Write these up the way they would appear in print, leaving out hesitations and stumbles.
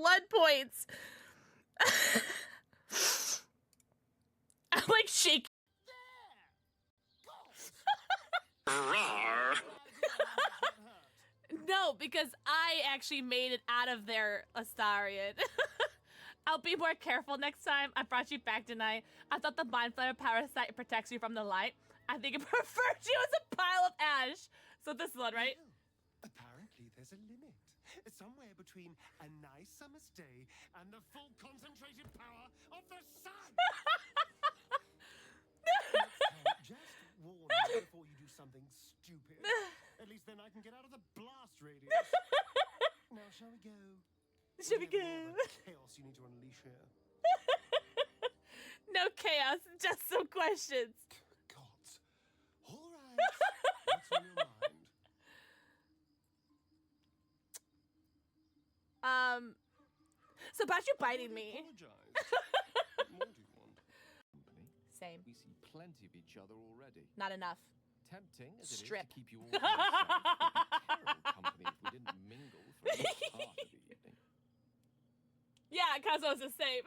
blood points. I'm like shaking. No, because I actually made it out of there, Astarion. I'll be more careful next time. I brought you back tonight. I thought the Mind Flayer parasite protects you from the light. I think it prefers you as a pile of ash. So this is one, right? Apparently, there's a limit. Somewhere between a nice summer's day and the full concentrated power of the sun. Just warn me before you do something stupid. At least then I can get out of the blast radius. Now, shall we go? Should we go? Chaos you need to unleash here. No chaos, just some questions. Gods. All right. What's on your mind? So about you biting me. What more do you want? Company? Same. We see plenty of each other already. Not enough. Tempting as Strip. it is to keep you all to yourself, it would be terrible company if we didn't mingle for at least part of the evening. Yeah, Kazuo's the same.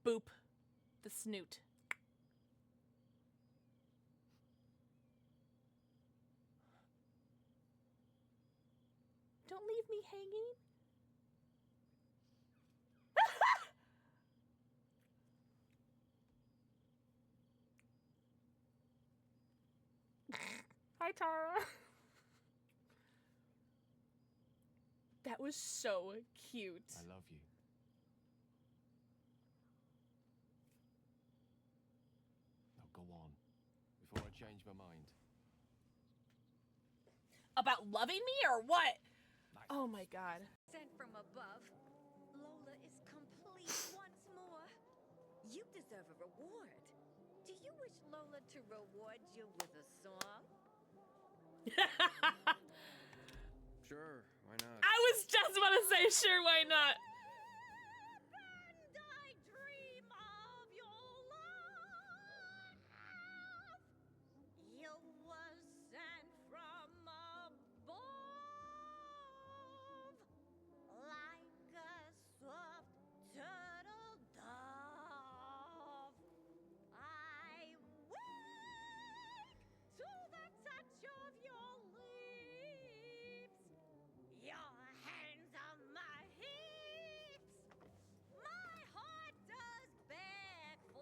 Boop. The snoot. Don't leave me hanging. Hi, Tara. That was so cute. I love you. Now go on, before I change my mind. About loving me or what? Oh my god. Sent from above. Lola is complete once more. You deserve a reward. Do you wish Lola to reward you with a song? Sure, why not? I was just about to say, sure, why not? And I dream of your love. You were sent from above, like a soft turtle dove. I wake to the touch of your lips. Your hands on my hips. My heart does backflips.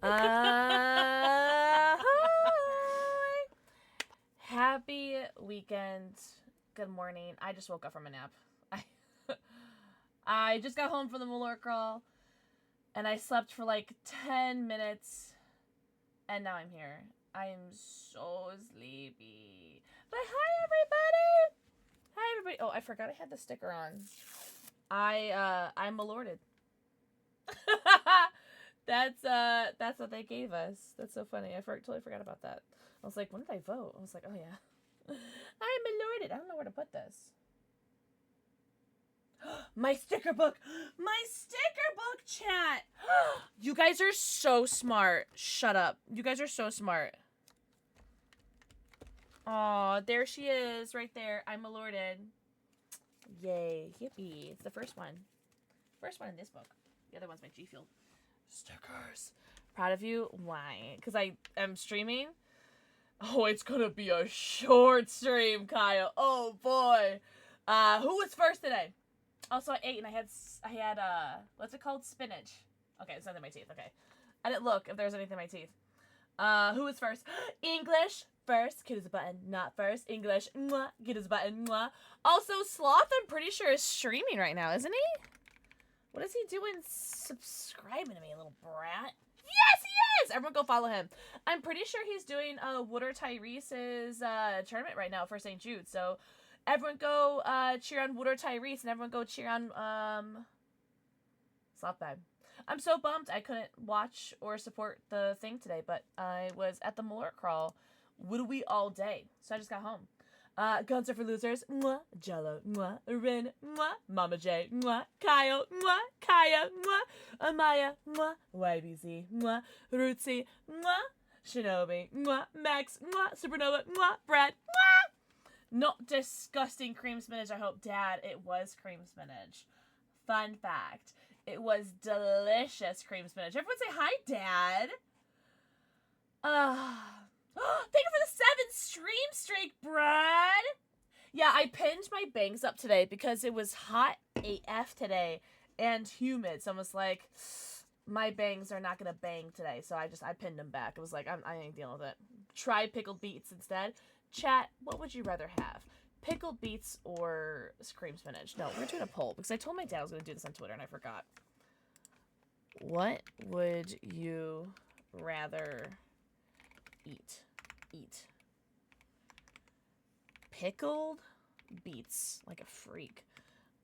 Hi. Happy weekend. Good morning. I just woke up from a nap. I just got home from the Malort crawl, and I slept for like 10 minutes, and now I'm here. I am so sleepy. But hi, everybody. Hi, everybody. Oh, I forgot I had the sticker on. I'm Malorted. That's what they gave us. That's so funny. I totally forgot about that. I was like, when did I vote? I was like, oh yeah. I'm Malorted. I don't know where to put this. My sticker book! My sticker book, chat! You guys are so smart. Shut up. You guys are so smart. Aw, there she is, right there. I'm Malorted. Yay. Yippee. It's the first one. First one in this book. The other one's my G Fuel. Stickers. Proud of you? Why? Because I am streaming? Oh, it's gonna be a short stream, Kyle. Oh, boy. Who was first today? Also, I ate and I had what's it called? Spinach. Okay, it's nothing in my teeth. Okay. I didn't look if there's anything in my teeth. Who was first? English. First. Kid is a button. Not first. English. Mwah. Kid is a button. Mwah. Also, Sloth, I'm pretty sure, is streaming right now, isn't he? What is he doing subscribing to me, little brat? Yes, he is! Everyone go follow him. I'm pretty sure he's doing Wooder Tyrese's tournament right now for St. Jude, so everyone go cheer on Wooder Tyrese, and everyone go cheer on Slothbag. I'm so bummed I couldn't watch or support the thing today, but I was at the Malort crawl widowy all day, so I just got home. Guns are for losers. Mwah. Jello. Mwah. Rin. Mwah. Mama J. Mwah. Kyle. Mwah. Kaya. Mwah. Amaya, mwah, YBZ, mwah, Rootsy, mwah, Shinobi, mwah, Max, mwah, Supernova, mwah, Brad, mwah. Not disgusting cream spinach, I hope. Dad, it was cream spinach. Fun fact. It was delicious cream spinach. Everyone say hi, Dad. Thank you for the 7 stream streak, Brad. Yeah, I pinned my bangs up today because it was hot AF today and humid. So I was like, my bangs are not going to bang today. So I pinned them back. It was like, I ain't dealing with it. Try pickled beets instead. Chat, what would you rather have? Pickled beets or cream spinach? No, we're doing a poll because I told my dad I was going to do this on Twitter and I forgot. What would you rather eat? Pickled beets like a freak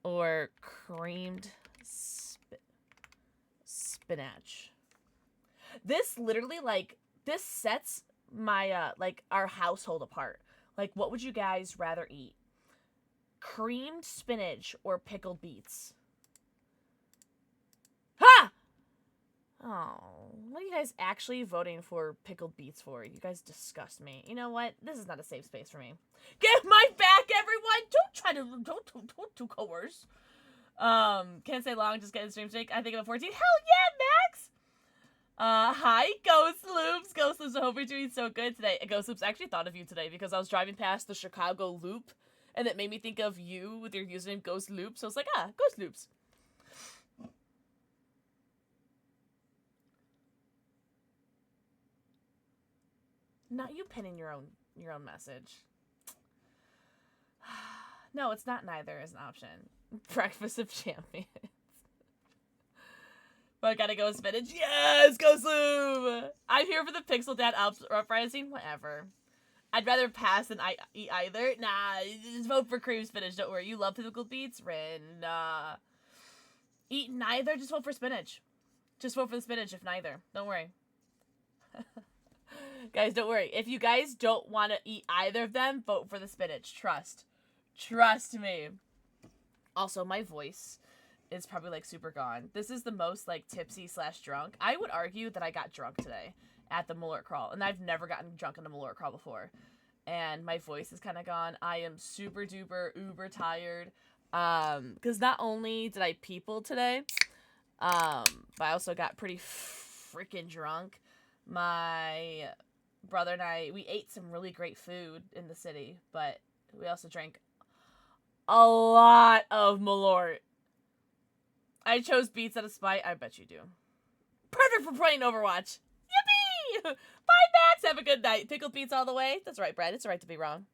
or creamed spinach? This literally, like, this sets my like our household apart. Like, what would you guys rather eat? Creamed spinach or pickled beets? Ha! Oh, what are you guys actually voting for pickled beets for? You guys disgust me. You know what? This is not a safe space for me. Get my back, everyone! Don't coerce. Can't say long, just get in stream streak. I think I'm 14. Hell yeah, Max! Hi, Ghost Loops. Ghost Loops, I hope you're doing so good today. Ghost Loops, I actually thought of you today because I was driving past the Chicago Loop, and it made me think of you with your username Ghost Loops. So I was like, Ghost Loops. Not you pinning your own message. No, it's not neither as an option. Breakfast of Champions. But I gotta go with spinach. Yes, go Sloom! I'm here for the Pixel Dad uprising. Whatever. I'd rather pass than eat either. Nah, just vote for cream spinach. Don't worry. You love pickled beets? Rin. Nah. Eat neither? Just vote for spinach. Just vote for the spinach if neither. Don't worry. Guys, don't worry. If you guys don't want to eat either of them, vote for the spinach. Trust. Trust me. Also, my voice is probably, like, super gone. This is the most, like, tipsy/drunk. I would argue that I got drunk today at the Malort Crawl, and I've never gotten drunk in a Malort Crawl before. And my voice is kind of gone. I am super duper uber tired. Because not only did I people today, but I also got pretty freaking drunk. My brother and I, we ate some really great food in the city, but we also drank a lot of Malort. I chose beets out of spite. I bet you do. Perfect for playing Overwatch. Yippee! Bye, Max. Have a good night. Pickled beets all the way. That's right, Brad. It's all right to be wrong.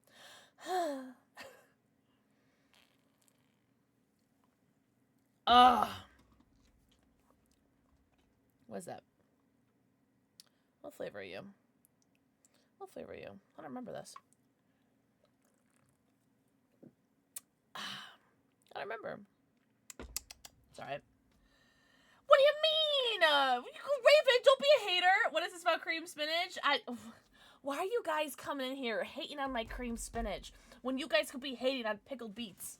What's that? What flavor are you? What flavor are you? I don't remember this. I don't remember. It's alright. What do you mean? Raven, don't be a hater. What is this about cream spinach? Why are you guys coming in here hating on my cream spinach when you guys could be hating on pickled beets?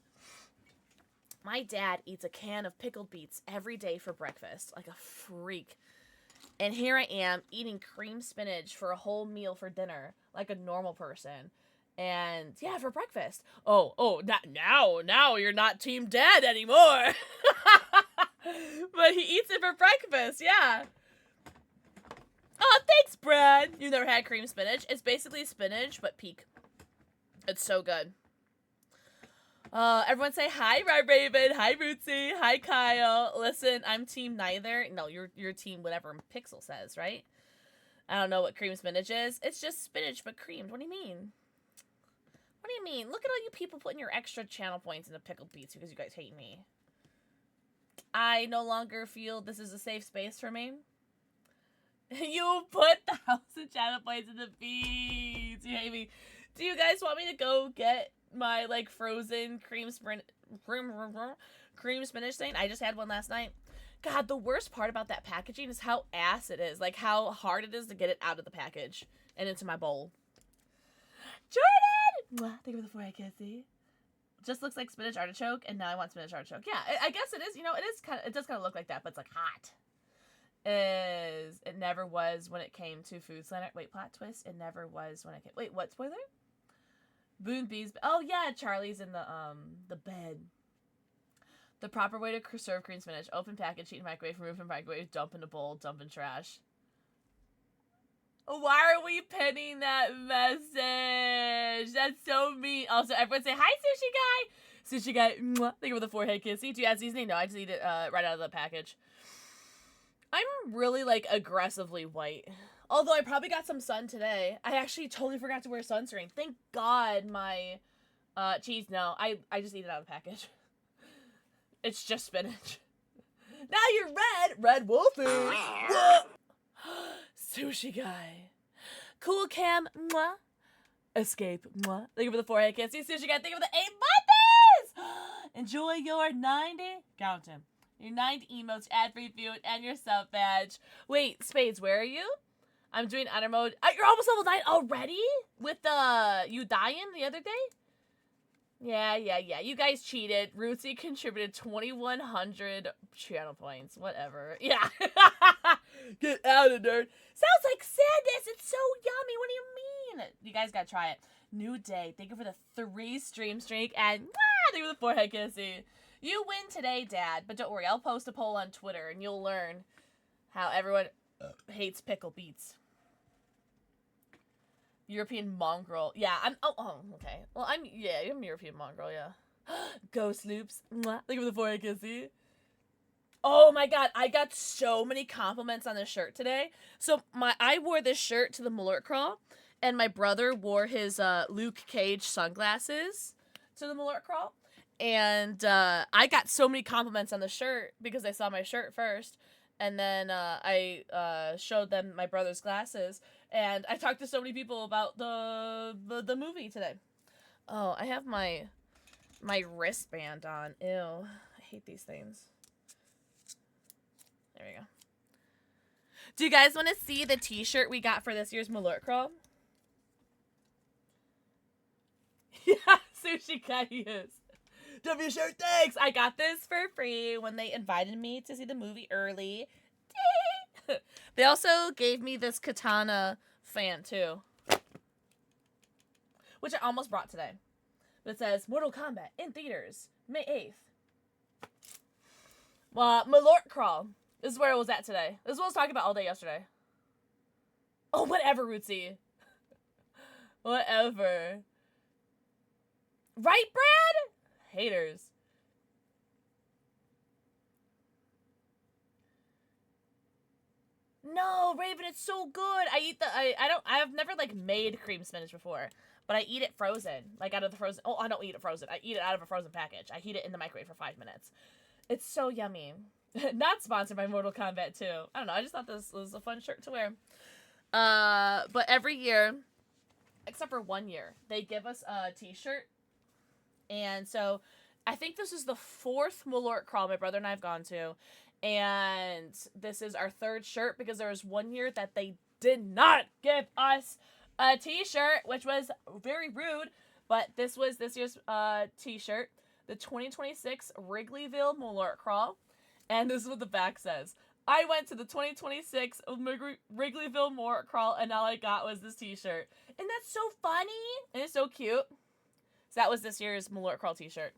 My dad eats a can of pickled beets every day for breakfast, like a freak. And here I am eating cream spinach for a whole meal for dinner, like a normal person. And yeah, for breakfast. Oh, not now. Now you're not Team Dad anymore. But he eats it for breakfast, yeah. Oh, thanks, Brad. You never had cream spinach? It's basically spinach, but peak. It's so good. Everyone say hi, Raven. Hi, Rootsy. Hi, Kyle. Listen, I'm team neither. No, you're team whatever Pixel says, right? I don't know what cream spinach is. It's just spinach, but creamed. What do you mean? What do you mean? Look at all you people putting your extra channel points into pickled beets because you guys hate me. I no longer feel this is a safe space for me. You put 1,000 channel points into beets. You hate me. Do you guys want me to go get my, like, frozen cream spinach thing? I just had one last night. God, the worst part about that packaging is how ass it is. Like, how hard it is to get it out of the package and into my bowl. Jordan! Thank you for the 4 kids, see? Just looks like spinach artichoke, and now I want spinach artichoke. Yeah, I guess it is. You know, it does kind of look like that, but it's, like, hot. is it never was when it came to food slander. Wait, plot twist. It never was when it came. Wait, what spoiler? Boone Bees. Oh yeah, Charlie's in the bed. The proper way to serve green spinach: open package, heat in microwave, remove from microwave, dump in a bowl, dump in trash. Why are we pinning that message? That's so mean. Also, everyone say, hi, Sushi Guy! Sushi Guy, mwah. Thank you for the forehead kissy. Do you add seasoning? No, I just eat it right out of the package. I'm really, like, aggressively white. Although I probably got some sun today. I actually totally forgot to wear sunscreen. Thank God my cheese, no. I just eat it out of the package. It's just spinach. Now you're red! Red Wolfie! Whoa! Sushi Guy. Cool Cam, mwah. Escape, mwah. Thank you for the forehead kiss. See, Sushi Guy, thank you for the 8 months! Enjoy your 90, count him. Your 90 emotes, ad-free view, and your sub badge. Wait, Spades, where are you? I'm doing honor mode. You're almost level 9 already? With you dying the other day? Yeah. You guys cheated. Rootsy contributed 2,100 channel points. Whatever. Yeah. Get out of there. Sounds like sadness. It's so yummy. What do you mean? You guys gotta try it. New day. Thank you for the 3 stream streak. And thank you for the forehead kissy. You win today, Dad. But don't worry. I'll post a poll on Twitter and you'll learn how everyone hates pickle beets. European mongrel. Yeah, I'm... Oh, okay. Well, I'm European mongrel, yeah. Ghost loops. Mwah. Thank you for the forehead kissy. Oh my god, I got so many compliments on this shirt today. So, I wore this shirt to the Malort Crawl, and my brother wore his Luke Cage sunglasses to the Malort Crawl. And I got so many compliments on the shirt because they saw my shirt first. And then I showed them my brother's glasses. And I talked to so many people about the movie today. Oh, I have my wristband on. Ew. I hate these things. There we go. Do you guys want to see the t-shirt we got for this year's Malort Crawl? Yeah, Sushi Guy is. W shirt, thanks! I got this for free when they invited me to see the movie early. They also gave me this katana fan, too. Which I almost brought today. But it says, Mortal Kombat in theaters, May 8th. Well, Malort Crawl. This is where I was at today. This is what I was talking about all day yesterday. Oh, whatever, Rootsy. Whatever. Right, Brad? Haters. No, Raven, it's so good. I've never like made cream spinach before, but I eat it frozen, like out of the frozen. Oh, I don't eat it frozen. I eat it out of a frozen package. I heat it in the microwave for 5 minutes. It's so yummy. Not sponsored by Mortal Kombat 2. I don't know. I just thought this was a fun shirt to wear. But every year, except for 1 year, they give us a t-shirt. And so I think this is the 4th Malort Crawl my brother and I have gone to. And this is our 3rd shirt because there was 1 year that they did not give us a t-shirt, which was very rude. But this was this year's t-shirt, the 2026 Wrigleyville Malort Crawl. And this is what the back says. I went to the 2026 Wrigleyville Malort Crawl and all I got was this t-shirt. And that's so funny. And it's so cute. So that was this year's Malort Crawl t-shirt.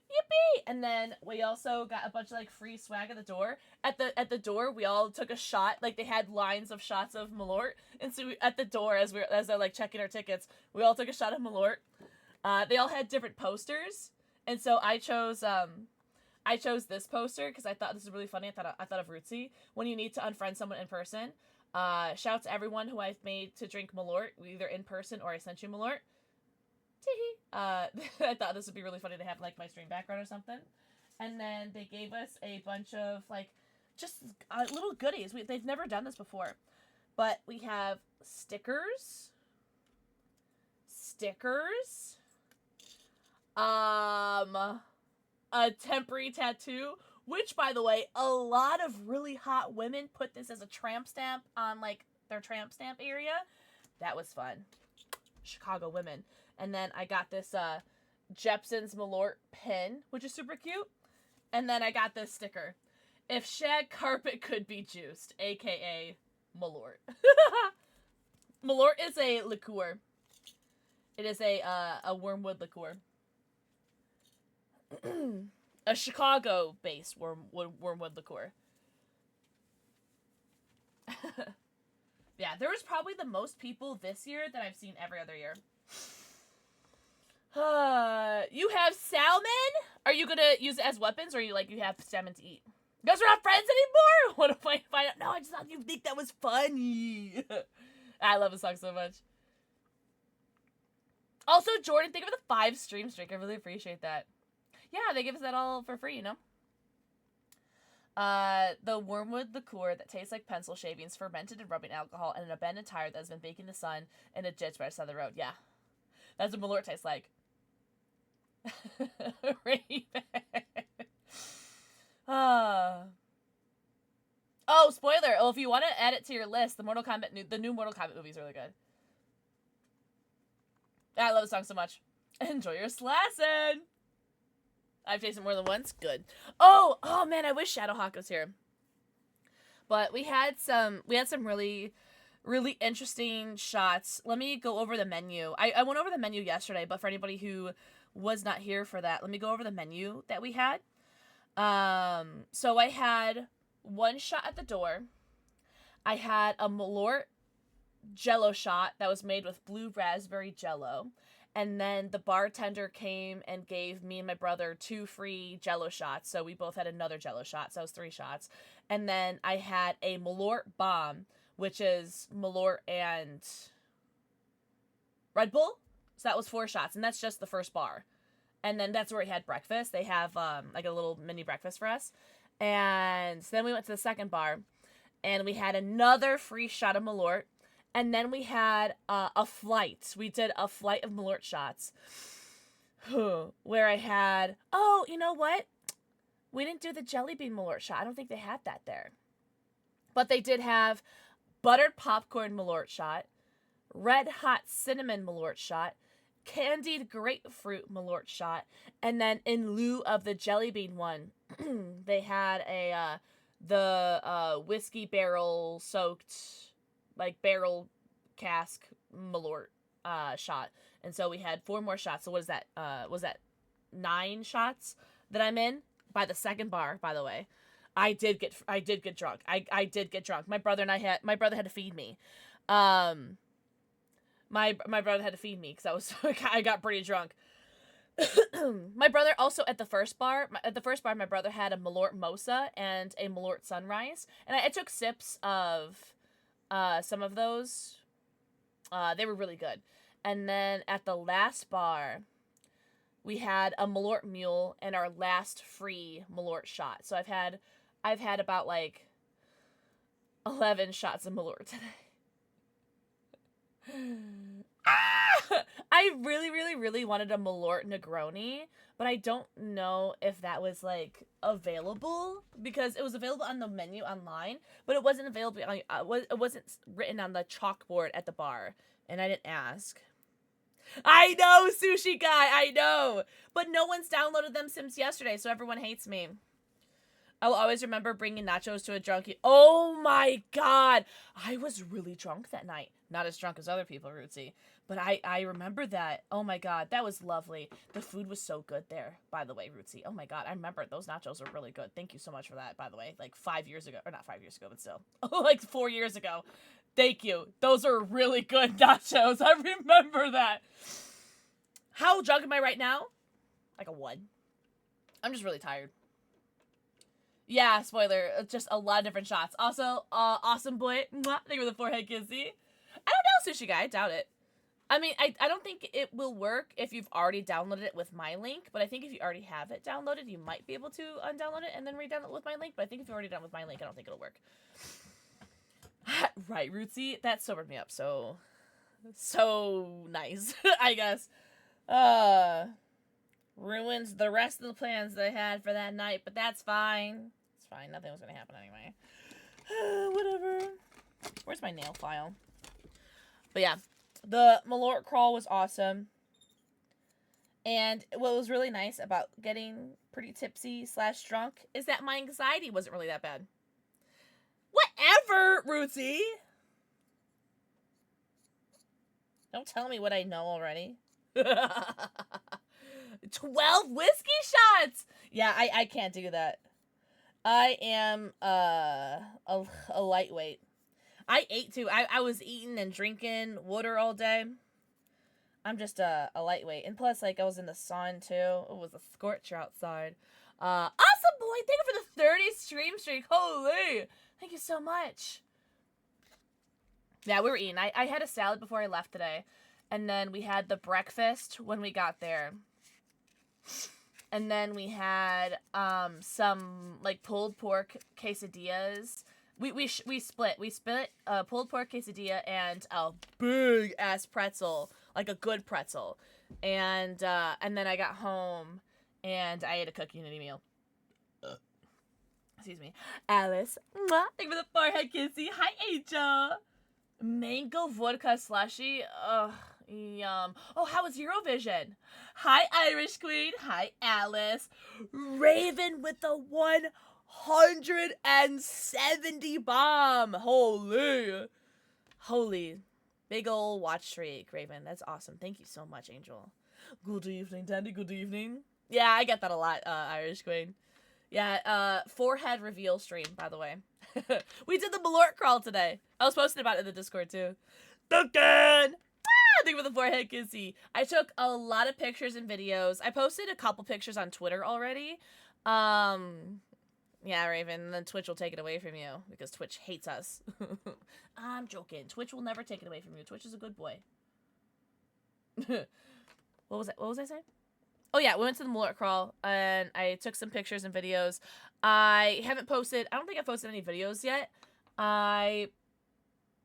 Yippee! And then we also got a bunch of like free swag at the door. At the door, we all took a shot. Like they had lines of shots of Malort, and so at the door, as they're like checking our tickets, we all took a shot of Malort. They all had different posters, and so I chose this poster because I thought this was really funny. I thought of Rootsy. When you need to unfriend someone in person, shout to everyone who I've made to drink Malort, either in person or I sent you Malort. I thought this would be really funny to have like my stream background or something. And then they gave us a bunch of like just little goodies. They've never done this before, but we have stickers, a temporary tattoo, which by the way, a lot of really hot women put this as a tramp stamp on like their tramp stamp area. That was fun. Chicago women. And then I got this Jepson's Malort pin, which is super cute. And then I got this sticker. If shag carpet could be juiced, aka Malort. Malort is a liqueur. It is a wormwood liqueur. A Chicago-based wormwood liqueur. Yeah, there was probably the most people this year that I've seen every other year. You have salmon? Are you gonna use it as weapons, or you have salmon to eat? You guys are not friends anymore? What if I find out? No, I just thought you think that was funny. I love this song so much. Also, Jordan, thank you for the 5 stream streak. I really appreciate that. Yeah, they give us that all for free, you know? The wormwood liqueur that tastes like pencil shavings, fermented in rubbing alcohol, and an abandoned tire that has been baking in the sun in a ditch by the side of the road. Yeah. That's what Malort tastes like. Oh, spoiler. Oh, if you want to add it to your list, the new Mortal Kombat movie is really good. I love the song so much. Enjoy your slassin'. I've tasted more than once. Good. Oh man, I wish Shadowhawk was here. But we had some really, really interesting shots. Let me go over the menu. I went over the menu yesterday, but for anybody who was not here for that, let me go over the menu that we had. So I had one shot at the door. I had a Malort Jello shot that was made with blue raspberry Jello. And then the bartender came and gave me and my brother 2 free Jello shots. So we both had another Jello shot. So that was 3 shots. And then I had a Malort bomb, which is Malort and Red Bull. So that was 4 shots. And that's just the first bar. And then that's where we had breakfast. They have like a little mini breakfast for us. And then we went to the second bar. And we had another free shot of Malort. And then we had a flight. We did a flight of Malort shots. Where I had... Oh, you know what? We didn't do the jelly bean Malort shot. I don't think they had that there. But they did have buttered popcorn Malort shot, red hot cinnamon Malort shot, candied grapefruit Malort shot, and then in lieu of the jelly bean one, they had the whiskey barrel soaked, like barrel cask Malort shot. And so we had 4 more shots. So what is that? Was that 9 shots that I'm in? By the second bar, by the way. I did get drunk. I did get drunk. My brother had to feed me. My brother had to feed me because I got pretty drunk. My brother also at the first bar, my brother had a Malort Mosa and a Malort Sunrise, and I took sips of some of those. They were really good. And then at the last bar, we had a Malort Mule and our last free Malort shot. So I've had about like 11 shots of Malort today. I really, really, really wanted a Malort Negroni, but I don't know if that was like available because it was available on the menu online, but it wasn't available. It wasn't written on the chalkboard at the bar, and I didn't ask. I know, Sushi Guy, I know, but no one's downloaded them since yesterday, so everyone hates me. I will always remember bringing nachos to a drunkie. Oh my god, I was really drunk that night. Not as drunk as other people, Rootsy, but I remember that. Oh my god, that was lovely. The food was so good there, by the way, Rootsy. Oh my god, I remember those nachos were really good. Thank you so much for that, by the way. Like 5 years ago, or not 5 years ago, but still. Like 4 years ago. Thank you. Those are really good nachos. I remember that. How drunk am I right now? Like a 1. I'm just really tired. Yeah, spoiler. Just a lot of different shots. Also, awesome boy. Mwah, thank you for the forehead kissy. I don't know, Sushi Guy. I doubt it. I mean, I don't think it will work if you've already downloaded it with my link, but I think if you already have it downloaded, you might be able to undownload it and then re-download it with my link, but I think if you've already done it with my link, I don't think it'll work. Right, Rootsy? That sobered me up so nice, I guess. Ruins the rest of the plans they had for that night, but that's fine. It's fine. Nothing was going to happen anyway. Whatever. Where's my nail file? But yeah, the Malort crawl was awesome. And what was really nice about getting pretty tipsy / drunk is that my anxiety wasn't really that bad. Whatever, Rootsy! Don't tell me what I know already. 12 whiskey shots! Yeah, I can't do that. I am a lightweight. I ate too. I was eating and drinking water all day. I'm just a lightweight. And plus, like, I was in the sun too. It was a scorcher outside. Awesome boy! Thank you for the 30 stream streak. Holy! Thank you so much. Yeah, we were eating. I had a salad before I left today. And then we had the breakfast when we got there. And then we had some like pulled pork quesadillas. We split pulled pork quesadilla and a big ass pretzel, like a good pretzel. And then I got home and I ate a cookie and a meal. Excuse me. Alice, mwah, thank you for the forehead kissy. Hi, Angel. Mango vodka slushy. Ugh, yum. Oh, how was Eurovision? Hi, Irish Queen. Hi, Alice. Raven with the 170 bomb. Holy. Big ol' watch streak, Raven. That's awesome. Thank you so much, Angel. Good evening, Dandy. Good evening. Yeah, I get that a lot, Irish Queen. Yeah, forehead reveal stream, by the way. We did the Malort crawl today. I was posting about it in the Discord, too. Duncan! Ah, thank you for the forehead kissy. I took a lot of pictures and videos. I posted a couple pictures on Twitter already. Yeah, Raven, and then Twitch will take it away from you, because Twitch hates us. I'm joking. Twitch will never take it away from you. Twitch is a good boy. What was I saying? Oh yeah, we went to the Malort crawl, and I took some pictures and videos. I don't think I posted any videos yet. I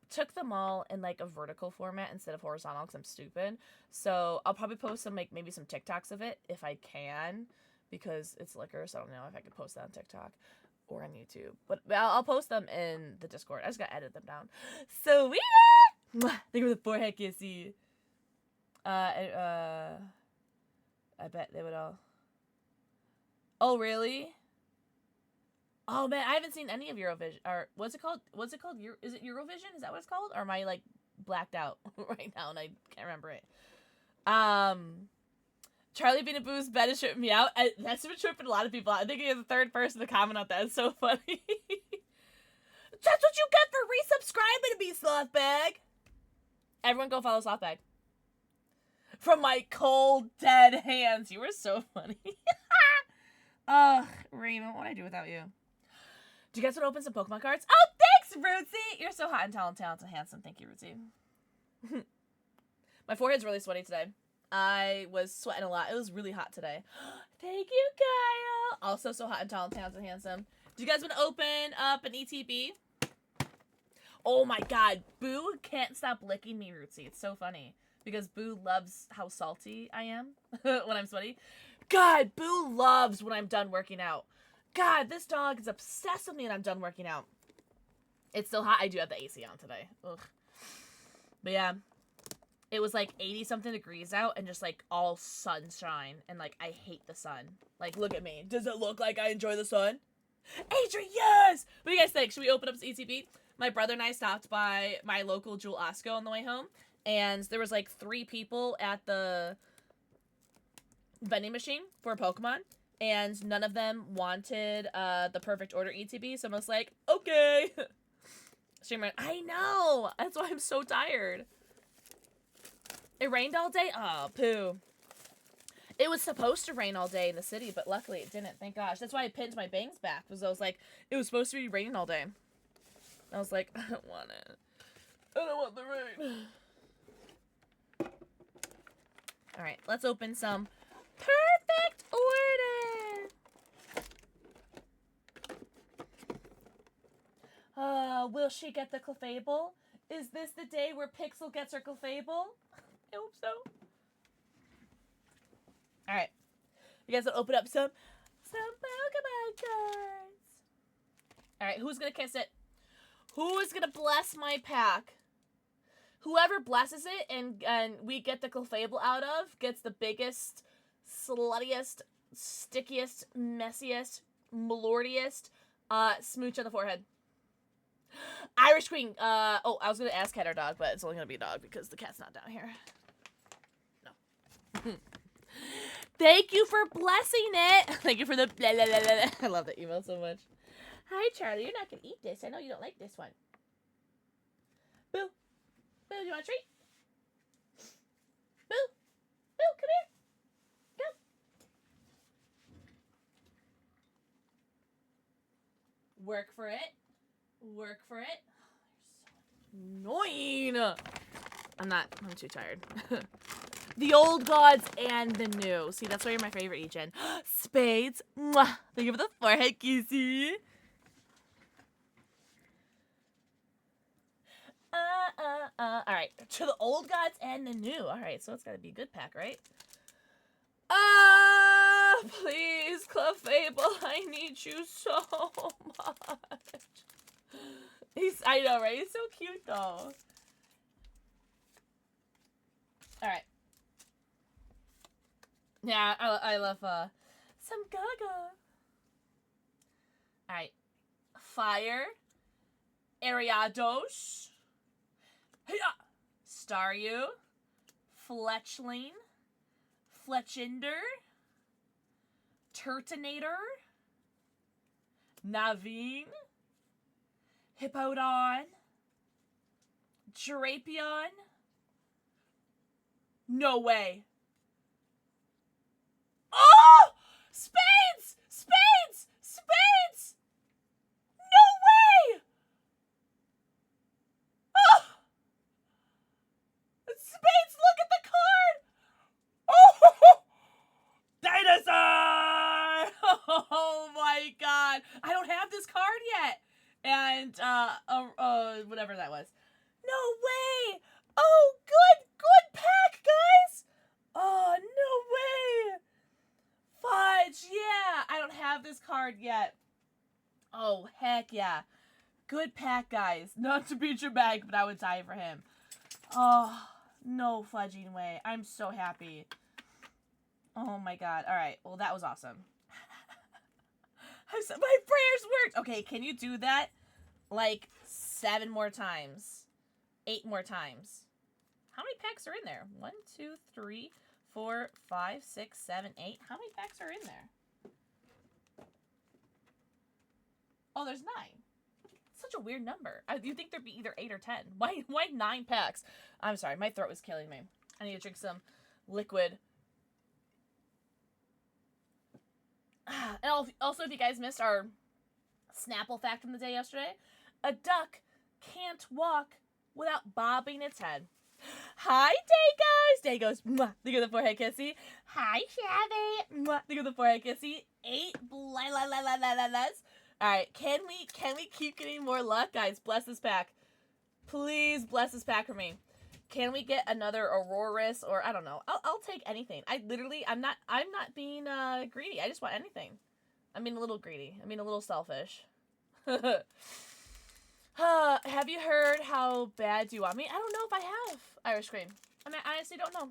took them all in like a vertical format instead of horizontal because I'm stupid. So I'll probably post some, like, maybe some TikToks of it if I can, because it's liquor, so I don't know if I can post that on TikTok or on YouTube. But I'll post them in the Discord. I just gotta edit them down. Sweet! Thank you for the forehead kissy. I bet they would all. Oh, really? Oh, man, I haven't seen any of Eurovision. Or, what's it called? Is it Eurovision? Is that what it's called? Or am I, like, blacked out right now and I can't remember it? Charlie Bean and Boo's bed is tripping me out. That's been tripping a lot of people out. I think you're the third person to comment on that. It's so funny. That's what you get for resubscribing to me, Slothbag. Everyone go follow Slothbag. From my cold, dead hands. You were so funny. Ugh, Raymond, what would I do without you? Do you guys want to open some Pokemon cards? Oh, thanks, Rootsy! You're so hot and talented and handsome. Thank you, Rootsy. My forehead's really sweaty today. I was sweating a lot. It was really hot today. Thank you, Kyle. Also so hot and talented and handsome. Do you guys want to open up an ETB? Oh my god, Boo can't stop licking me, Rootsy. It's so funny. Because Boo loves how salty I am when I'm sweaty. God, Boo loves when I'm done working out. God, this dog is obsessed with me when I'm done working out. It's still hot. I do have the AC on today. Ugh. But yeah, it was like 80-something degrees out and just like all sunshine. And like, I hate the sun. Like, look at me. Does it look like I enjoy the sun? Adrian, yes! What do you guys think? Should we open up this ETB? My brother and I stopped by my local Jewel Osco on the way home. And there was like 3 people at the vending machine for Pokemon. And none of them wanted the Perfect Order ETB. So I was like, okay. Streamer, I know. That's why I'm so tired. It rained all day? Oh, poo. It was supposed to rain all day in the city, but luckily it didn't. Thank gosh. That's why I pinned my bangs back. Because I was like, it was supposed to be raining all day. I was like, I don't want it. I don't want the rain. Alright, let's open some Perfect Order. Will she get the Clefable? Is this the day where Pixel gets her Clefable? I hope so. Alright. You guys will open up some Pokemon cards. Alright, who's gonna kiss it? Who is gonna bless my pack? Whoever blesses it and we get the Clefable out of gets the biggest sluttiest, stickiest, messiest, malordiest smooch on the forehead. Irish Queen. Oh, I was gonna ask cat or dog, but it's only gonna be a dog because the cat's not down here. No. Thank you for blessing it. Thank you for the blah, blah, blah, blah. I love that email so much. Hi, Charlie. You're not gonna eat this. I know you don't like this one. Boo. Boo, you want a treat? Boo. Boo, come here. Come. Work for it. Work for it. Oh, you're so annoying. I'm too tired. The old gods and the new. See, that's why you're my favorite, Egen. Spades. Mwah. Thank you for the forehead kissy. Alright. To the old gods and the new. Alright, so it's gotta be a good pack, right? Please, Clefable, I need you so much. I know, right? He's so cute, though. Alright. Yeah, I love, some gaga. Alright. Fire. Ariados. Staryu. Fletchling. Fletchinder. Turtonator. Naveen. Hippodon. Drapion. No way. Oh! Spades! Spades! Spades! No way! Oh! Spades, look at the card! Oh! Dinosaur! Oh my god. I don't have this card yet. And, whatever that was. No way! Oh, good pack, guys! Oh, no way! Fudge, yeah! I don't have this card yet. Oh, heck yeah. Good pack, guys. Not to be dramatic, but I would die for him. Oh, no fudging way. I'm so happy. Oh my god. Alright, well that was awesome. My prayers worked! Okay, can you do that? Like, 7 more times. 8 more times. How many packs are in there? 1, 2, 3, 4, 5, 6, 7, 8. How many packs are in there? Oh, there's 9. Such a weird number. You'd think there'd be either 8 or 10. Why 9 packs? I'm sorry, my throat is killing me. I need to drink some liquid. And also, if you guys missed our Snapple fact from the day yesterday, a duck can't walk without bobbing its head. Hi, Day goes, mwah, think of the forehead kissy. Hi, Shabby, mwah, think of the forehead kissy. 8 blah, blah, blah, blah, blah, blah. Alright, can we keep getting more luck, guys? Bless this pack. Please bless this pack for me. Can we get another Auroras or I don't know. I'll take anything. I'm not being greedy. I just want anything. I mean a little greedy. I mean a little selfish. Have you heard how bad do you want me? I don't know if I have, Irish Cream. I mean, I honestly don't know.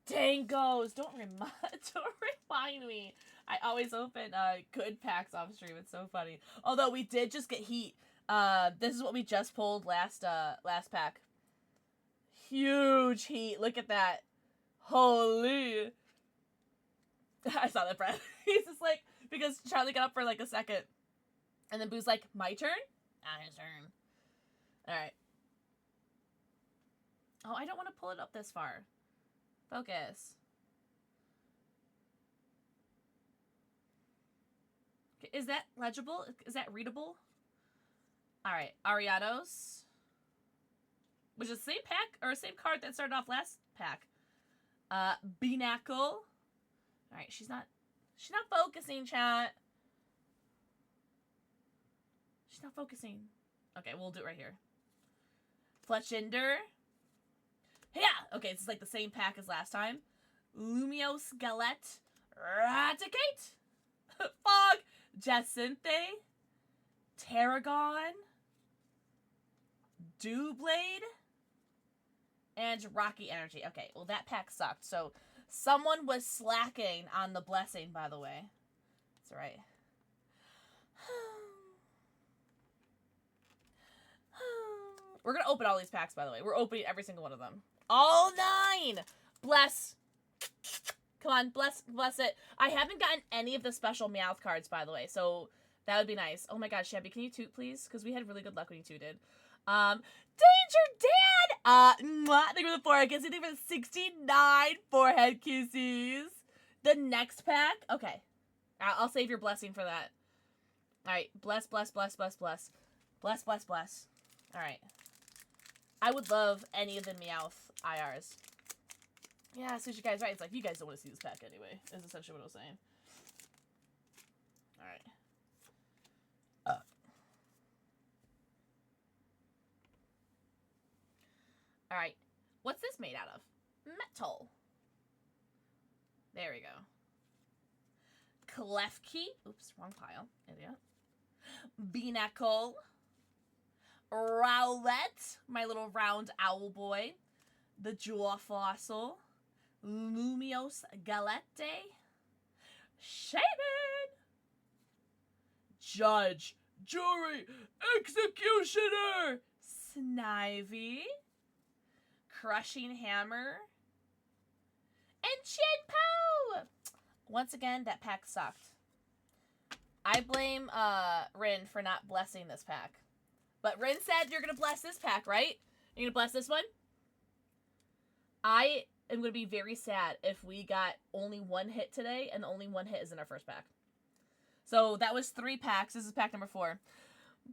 Dangos, don't remind me. I always open good packs off stream. It's so funny. Although we did just get heat. This is what we just pulled last pack. Huge heat. Look at that. Holy. I saw that, Brad. He's just like, because Charlie got up for like a second. And then Boo's like, my turn? His turn. Alright. Oh, I don't want to pull it up this far. Focus. Is that legible? Is that readable? Alright, Ariados. Which is the same pack, or same card that started off last pack. Beanacle. Alright, she's not focusing, chat. She's not focusing. Okay, we'll do it right here. Fletchinder. Yeah! Okay, this is like the same pack as last time. Lumiose Galette. Raticate. Fog. Jacinthe. Tarragon. Dewblade. And Rocky Energy. Okay, well, that pack sucked. So, someone was slacking on the blessing, by the way. That's right. We're going to open all these packs, by the way. We're opening every single one of them. All 9! Bless. Come on, bless it. I haven't gotten any of the special Meowth cards, by the way, so that would be nice. Oh my god, Shabby, can you toot, please? Because we had really good luck when you tooted. Danger Dad! Thank you for the 4 kisses. Thank you for the 69 forehead kisses. The next pack? Okay. I'll save your blessing for that. Alright, bless. Bless. Alright. I would love any of the Meowth IRs. Yeah, Sushi Guy's right. It's like, you guys don't want to see this pack anyway, is essentially what I was saying. Alright. Alright. What's this made out of? Metal. There we go. Klefki. Oops, wrong pile. Idiot. Beanacle. Rowlet. My little round owl boy. The Jaw Fossil. Lumiose Galette. Shaman. Judge. Jury. Executioner. Snivy. Crushing Hammer. And Chinpo! Once again, that pack sucked. I blame Rin for not blessing this pack. But Rin said you're going to bless this pack, right? You're going to bless this one? I am going to be very sad if we got only 1 hit today, and the only 1 hit is in our first pack. So that was 3 packs. This is pack number 4.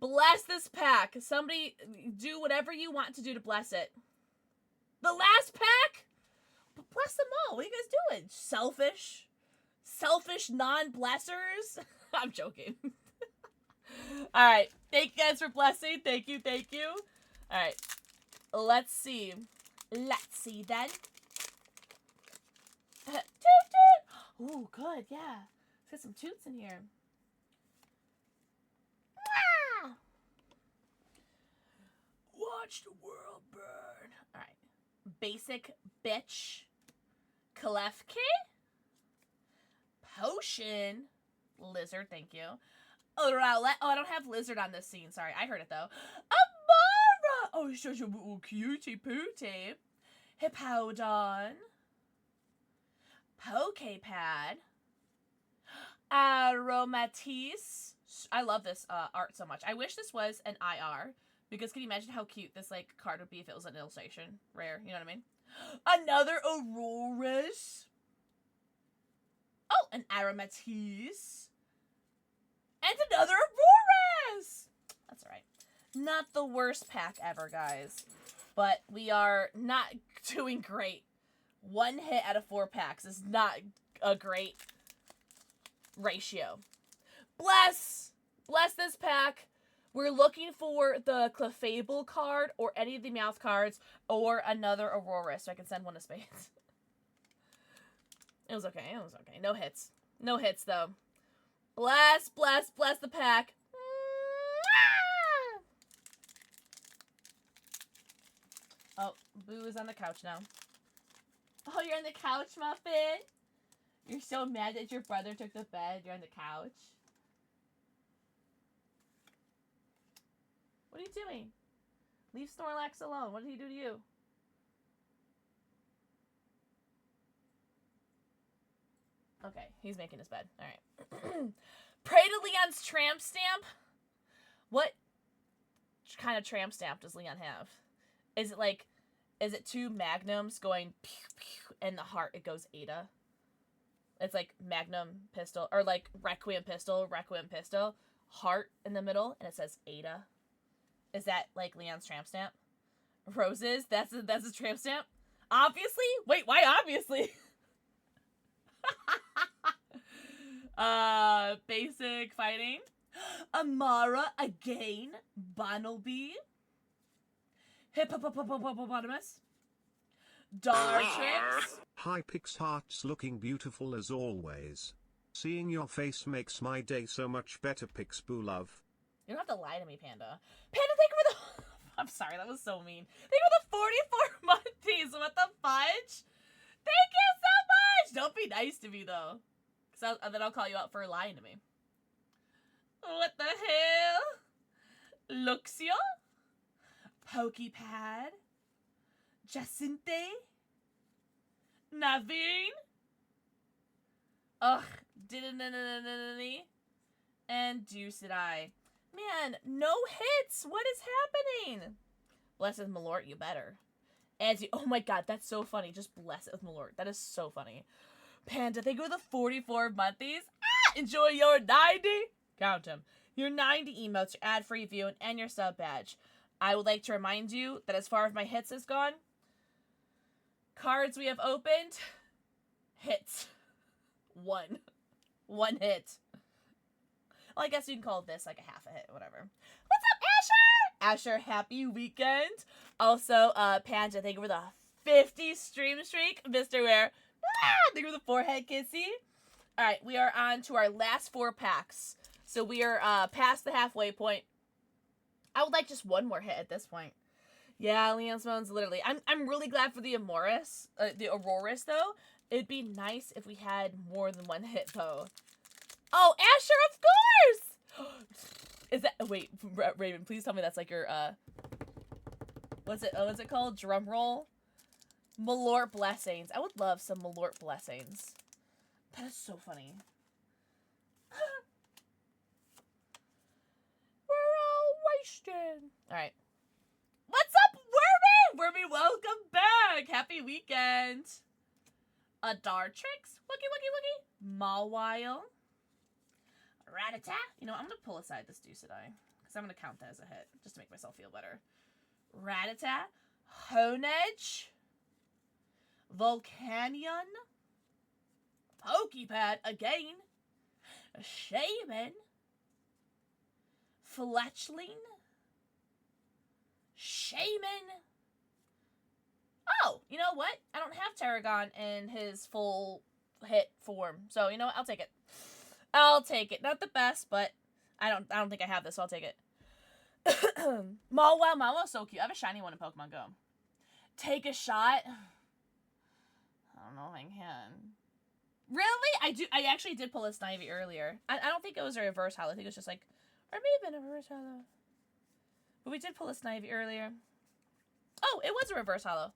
Bless this pack. Somebody do whatever you want to do to bless it. The last pack? Bless them all. What are you guys doing? Selfish? Selfish non-blessers? I'm joking. Alright. Thank you guys for blessing. Thank you. Alright. Let's see. Let's see then. Toot toot! Ooh, good, yeah. Let's get some toots in here. Ah! Watch the world burn. Alright. Basic bitch. Klefki. Potion. Lizard, thank you. Rowlet. Oh, I don't have lizard on this scene. Sorry, I heard it though. Amara. Oh, she's such a little cutie pootie. Hippowdon. Pokepad. Aromatisse. I love this art so much. I wish this was an IR. Because can you imagine how cute this like card would be if it was an illustration? Rare, you know what I mean? Another Auroras. Oh, an Aromatisse. And another Auroras! That's alright. Not the worst pack ever, guys. But we are not doing great. 1 hit out of 4 packs is not a great ratio. Bless! Bless this pack. We're looking for the Clefable card or any of the Meowth cards or another Aurora so I can send 1 of spades. It was okay. No hits. No hits, though. Bless the pack. Oh, Boo is on the couch now. Oh, you're on the couch, Muffin? You're so mad that your brother took the bed. You're on the couch. What are you doing? Leave Snorlax alone. What did he do to you? Okay, he's making his bed. Alright. Pray to Leon's tramp stamp? What kind of tramp stamp does Leon have? Is it like, is it 2 magnums going pew pew and the heart it goes Ada? It's like magnum pistol, or like requiem pistol, heart in the middle, and it says Ada. Is that like Leon's tramp stamp? Roses? That's his tramp stamp? Obviously? Wait, why obviously? Basic fighting. Amara again. Bunnelby. Hippopotamus. Dartrix. Hi Pix Hearts, looking beautiful as always. Seeing your face makes my day so much better, Pixboo love. You don't have to lie to me, Panda. Panda, thank you for the I'm sorry, that was so mean. Thank you for the 44 months. What the fudge? Thank you so much. Don't be nice to me, though. Then I'll call you out for lying to me. What the hell? Luxio? Pokepad? Jacinte? Naveen? Ugh. And Deucid-I. Man, no hits! What is happening? Bless with Malort, you better. Oh my god, that's so funny. Just bless it with Malort. That is so funny. Panda, thank you for the 44 monthlies. Enjoy your 90. Count them. Your 90 emotes, your ad-free view, and your sub badge. I would like to remind you that as far as my hits has gone, cards we have opened, hits. One hit. Well, I guess you can call this like a half a hit, whatever. What's up, Asher? Asher, happy weekend. Also, Panda, thank you for the 50 stream streak. Mr. Ware, thank you for the forehead kissy. Alright, we are on to our last 4 packs. So we are past the halfway point. I would like just one more hit at this point. Yeah, Leon's Moans, literally. I'm really glad for the Auroras, though. It'd be nice if we had more than one hit, though. Oh, Asher, of course! Is that... Wait, Raven, please tell me that's like your, what's it called? Drum roll? Malort Blessings. I would love some Malort Blessings. That is so funny. We're all wasted. Alright. What's up, Wormy? Wormy, welcome back. Happy weekend. Dartrix. Wookie, wookie, wookie. Mawile. Ratata. You know, I'm going to pull aside this Deucid-I, because I'm going to count that as a hit, just to make myself feel better. Ratata. Honedge. Volcanion. Pokepad again. Shaman. Fletchling. Shaman. Oh, you know what? I don't have Tarragon in his full hit form. So, you know what? I'll take it. I'll take it. Not the best, but I don't think I have this, so I'll take it. Mawile, so cute. I have a shiny one in Pokemon Go. Take a shot. I don't know if I can. Really? I actually did pull a Snivy earlier. I don't think it was a reverse holo. I think it was just like, or maybe a reverse holo. But we did pull a Snivy earlier. Oh, it was a reverse holo.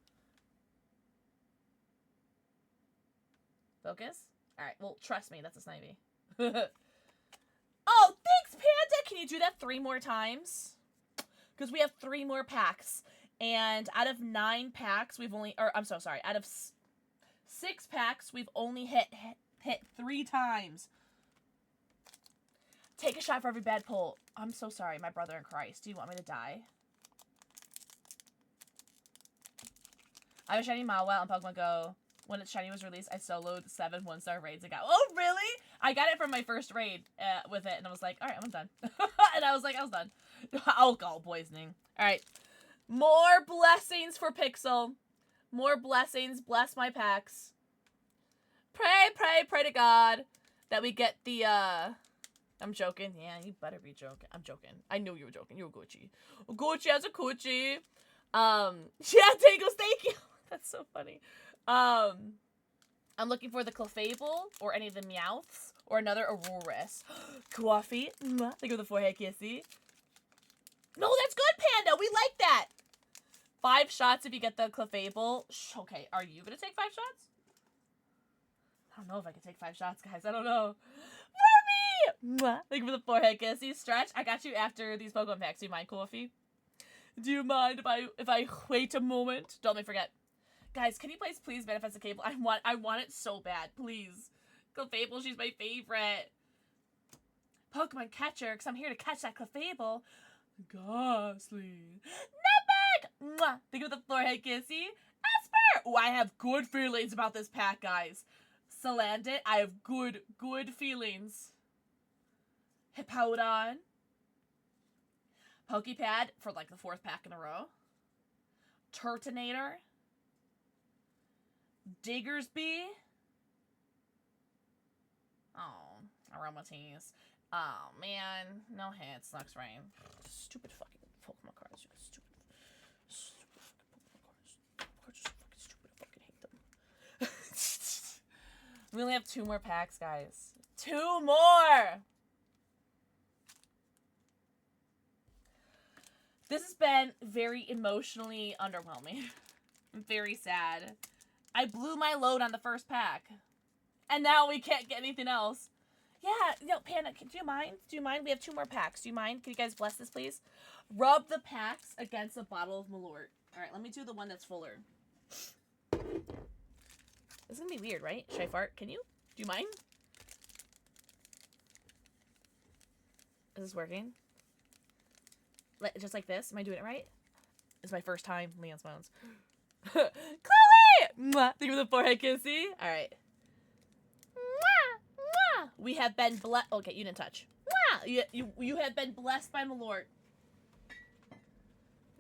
Focus? Alright, well, trust me, that's a Snivy. Oh, thanks, Panda! Can you do that 3 more times? Because we have 3 more packs. And out of 9 packs, we've only... Or, I'm so sorry. Out of 6 packs, we've only hit 3 times. Take a shot for every bad pull. I'm so sorry, my brother in Christ. Do you want me to die? I have a shiny Mawile on Pokemon Go. When its shiny was released, I soloed 7 1-star raids ago. Oh, really? I got it from my first raid with it, and I was like, alright, I'm done. And I was done. Alcohol poisoning. Alright. More blessings for Pixel. More blessings. Bless my packs. Pray to God that we get the, I'm joking. Yeah, you better be joking. I'm joking. I knew you were joking. You were Gucci. Gucci as a coochie. Yeah, Tangles, thank you. That's so funny. I'm looking for the Clefable or any of the Meowths or another Auroras. Coffee. Thank you for the forehead kissy. No, that's good, Panda. We like that. 5 shots if you get the Clefable. Okay, are you gonna take 5 shots? I don't know if I can take 5 shots, guys. I don't know. Wormy! Thank you for the forehead kissy. Stretch, I got you after these Pokemon packs. Do you mind, Coffee? Do you mind if I wait a moment? Don't let me forget. Guys, can you please manifest a cable? I want it so bad, please. Clefable, she's my favorite. Pokemon catcher, because I'm here to catch that Clefable. Ghastly. Nutmeg! Think of the forehead kissy. Esper! Oh, I have good feelings about this pack, guys. Salandit, I have good feelings. Hippowdon. Pokepad for like the 4th pack in a row. Turtonator. Diggersby. Oh, Aromatisse. Oh, man. No hits. Lux Rain. Stupid fucking Pokemon cards. You stupid. We only have 2 more packs, guys. 2 more! This has been very emotionally underwhelming. Very sad. I blew my load on the first pack. And now we can't get anything else. Yeah, no, Panda, do you mind? Do you mind? We have 2 more packs. Do you mind? Can you guys bless this, please? Rub the packs against a bottle of Malort. Alright, let me do the one that's fuller. This is gonna be weird, right? Should I fart? Can you? Do you mind? Is this working? Just like this? Am I doing it right? It's my first time. Leon's Bones. Chloe! Mwah! Think of the forehead kissy. Alright. We have been blessed. Okay, you didn't touch. You have been blessed by Malort.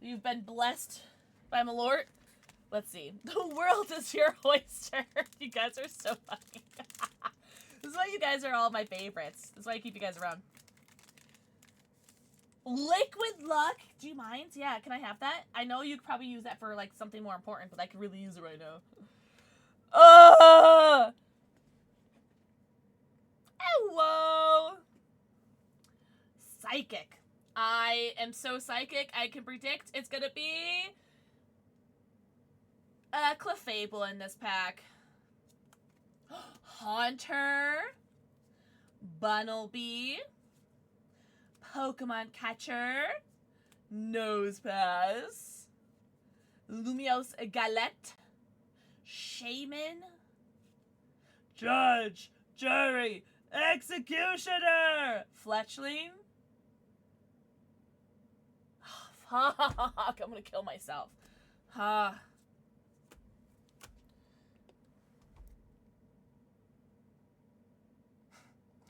You've been blessed by Malort. Let's see. The world is your oyster. You guys are so funny. This is why you guys are all my favorites. This is why I keep you guys around. Liquid Luck. Do you mind? Yeah, can I have that? I know you could probably use that for like something more important, but I could really use it right now. Hello! Psychic. I am so psychic, I can predict it's gonna be a Clefable in this pack. Haunter. Bunnelby. Pokemon Catcher. Nosepass. Lumiose Galette. Shaman. Judge. Jury. Executioner! Fletchling? Fuck, I'm gonna kill myself. We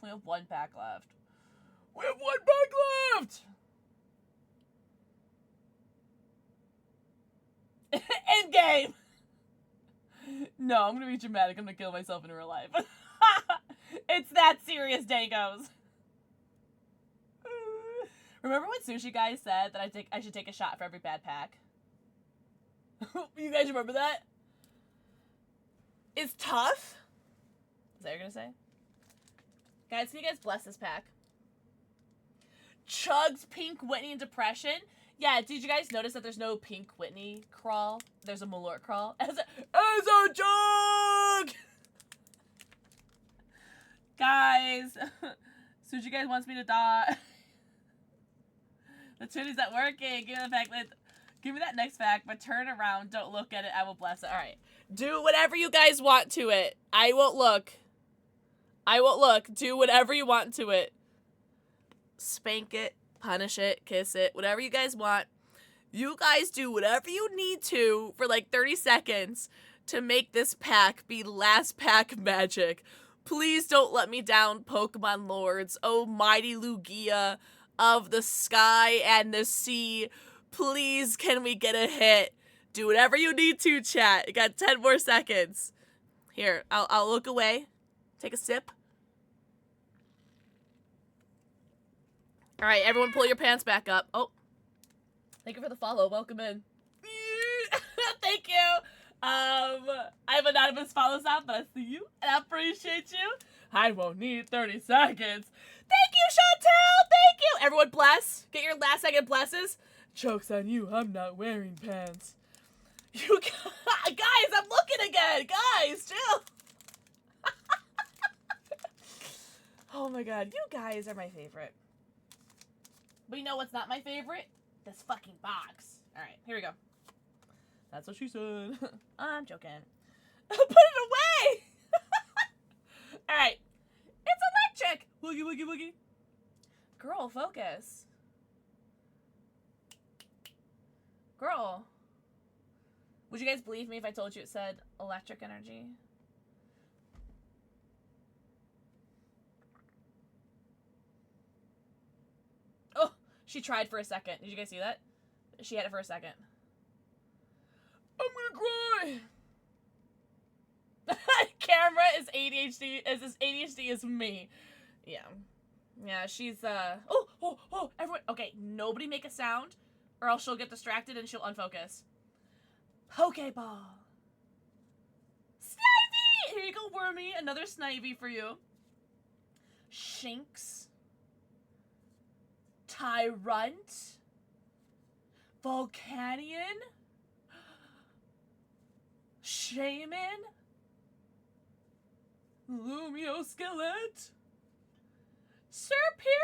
have 1 pack left. We have 1 pack left! End game! No, I'm gonna be dramatic. I'm gonna kill myself in real life. It's that serious, Dangos. Remember when Sushi Guy said that I should take a shot for every bad pack? You guys remember that? It's tough? Is that what you're gonna say? Guys, can you guys bless this pack? Chug's Pink Whitney and Depression. Yeah, did you guys notice that there's no Pink Whitney crawl? There's a Malort crawl. As a joke! Guys, Sushi Guys wants me to die. The Twitty's not working. Give me the fact that, give me that next fact, but turn around. Don't look at it. I will bless it. All right. Do whatever you guys want to it. I won't look. I won't look. Do whatever you want to it. Spank it, punish it, kiss it, whatever you guys want. You guys do whatever you need to for like 30 seconds to make this pack be last pack magic. Please don't let me down, Pokemon Lords. Oh, mighty Lugia of the sky and the sea. Please, can we get a hit? Do whatever you need to, chat. You got 10 more seconds. Here, I'll look away. Take a sip. All right, everyone pull your pants back up. Oh, thank you for the follow. Welcome in. Thank you. I have anonymous follows out, but I see you, and I appreciate you. I won't need 30 seconds. Thank you, Chantel! Thank you! Everyone bless. Get your last second blesses. Joke's on you, I'm not wearing pants. You guys, I'm looking again! Guys, chill! Oh my god, you guys are my favorite. But you know what's not my favorite? This fucking box. Alright, here we go. That's what she said. I'm joking. Put it away! Alright. It's electric! Woogie, woogie, woogie. Girl, focus. Girl. Would you guys believe me if I told you it said electric energy? Oh, she tried for a second. Did you guys see that? She had it for a second. I'm gonna cry! Camera is ADHD, as ADHD is me. Yeah. Yeah, she's, oh, everyone, okay, nobody make a sound, or else she'll get distracted and she'll unfocus. Pokeball. Snivy! Here you go, Wormy. Another Snivy for you. Shinx. Tyrant. Volcanion. Shaman. Lumio Skillet. Superior.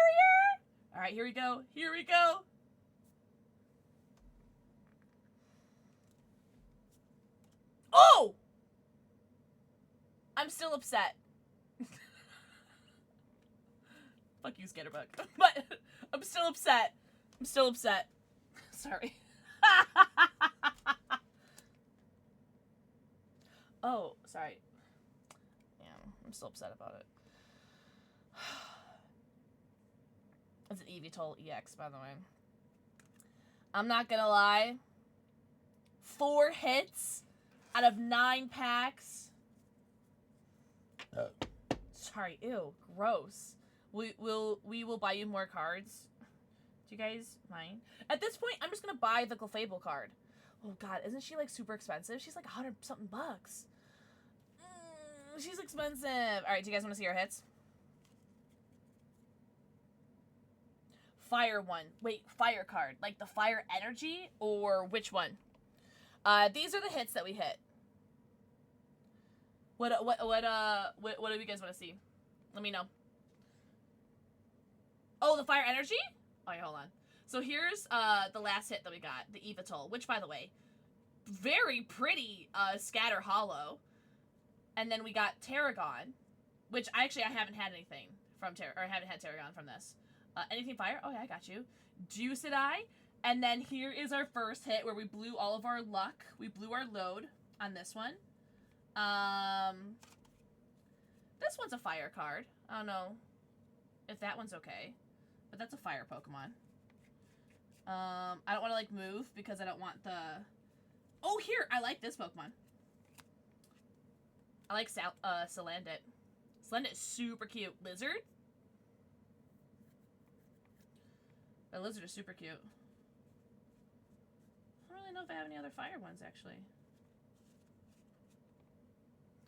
Alright, here we go. Here we go. Oh! I'm still upset. Fuck you, Scatterbug. But I'm still upset. I'm still upset. Sorry. Oh, sorry. Yeah, I'm still upset about it. It's an eVTOL EX, by the way. I'm not gonna lie. 4 hits out of 9 packs. Sorry, ew, gross. We will buy you more cards. Do you guys mind? At this point, I'm just gonna buy the Clefable card. Oh god, isn't she like super expensive? She's like 100 something bucks. She's expensive. All right, do you guys want to see her hits? Fire one. Wait, fire card. Like the fire energy or which one? These are the hits that we hit. What do you guys want to see? Let me know. Oh, the fire energy? Oh, yeah, hold on. So here's the last hit that we got, the eVTOL, which by the way, very pretty scatter hollow. And then we got Tarragon, which I haven't had anything from I haven't had Tarragon from this. Anything fire? Oh yeah, I got you. Juiced Eye. And then here is our first hit where we blew all of our luck. We blew our load on this one. This one's a fire card. I don't know if that one's okay, but that's a fire Pokemon. I don't want to like move because I don't want the... Oh, here! I like this Pokemon. I like Salandit. Salandit is super cute. Lizard? The lizard is super cute. I don't really know if I have any other fire ones, actually.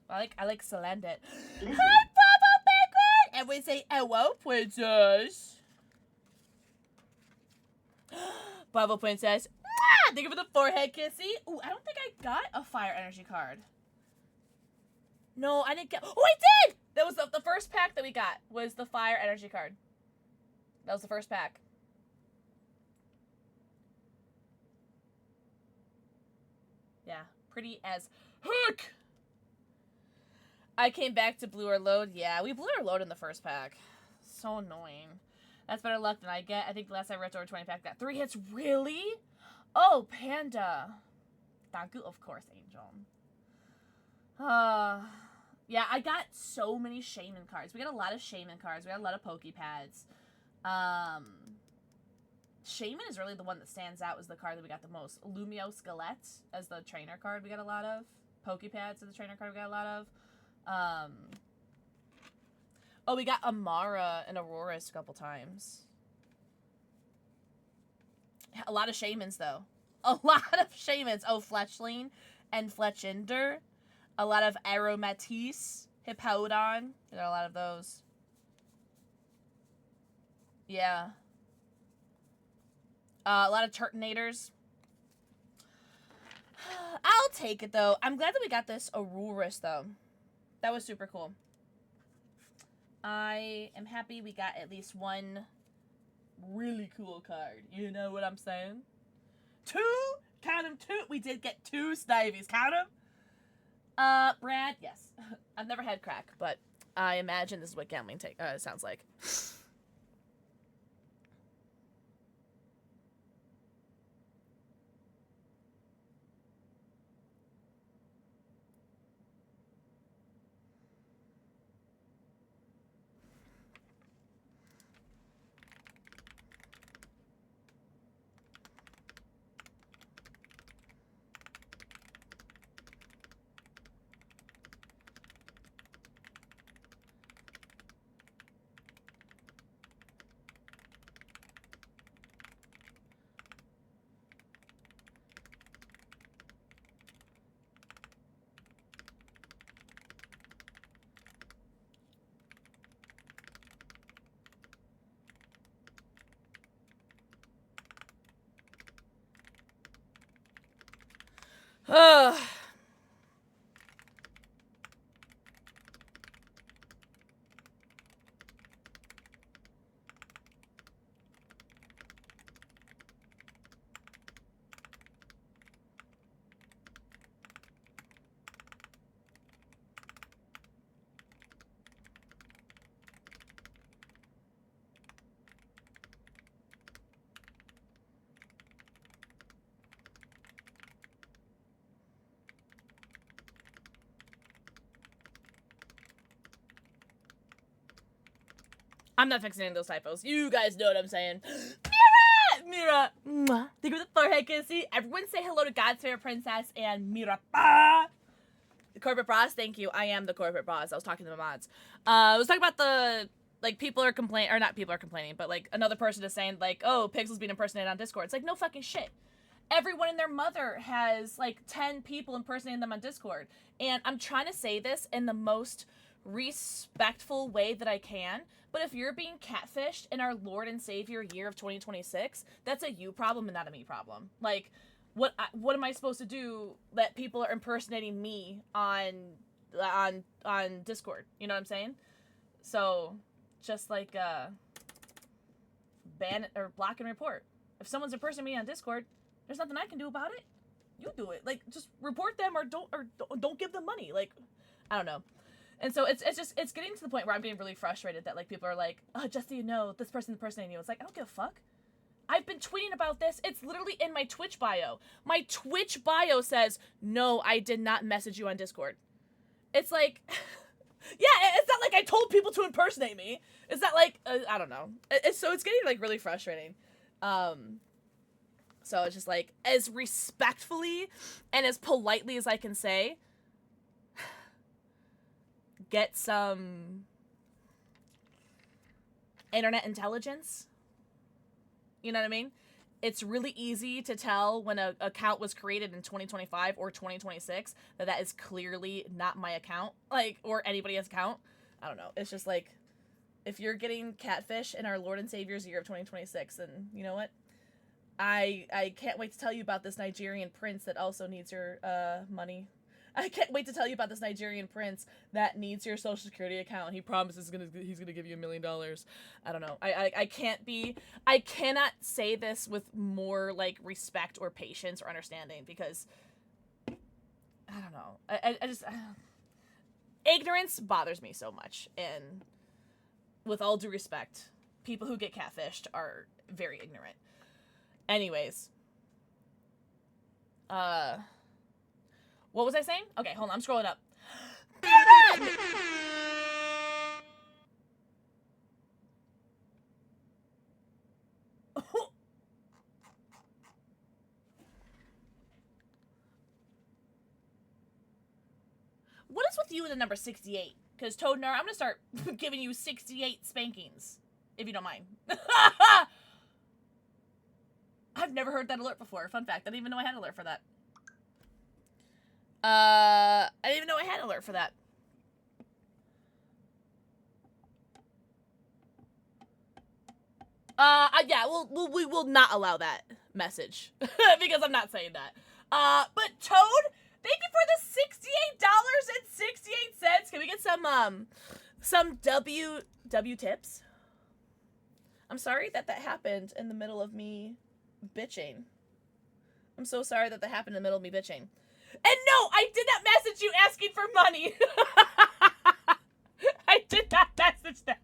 I like Salandit. Hi, Bravo Penguin! And we say, hello, princess. Bravo, princess. Mwah! Thank you for the forehead kissy. Ooh, I don't think I got a fire energy card. No, I didn't get... Oh, I did! That was the first pack that we got was the fire energy card. That was the first pack. Yeah, pretty as heck. I came back to blew our load. Yeah, we blew our load in the first pack. So annoying. That's better luck than I get. I think the last time I read over 20 pack got 3 hits. Really? Oh, Panda. Thank you, of course, Angel. Yeah, I got so many Shaman cards. We got a lot of Shaman cards. We got a lot of Pokepads. Shaman is really the one that stands out as the card that we got the most. Lumio Skillet as the trainer card we got a lot of. Pokepads as the trainer card we got a lot of. Oh, we got Amara and Auroras a couple times. A lot of Shamans, though. A lot of Shamans. Oh, Fletchling and Fletchinder. A lot of Aromatisse. Hippowdon. There are a lot of those. Yeah. A lot of Turtonators. I'll take it, though. I'm glad that we got this Auroras, though. That was super cool. I am happy we got at least one really cool card. You know what I'm saying? 2? Count them, 2. We did get 2 Snivies. Count them. Brad, yes. I've never had crack, but I imagine this is what gambling sounds like. I'm not fixing any of those typos. You guys know what I'm saying. Mira! Mwah. Think of the forehead kissy. Everyone say hello to God's favorite princess and Mira. The corporate boss, thank you. I am the corporate boss. I was talking to the mods. I was talking about the, like, people are complaining, or not people are complaining, but, like, another person is saying, like, oh, Pixel's being impersonated on Discord. It's like, no fucking shit. Everyone and their mother has, like, 10 people impersonating them on Discord. And I'm trying to say this in the most respectful way that I can, but if you're being catfished in our Lord and Savior year of 2026, that's a you problem and not a me problem. Like, what am I supposed to do that people are impersonating me on Discord? You know what I'm saying? So, just like, ban or block and report. If someone's impersonating me on Discord, there's nothing I can do about it. You do it. Like, just report them or don't give them money. Like, I don't know. And so it's getting to the point where I'm getting really frustrated that, like, people are like, oh, just so you know, this person's impersonating you. It's like, I don't give a fuck. I've been tweeting about this. It's literally in my Twitch bio. My Twitch bio says, no, I did not message you on Discord. It's like, yeah, it's not like I told people to impersonate me. It's not like, I don't know. So it's getting, like, really frustrating. So it's just like, as respectfully and as politely as I can say, get some internet intelligence. You know what I mean? It's really easy to tell when an account was created in 2025 or 2026 that is clearly not my account, like, or anybody else's account. I don't know. It's just like, if you're getting catfish in our Lord and Savior's year of 2026, then you know what? I can't wait to tell you about this Nigerian prince that also needs your money. I can't wait to tell you about this Nigerian prince that needs your social security account. He promises he's gonna give you $1 million. I don't know. I cannot say this with more, like, respect or patience or understanding, because I don't know. I just ignorance bothers me so much, and with all due respect, people who get catfished are very ignorant. Anyways, what was I saying? Okay, hold on, I'm scrolling up. What is with you and the number 68? Because Toadner, I'm gonna start giving you 68 spankings, if you don't mind. I've never heard that alert before. Fun fact, I didn't even know I had an alert for that. I didn't even know I had an alert for that. Yeah, we will not allow that message. Because I'm not saying that. But Toad, thank you for the $68.68. Can we get some W tips? I'm sorry that happened in the middle of me bitching. I'm so sorry that happened in the middle of me bitching. And no, I did not message you asking for money. I did not message that.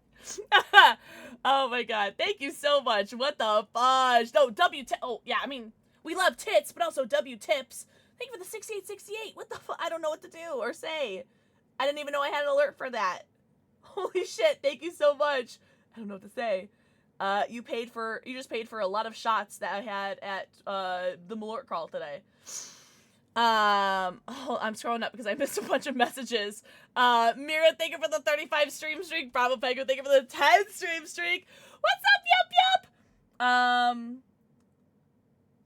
Oh my god, thank you so much. What the fudge? No, oh, yeah, I mean, we love tits, but also W tips. Thank you for the 6868. What the fuck? I don't know what to do or say. I didn't even know I had an alert for that. Holy shit, thank you so much. I don't know what to say. You just paid for a lot of shots that I had at, the Malort crawl today. I'm scrolling up because I missed a bunch of messages. Mira, thank you for the 35 stream streak. Bravo Pego, thank you for the 10 stream streak. What's up, yup?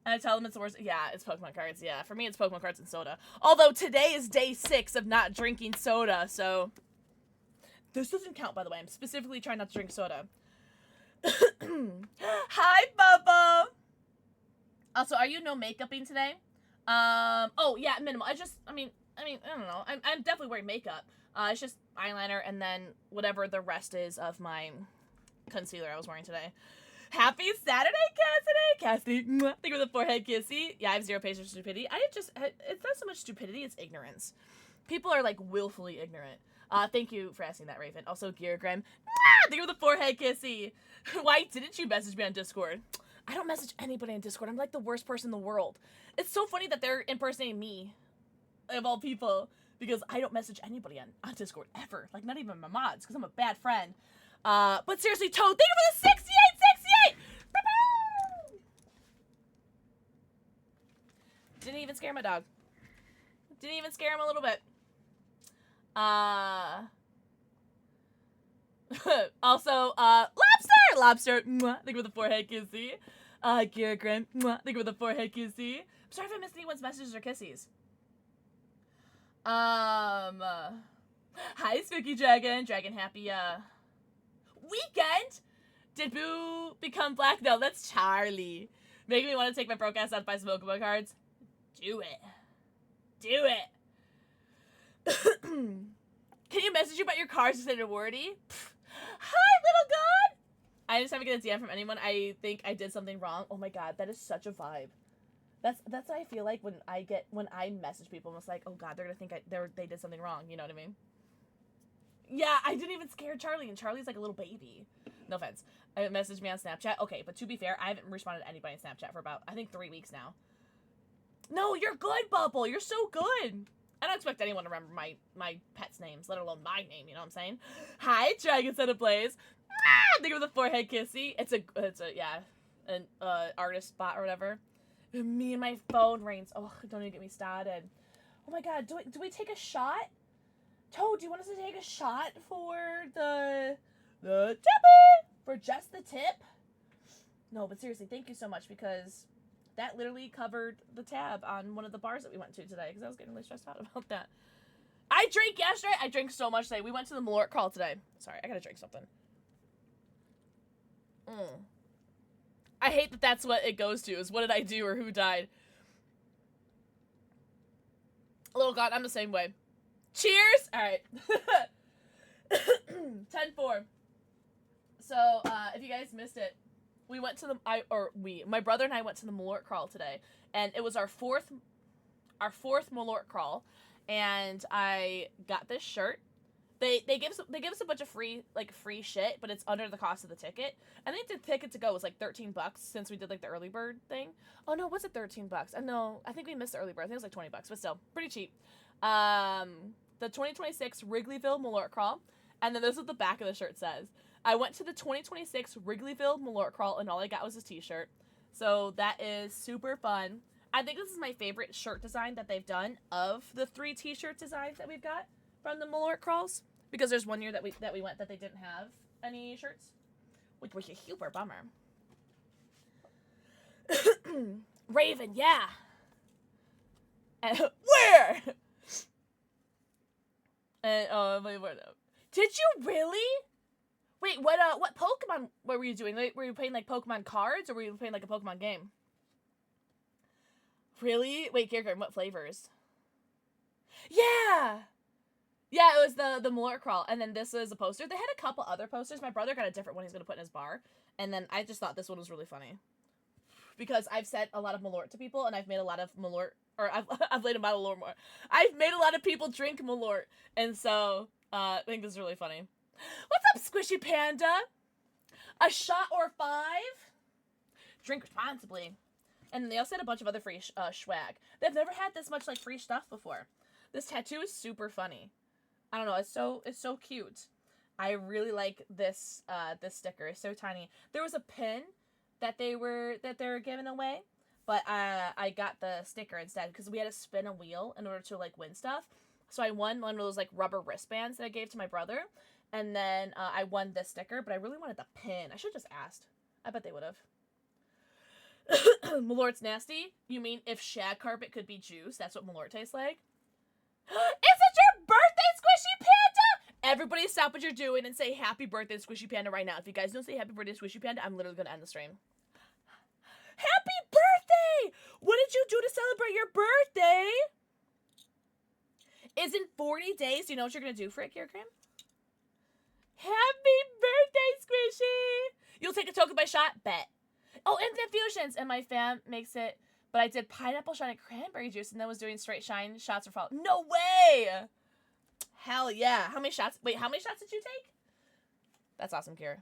And I tell them it's the worst. Yeah, it's Pokemon cards. Yeah, for me, it's Pokemon cards and soda. Although today is day 6 of not drinking soda, so this doesn't count, by the way. I'm specifically trying not to drink soda. Hi, Bubba. Also, are you no makeuping today? Oh yeah, minimal. I mean, I don't know. I'm definitely wearing makeup. It's just eyeliner and then whatever the rest is of my concealer I was wearing today. Happy Saturday, Cassidy! Mwah. Think of the forehead kissy. Yeah, I have zero patience for stupidity. It's not so much stupidity, it's ignorance. People are like willfully ignorant. Thank you for asking that, Raven. Also, Gear Grim. Think of the forehead kissy. Why didn't you message me on Discord? I don't message anybody on Discord. I'm like the worst person in the world. It's so funny that they're impersonating me, of all people, because I don't message anybody on Discord ever. Like, not even my mods, because I'm a bad friend. But seriously, Toad, thank you for the 68! Didn't even scare my dog. Didn't even scare him a little bit. Also, Lobster, mwah, think with the forehead kissy. Gear Grim, mwah, think with the forehead kissy. I'm sorry if I missed anyone's messages or kissies. Hi, Spooky Dragon, happy, weekend? Did Boo become black? No, that's Charlie. Making me want to take my broke ass out to buy some Pokemon cards. Do it. Do it. Can you message you about your cards instead of Wordy? Hi, little god! I just haven't get a DM from anyone. I think I did something wrong. Oh my god, that is such a vibe. That's what I feel like when I message people. I'm just like, oh god, they're gonna think they did something wrong. You know what I mean? Yeah, I didn't even scare Charlie, and Charlie's like a little baby. No offense. Messaged me on Snapchat. Okay, but to be fair, I haven't responded to anybody on Snapchat for about, I think, 3 weeks now. No, you're good, Bubble. You're so good. I don't expect anyone to remember my pets' names, let alone my name, you know what I'm saying? Hi, Dragon Set of Blaze. Think of the forehead kissy. It's a an artist spot or whatever. Me and my phone rings. Oh, don't even get me started. Oh my god, do we take a shot? Toad, do you want us to take a shot for the tippy? For just the tip? No, but seriously, thank you so much, because that literally covered the tab on one of the bars that we went to today, because I was getting really stressed out about that. I drank yesterday. I drank so much today. We went to the Malort crawl today. Sorry, I gotta drink something. I hate that that's what it goes to, is what did I do or who died. Little god, I'm the same way. Cheers! Alright. 10-4. So, if you guys missed it, we went to my brother and I went to the Malort crawl today, and it was our fourth Malort crawl, and I got this shirt. They give us a bunch of free shit, but it's under the cost of the ticket. I think the ticket to go was like $13 since we did like the early bird thing. Oh no, was it $13? No, I think we missed the early bird. I think it was like $20, but still pretty cheap. The 2026 Wrigleyville Malort crawl, and then this is what the back of the shirt says. I went to the 2026 Wrigleyville Malort crawl, and all I got was this t-shirt. So that is super fun. I think this is my favorite shirt design that they've done of the 3 t-shirt designs that we've got from the Malort crawls. Because there's one year that we went that they didn't have any shirts, which was a super bummer. Raven, yeah. And where? And wait, did you really? Wait, what Pokemon were you doing? Were you playing like Pokemon cards, or were you playing like a Pokemon game? Really? Wait, Gary, what flavors? Yeah. Yeah, it was the Malort crawl, and then this is a poster. They had a couple other posters. My brother got a different one he's gonna put in his bar, and then I just thought this one was really funny. Because I've said a lot of Malort to people, and I've made a lot of Malort, or I've laid a bottle of Malort. I've made a lot of people drink Malort, and so, I think this is really funny. What's up, Squishy Panda? A shot or 5? Drink responsibly. And they also had a bunch of other free swag. They've never had this much, like, free stuff before. This tattoo is super funny. I don't know, it's so cute. I really like this this sticker. It's so tiny. There was a pin that they were giving away, but I got the sticker instead because we had to spin a wheel in order to like win stuff. So I won one of those like rubber wristbands that I gave to my brother, and then I won this sticker. But I really wanted the pin. I should have just asked. I bet they would have. Malort's nasty? You mean if shag carpet could be juice? That's what Malort tastes like? Is it your birthday, Squishy Panda? Everybody stop what you're doing and say happy birthday, Squishy Panda, right now. If you guys don't say happy birthday, Squishy Panda, I'm literally going to end the stream. Happy birthday! What did you do to celebrate your birthday? Is in 40 days. Do you know what you're going to do for it, Kira Krim? Happy birthday, Squishy! You'll take a token by shot? Bet. Oh, Infinite Fusions! And my fam makes it, but I did pineapple shine and cranberry juice and then was doing straight shine shots or fall. No way! Hell yeah. How many shots? Wait, how many shots did you take? That's awesome, Kira.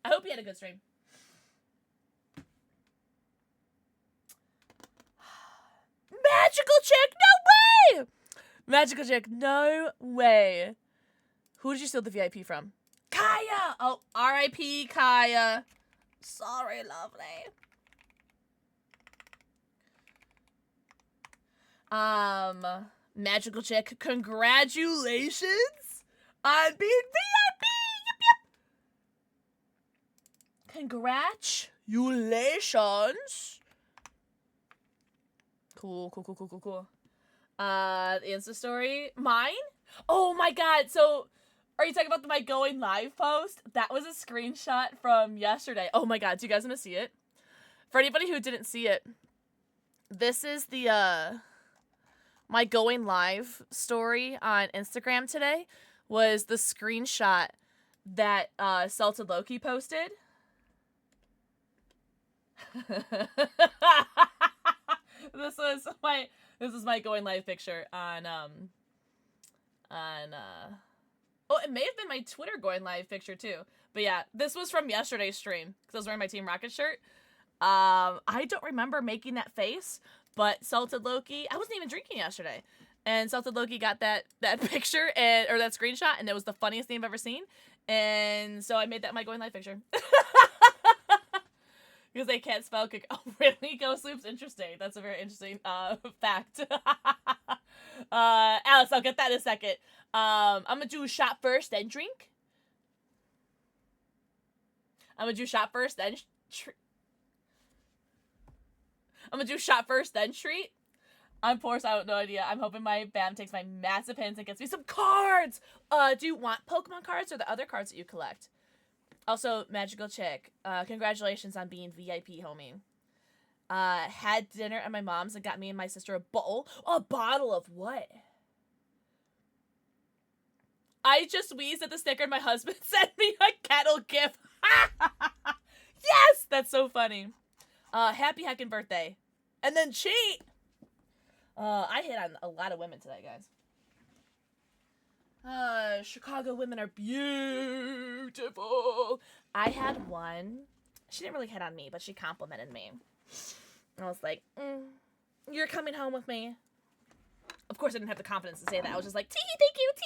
I hope you had a good stream. Magical chick, no way! Magical chick, no way. Who did you steal the VIP from? Kaya! Oh, R.I.P. Kaya. Sorry, lovely. Magical chick, congratulations on being VIP! Yep, yep. Congratulations. Cool. The Insta story. Mine? Oh my god, so are you talking about my going live post? That was a screenshot from yesterday. Oh my god, do you guys want to see it? For anybody who didn't see it, this is the, my going live story on Instagram today was the screenshot that, Salted Loki posted. This is my going live picture on oh, it may have been my Twitter going live picture too. But yeah, this was from yesterday's stream because I was wearing my Team Rocket shirt. I don't remember making that face, but Salted Loki, I wasn't even drinking yesterday. And Salted Loki got that picture or that screenshot, and it was the funniest thing I've ever seen. And so I made that my going live picture. Because they can't spell cook. Oh, really? Ghost Loop's interesting. That's a very interesting fact. Alice, I'll get that in a second. I'm gonna do a shot first, then drink. I'm gonna do shot first, then I'm gonna do shot first, then treat. I'm poor, so I have no idea. I'm hoping my BAM takes my massive hints and gets me some cards. Do you want Pokemon cards or the other cards that you collect? Also, Magical Chick, congratulations on being VIP, homie. Had dinner at my mom's and got me and my sister a bottle. A bottle of what? I just wheezed at the sticker and my husband sent me a kettle gift. Yes! That's so funny. Happy heckin' birthday. And then cheat! I hit on a lot of women today, guys. Chicago women are beautiful. I had one. She didn't really hit on me, but she complimented me. I was like, you're coming home with me. Of course, I didn't have the confidence to say that. I was just like, tee, thank you, tee.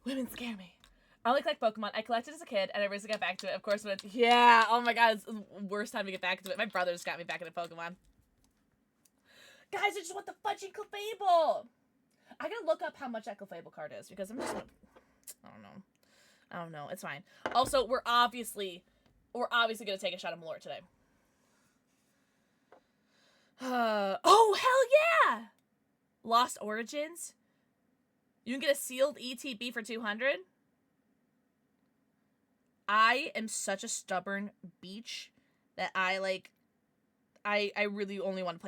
Women scare me. I only collect Pokemon. I collected as a kid, and I recently got back to it. Of course, when it's, yeah, oh my god, it's the worst time to get back to it. My brothers got me back into Pokemon. Guys, I just want the fudgy Clefable. I gotta look up how much that Clefable card is, because I'm just gonna, I don't know. It's fine. Also, we're obviously gonna take a shot of Malort today. Oh, hell yeah! Lost Origins. You can get a sealed ETB for 200. I am such a stubborn beach that I really only want to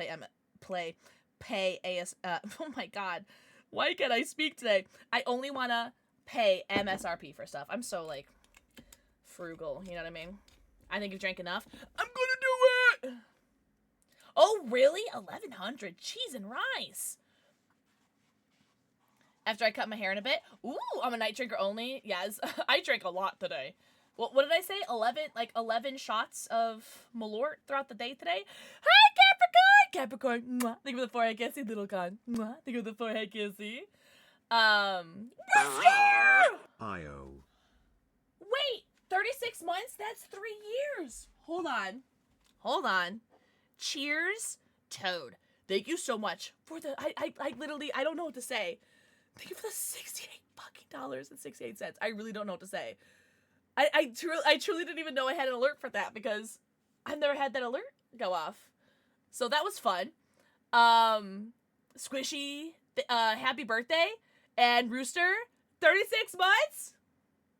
pay AS. Oh my god, why can't I speak today? I only want to pay MSRP for stuff. I'm so like frugal, you know what I mean? I think you've drank enough. I'm gonna do it. Oh really? 1100 cheese and rice. After I cut my hair in a bit. Ooh, I'm a night drinker only. Yes, I drank a lot today. What did I say? 11 shots of Malort throughout the day today. Hi, Capricorn! Capricorn, mwah. Think of the forehead kissy, little con. Mwah. Think of the forehead kissy. I.O. Wait, 36 months? That's 3 years. Hold on. Cheers, Toad. Thank you so much for the, I literally, I don't know what to say. Thank you for the $68.68. I really don't know what to say. I truly didn't even know I had an alert for that because I've never had that alert go off. So that was fun. Squishy, happy birthday. And Rooster, 36 months?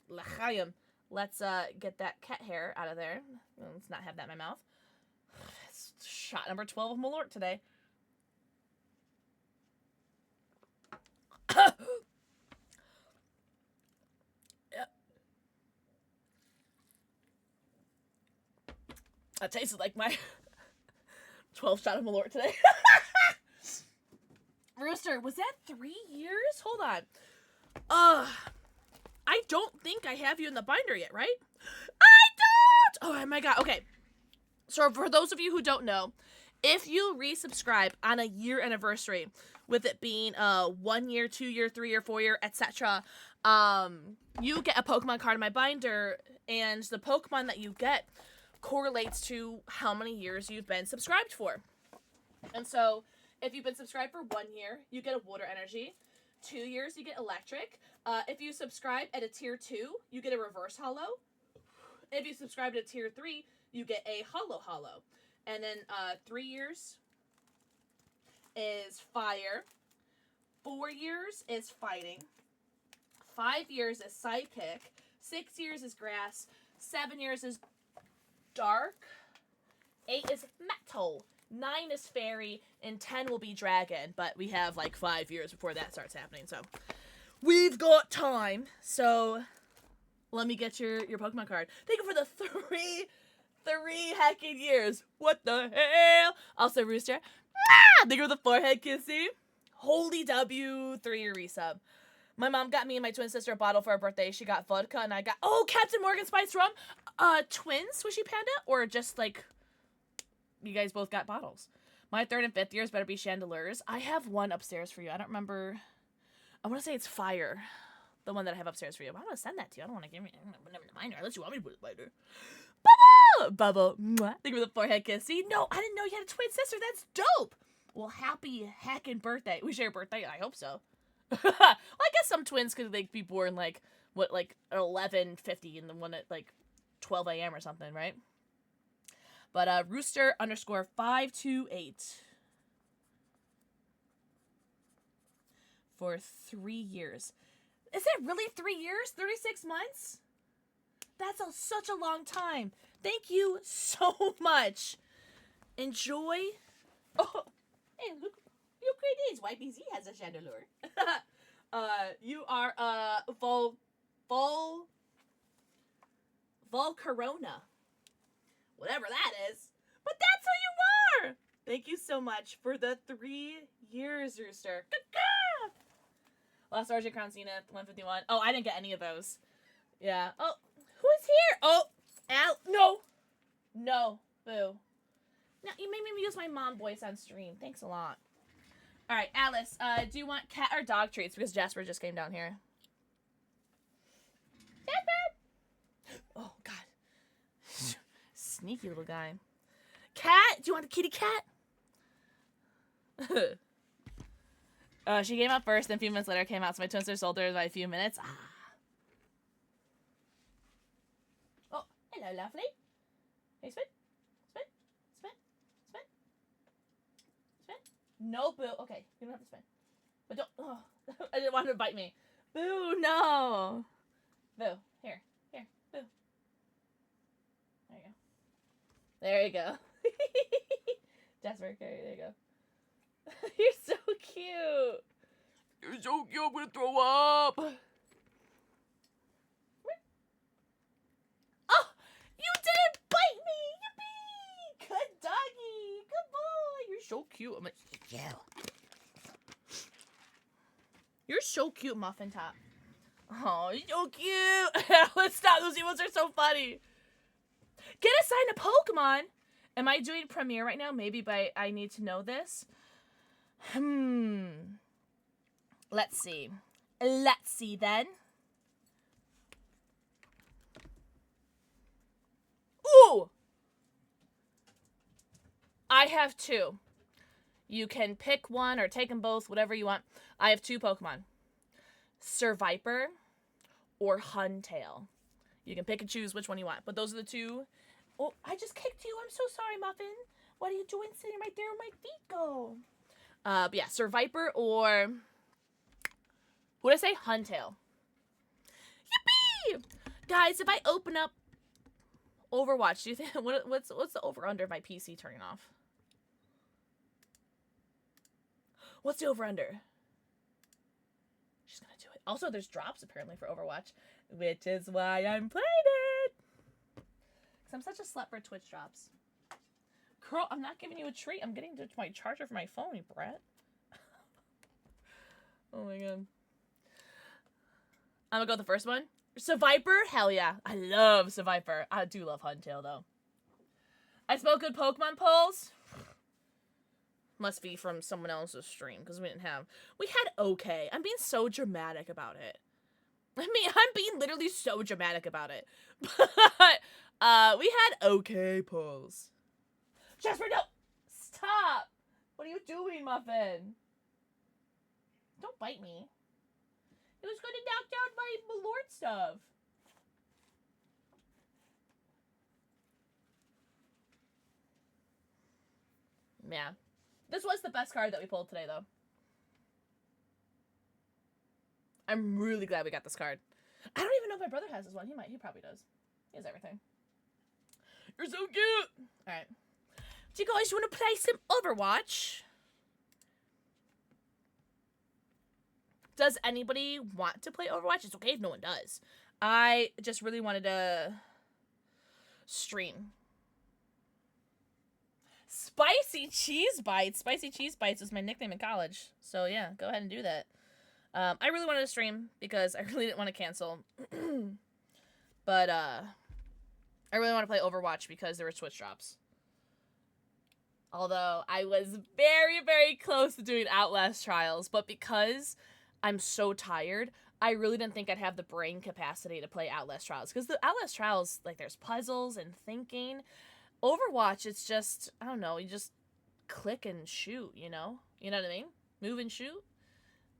L'chaim. Let's get that cat hair out of there. Let's not have that in my mouth. It's shot number 12 of Malort today. Yep. That tasted like my 12 shot of Malort today. Rooster, was that 3 years? Hold on. I don't think I have you in the binder yet, right? I don't! Oh my god, okay. So for those of you who don't know, if you resubscribe on a year anniversary, with it being 1 year, 2 year, 3 year, 4 year, etc., you get a Pokemon card in my binder, and the Pokemon that you get correlates to how many years you've been subscribed for. And so, if you've been subscribed for 1 year, you get a Water Energy. 2 years, you get Electric. If you subscribe at a Tier 2, you get a Reverse Holo. If you subscribe to Tier 3, you get a Holo. And then 3 years is Fire. 4 years is Fighting. 5 years is Psychic. 6 years is Grass. 7 years is Dark. 8 is Metal. 9 is Fairy. And 10 will be Dragon. But we have like 5 years before that starts happening. So we've got time. So let me get your Pokemon card. Thank you for the three heckin' years. What the hell? Also, Rooster. Thank you for the forehead kissy. Holy W, 3-year resub. My mom got me and my twin sister a bottle for her birthday. She got vodka and I got, Captain Morgan Spice Rum. Twins, Swishy Panda? Or just like, you guys both got bottles? My 3rd and 5th years better be chandeliers. I have one upstairs for you. I don't remember. I want to say it's Fire. The one that I have upstairs for you. But I'm going to send that to you. I don't want to give me a minor unless you want me to put it later. Bubble. Mwah. Think of the forehead kiss. See, no, I didn't know you had a twin sister. That's dope. Well, happy hacking birthday. We share a birthday? I hope so. Well, I guess some twins could like be born like 11:50 and the one at like 12 a.m. or something, right? But Rooster _ 528 for 3 years. Is it really 3 years? 36 months? That's such a long time. Thank you so much. Enjoy. Oh, hey, look at this. YBZ has a chandelier. You are Volcarona. Whatever that is. But that's who you are. Thank you so much for the 3 years, Rooster. Last Sergeant Crown Zenith, 151. Oh, I didn't get any of those. Yeah. Oh, who is here? Oh, Al. No. Boo. No, you made me use my mom voice on stream. Thanks a lot. All right, Alice, do you want cat or dog treats? Because Jasper just came down here. Jasper! Oh, God. Sneaky little guy. Cat? Do you want a kitty cat? She came out first, then a few minutes later came out, so my twin sister sold her by a few minutes. Oh, hello, lovely. Hey, spin. No, Boo. Okay, you don't have to spin. But don't. Oh, I didn't want him to bite me. Boo, no. Boo, here, Boo. There you go. Jasper, okay, there you go. You're so cute. You're so cute. I'm gonna throw up. Oh, you didn't bite me. Yippee! Good doggy. Good boy. You're so cute. I'm like, yeah. You're so cute, Muffin Top. Oh, you're so cute. Let's stop. Those emotes are so funny. Get assigned a Pokemon. Am I doing Premiere right now? Maybe, but I need to know this. Let's see. Let's see then. Ooh! I have 2. You can pick one or take them both, whatever you want. I have 2 Pokemon. Surviper or Huntail. You can pick and choose which one you want. But those are the 2. Oh, I just kicked you. I'm so sorry, Muffin. What are you doing sitting right there where my feet go? But yeah, Surviper or... What did I say? Huntail. Yippee! Guys, if I open up Overwatch. Do you think what's the over under of my PC turning off? What's the over under? She's gonna do it. Also, there's drops apparently for Overwatch, which is why I'm playing it. Cause I'm such a slut for Twitch drops. Girl, I'm not giving you a treat. I'm getting to my charger for my phone, you brat. Oh my god. I'm gonna go with the first one. Survivor? Hell yeah. I love Survivor. I do love Huntail though. I spelled good Pokemon polls. Must be from someone else's stream because we didn't have. We had okay. I'm being so dramatic about it. I mean, I'm being literally so dramatic about it. But we had okay polls. Jasper, no! Stop! What are you doing, Muffin? Don't bite me. It was going to knock down my Lord stuff. Yeah. This was the best card that we pulled today, though. I'm really glad we got this card. I don't even know if my brother has this one. He probably does. He has everything. You're so cute! Alright. Do you guys want to play some Overwatch? Does anybody want to play Overwatch? It's okay if no one does. I just really wanted to stream. Spicy Cheese Bites. Spicy Cheese Bites was my nickname in college. So yeah, go ahead and do that. I really wanted to stream because I really didn't want to cancel. But I really want to play Overwatch because there were Twitch drops. Although I was very, very close to doing Outlast Trials, but because I'm so tired, I really didn't think I'd have the brain capacity to play Outlast Trials. Because the Outlast Trials, like, there's puzzles and thinking. Overwatch, it's just, I don't know, you just click and shoot, you know? You know what I mean? Move and shoot.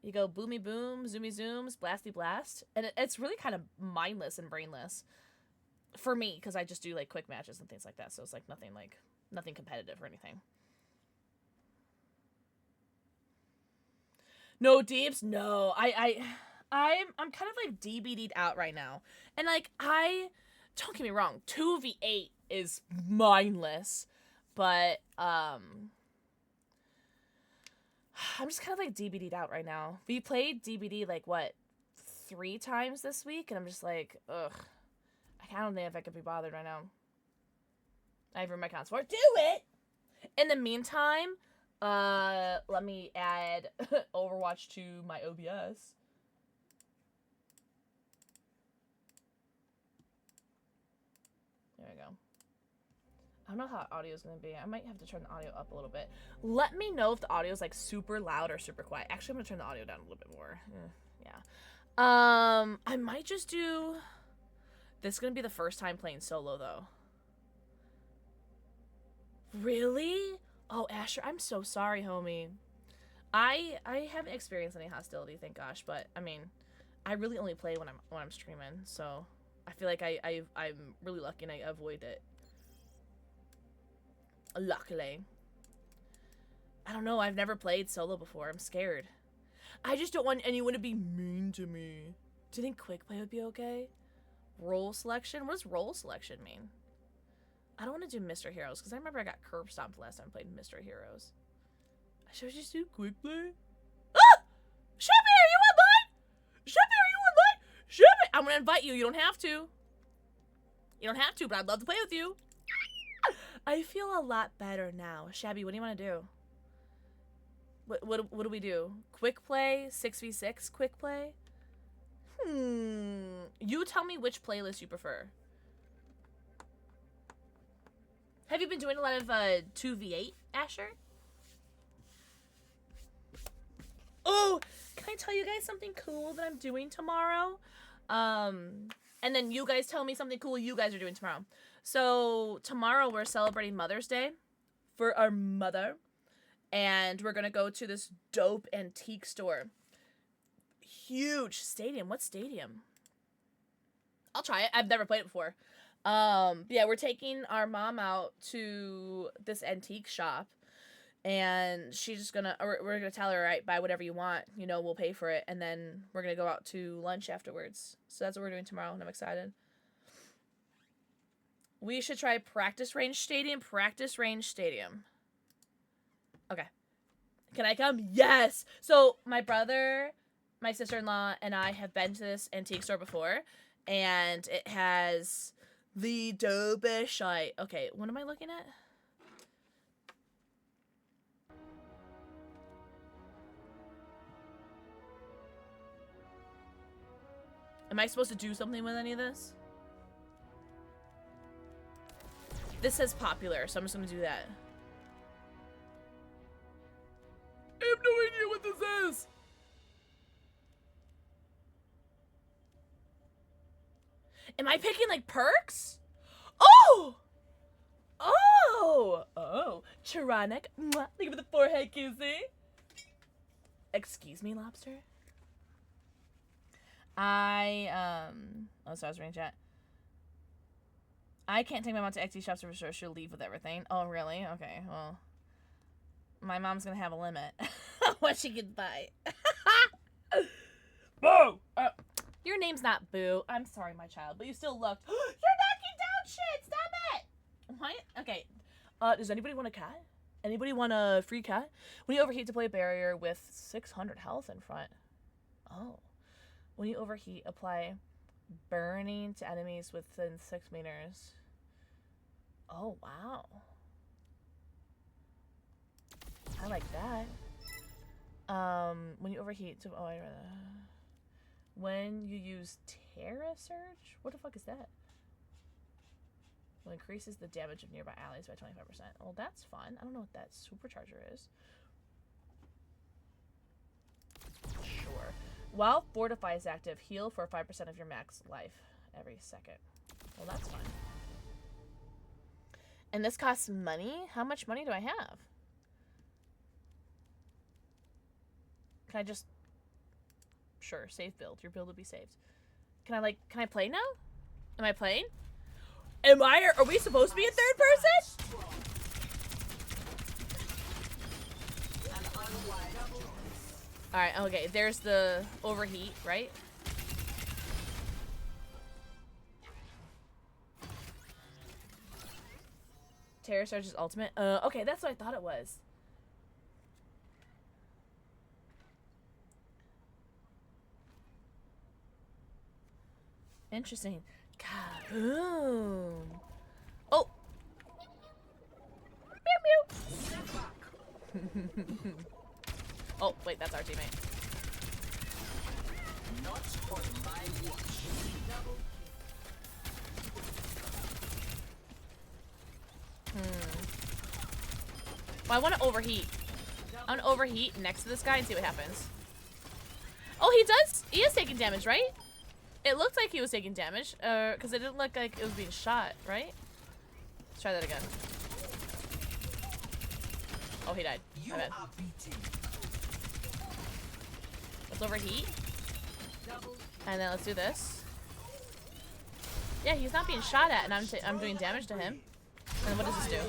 You go boomy boom, zoomy zooms, blasty blast. And it's really kind of mindless and brainless. For me, because I just do, like, quick matches and things like that. So it's, like, nothing competitive or anything. No deeps? No. I'm kind of like DBD'd out right now. And like don't get me wrong, 2v8 is mindless. But I'm just kind of like DBD'd out right now. We played DBD like what, 3 times this week, and I'm just like, ugh. I don't think if I could be bothered right now. I have room my accounts for it. Do it! In the meantime, let me add Overwatch to my OBS. There we go. I don't know how audio is going to be. I might have to turn the audio up a little bit. Let me know if the audio is like super loud or super quiet. Actually, I'm going to turn the audio down a little bit more. Yeah. I might just do... This is going to be the first time playing solo, though. Really? Oh, Asher, I'm so sorry, homie. I haven't experienced any hostility, thank gosh, but I mean, I really only play when I'm streaming, so I feel like I'm really lucky and I avoid it. Luckily. I don't know, I've never played solo before. I'm scared. I just don't want anyone to be mean to me. Do you think quick play would be okay? Role selection? What does role selection mean? I don't want to do Mr. Heroes, because I remember I got curb stomped last time I played Mr. Heroes. Should I just do quick play? Ah! Shabby, are you online? Shabby, are you online? Shabby! I'm going to invite you. You don't have to. You don't have to, but I'd love to play with you. I feel a lot better now. Shabby, what do you want to do? What do we do? Quick play? 6v6 quick play? You tell me which playlist you prefer. Have you been doing a lot of 2v8, Asher? Oh, can I tell you guys something cool that I'm doing tomorrow? And then you guys tell me something cool you guys are doing tomorrow. So tomorrow we're celebrating Mother's Day for our mother. And we're going to go to this dope antique store. Huge stadium. What stadium? I'll try it. I've never played it before. Yeah, we're taking our mom out to this antique shop, and she's just gonna, we're gonna tell her, all right, buy whatever you want, you know, we'll pay for it, and then we're gonna go out to lunch afterwards. So that's what we're doing tomorrow, and I'm excited. We should try practice range stadium. Practice range stadium. Okay. Can I come? Yes! So, my brother, my sister-in-law, and I have been to this antique store before. And it has the dopest shite. Okay, what am I looking at? Am I supposed to do something with any of this? This says popular, so I'm just gonna do that. I have no idea what this is! Am I picking, like, perks? Oh! Oh! Oh. Chironic. Mwah. Look at the forehead, kissy. Excuse me, lobster? Oh, so I was reading chat. I can't take my mom to XD shops for sure. She'll leave with everything. Oh, really? Okay, well. My mom's gonna have a limit. What she can buy. Boo! Your name's not Boo. I'm sorry, my child, but you still looked. You're knocking down shit! Stop it! What? Okay. Does anybody want a cat? Anybody want a free cat? When you overheat, deploy a barrier with 600 health in front. Oh. When you overheat, apply burning to enemies within 6 meters. Oh, wow. I like that. When you overheat, oh, I rather. When you use Terra Surge? What the fuck is that? Well, increases the damage of nearby allies by 25%. Well, that's fun. I don't know what that supercharger is. Sure. While Fortify is active, heal for 5% of your max life every second. Well, that's fun. And this costs money? How much money do I have? Can I just... Sure, save build. Your build will be saved. Can I play now? Am I playing? Are we supposed to be in third person? Alright, okay, there's the overheat, right? Terra Surge's ultimate? Okay, that's what I thought it was. Interesting. Kaboom. Oh! Meow meow! Oh, wait, that's our teammate. Not on my watch. Well, I want to overheat. I want to overheat next to this guy and see what happens. Oh, he does. He is taking damage, right? It looked like he was taking damage, because it didn't look like it was being shot, right? Let's try that again. Oh, he died. My bad. Let's overheat. And then let's do this. Yeah, he's not being shot at, and I'm doing damage to him. And then what does this do?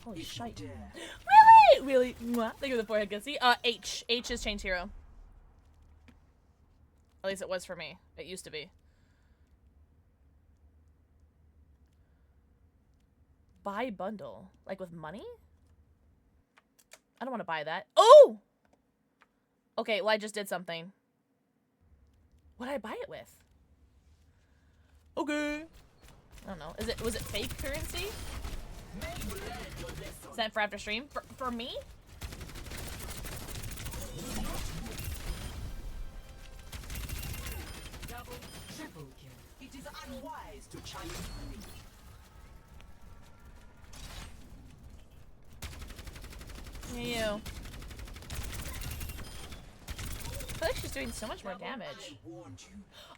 Holy shite. Really? Really? Mwah. Thank you for the forehead, Gussie. H. H is Chained Hero. At least it was for me. It used to be. Buy bundle. Like with money? I don't want to buy that. Oh! Okay, well I just did something. What did I buy it with? Okay. I don't know. Was it fake currency? Sent for after stream? For me? Double, triple kill. It is unwise to challenge me. Hey, you. I feel like she's doing so much more damage.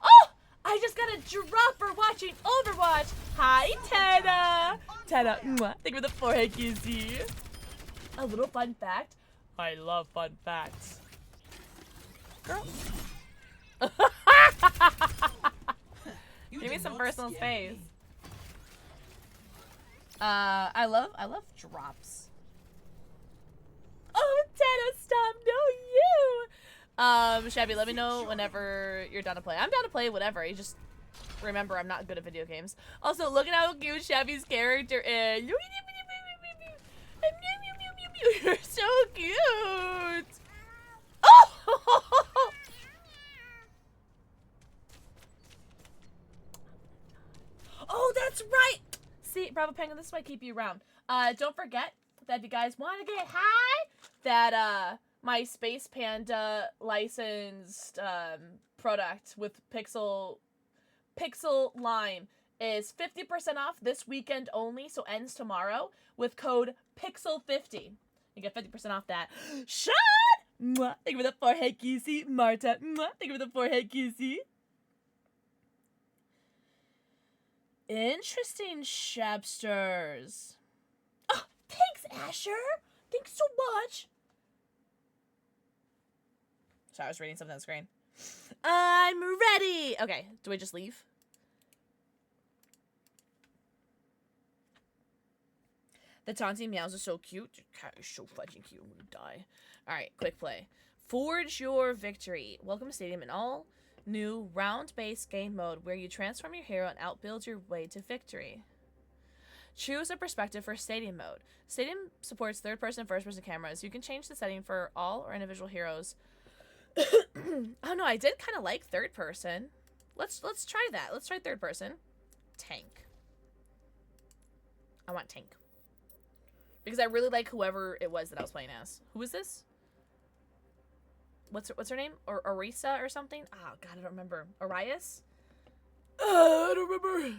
Oh! I just got a drop for watching Overwatch. Hi, Tana. Tana, mwah. Thank you for the forehead kissy. A little fun fact. I love fun facts. Girl. Give me some personal space. I love drops. Oh, Tana, stop. No, you. Shabby, let me know whenever you're done to play. I'm down to play whatever. You just remember I'm not good at video games. Also, look at how cute Shabby's character is. You're so cute. Oh! Oh, that's right. See, Bravo Penguin, this is why I keep you around. Don't forget that if you guys want to get high, that my Space Panda licensed product with Pixel Lime is 50% off this weekend only, so ends tomorrow, with code PIXEL50. You get 50% off that. Sean! Mwah. Thank you for the forehead kissy. Marta. Mwah. Thank you for the forehead kissy. Interesting, Shabsters. Oh, thanks, Asher. Thanks so much. Sorry, I was reading something on the screen. I'm ready. Okay, do we just leave? The taunting meows are so cute. Your cat is so fucking cute. I'm gonna die. Alright, quick play. Forge your victory. Welcome to Stadium, an all-new round-based game mode where you transform your hero and outbuild your way to victory. Choose a perspective for Stadium mode. Stadium supports third-person and first-person cameras. You can change the setting for all or individual heroes. Oh no, I did kind of like third-person. Let's try that. Let's try third-person. Tank. I want tank. Because I really like whoever it was that I was playing as. Who is this? What's her name? Or Orisa or something? Oh god, I don't remember. Arias? I don't remember.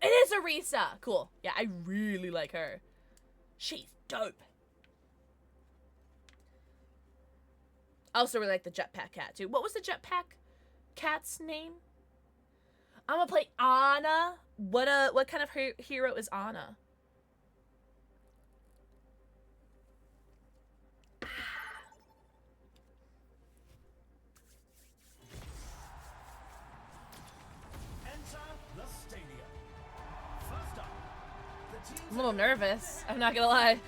It is Orisa! Cool. Yeah, I really like her. She's dope. I also really like the jetpack cat too. What was the jetpack cat's name? I'm gonna play Anna. What kind of hero is Anna? I'm a little nervous. I'm not gonna lie.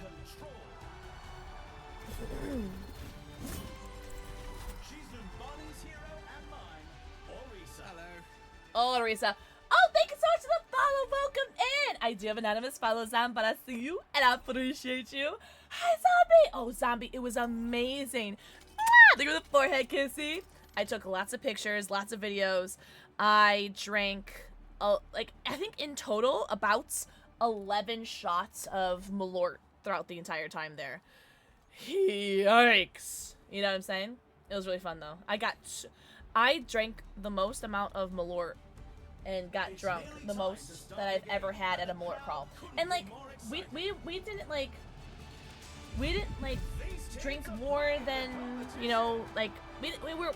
Oh, Orisa. Oh, thank you so much for the follow. Welcome in. I do have anonymous follow, Zam, but I see you and I appreciate you. Hi, Zombie. Oh, Zombie, it was amazing. Look at the forehead kissy. I took lots of pictures, lots of videos. I drank, like, I think in total about 11 shots of Malort throughout the entire time there. Yikes. You know what I'm saying? It was really fun, though. I drank the most amount of Malort and got drunk the most that I've ever had at a Malort crawl. And like we didn't drink more than, you know, like we're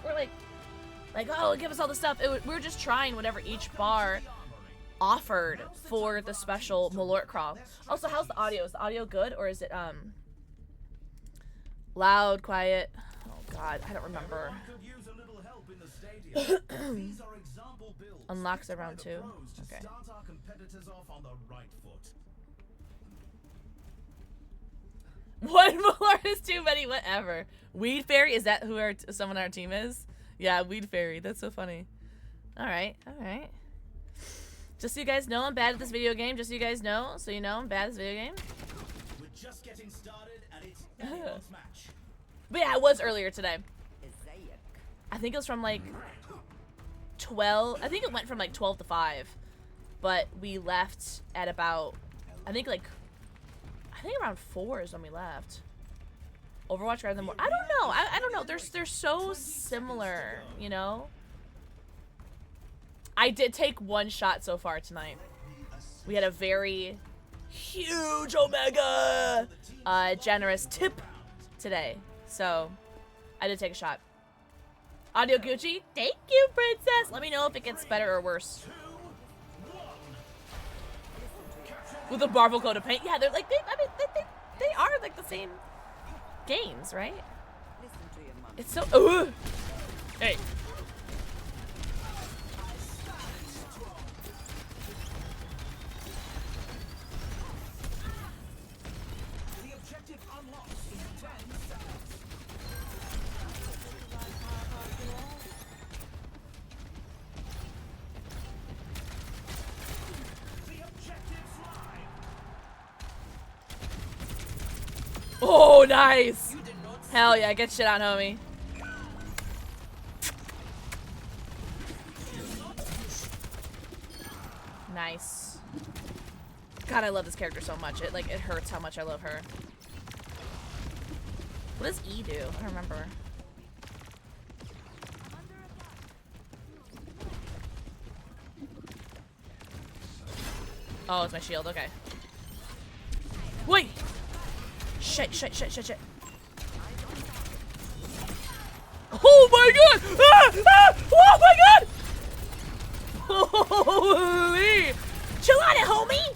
like oh, give us all the stuff. We were just trying whatever each bar offered for the special Malort crawl. Also, how's the audio? Is the audio good or is it loud, quiet? Oh god, I don't remember. Unlocks around 2. Okay. One Malort is too many. Whatever. Weed Fairy, is that who someone on our team is? Yeah, Weed Fairy. That's so funny. All right, all right. Just so you guys know, I'm bad at this video game. Just so you guys know, so you know, I'm bad at this video game. We're just getting started, and it's anyone's match. But yeah, it was earlier today. I think it was from like 12. I think it went from like 12 to 5, but we left at about I think around 4 is when we left. Overwatch rather than more. I don't know. I don't know. They're so similar, you know. I did take 1 shot so far tonight. We had a very huge Omega generous tip today, so I did take a shot. Audio Gucci, thank you, princess. Let me know if it gets better or worse. With a Marvel coat of paint, yeah, they're like they are like the same games, right? It's so. Hey. Oh, nice. Hell yeah, get shit on, homie. Nice. God, I love this character so much. It hurts how much I love her. What does E do? I don't remember. Oh, it's my shield. Okay. Wait. Shit. Oh my god! Oh my god! Holy! Chill on it, homie!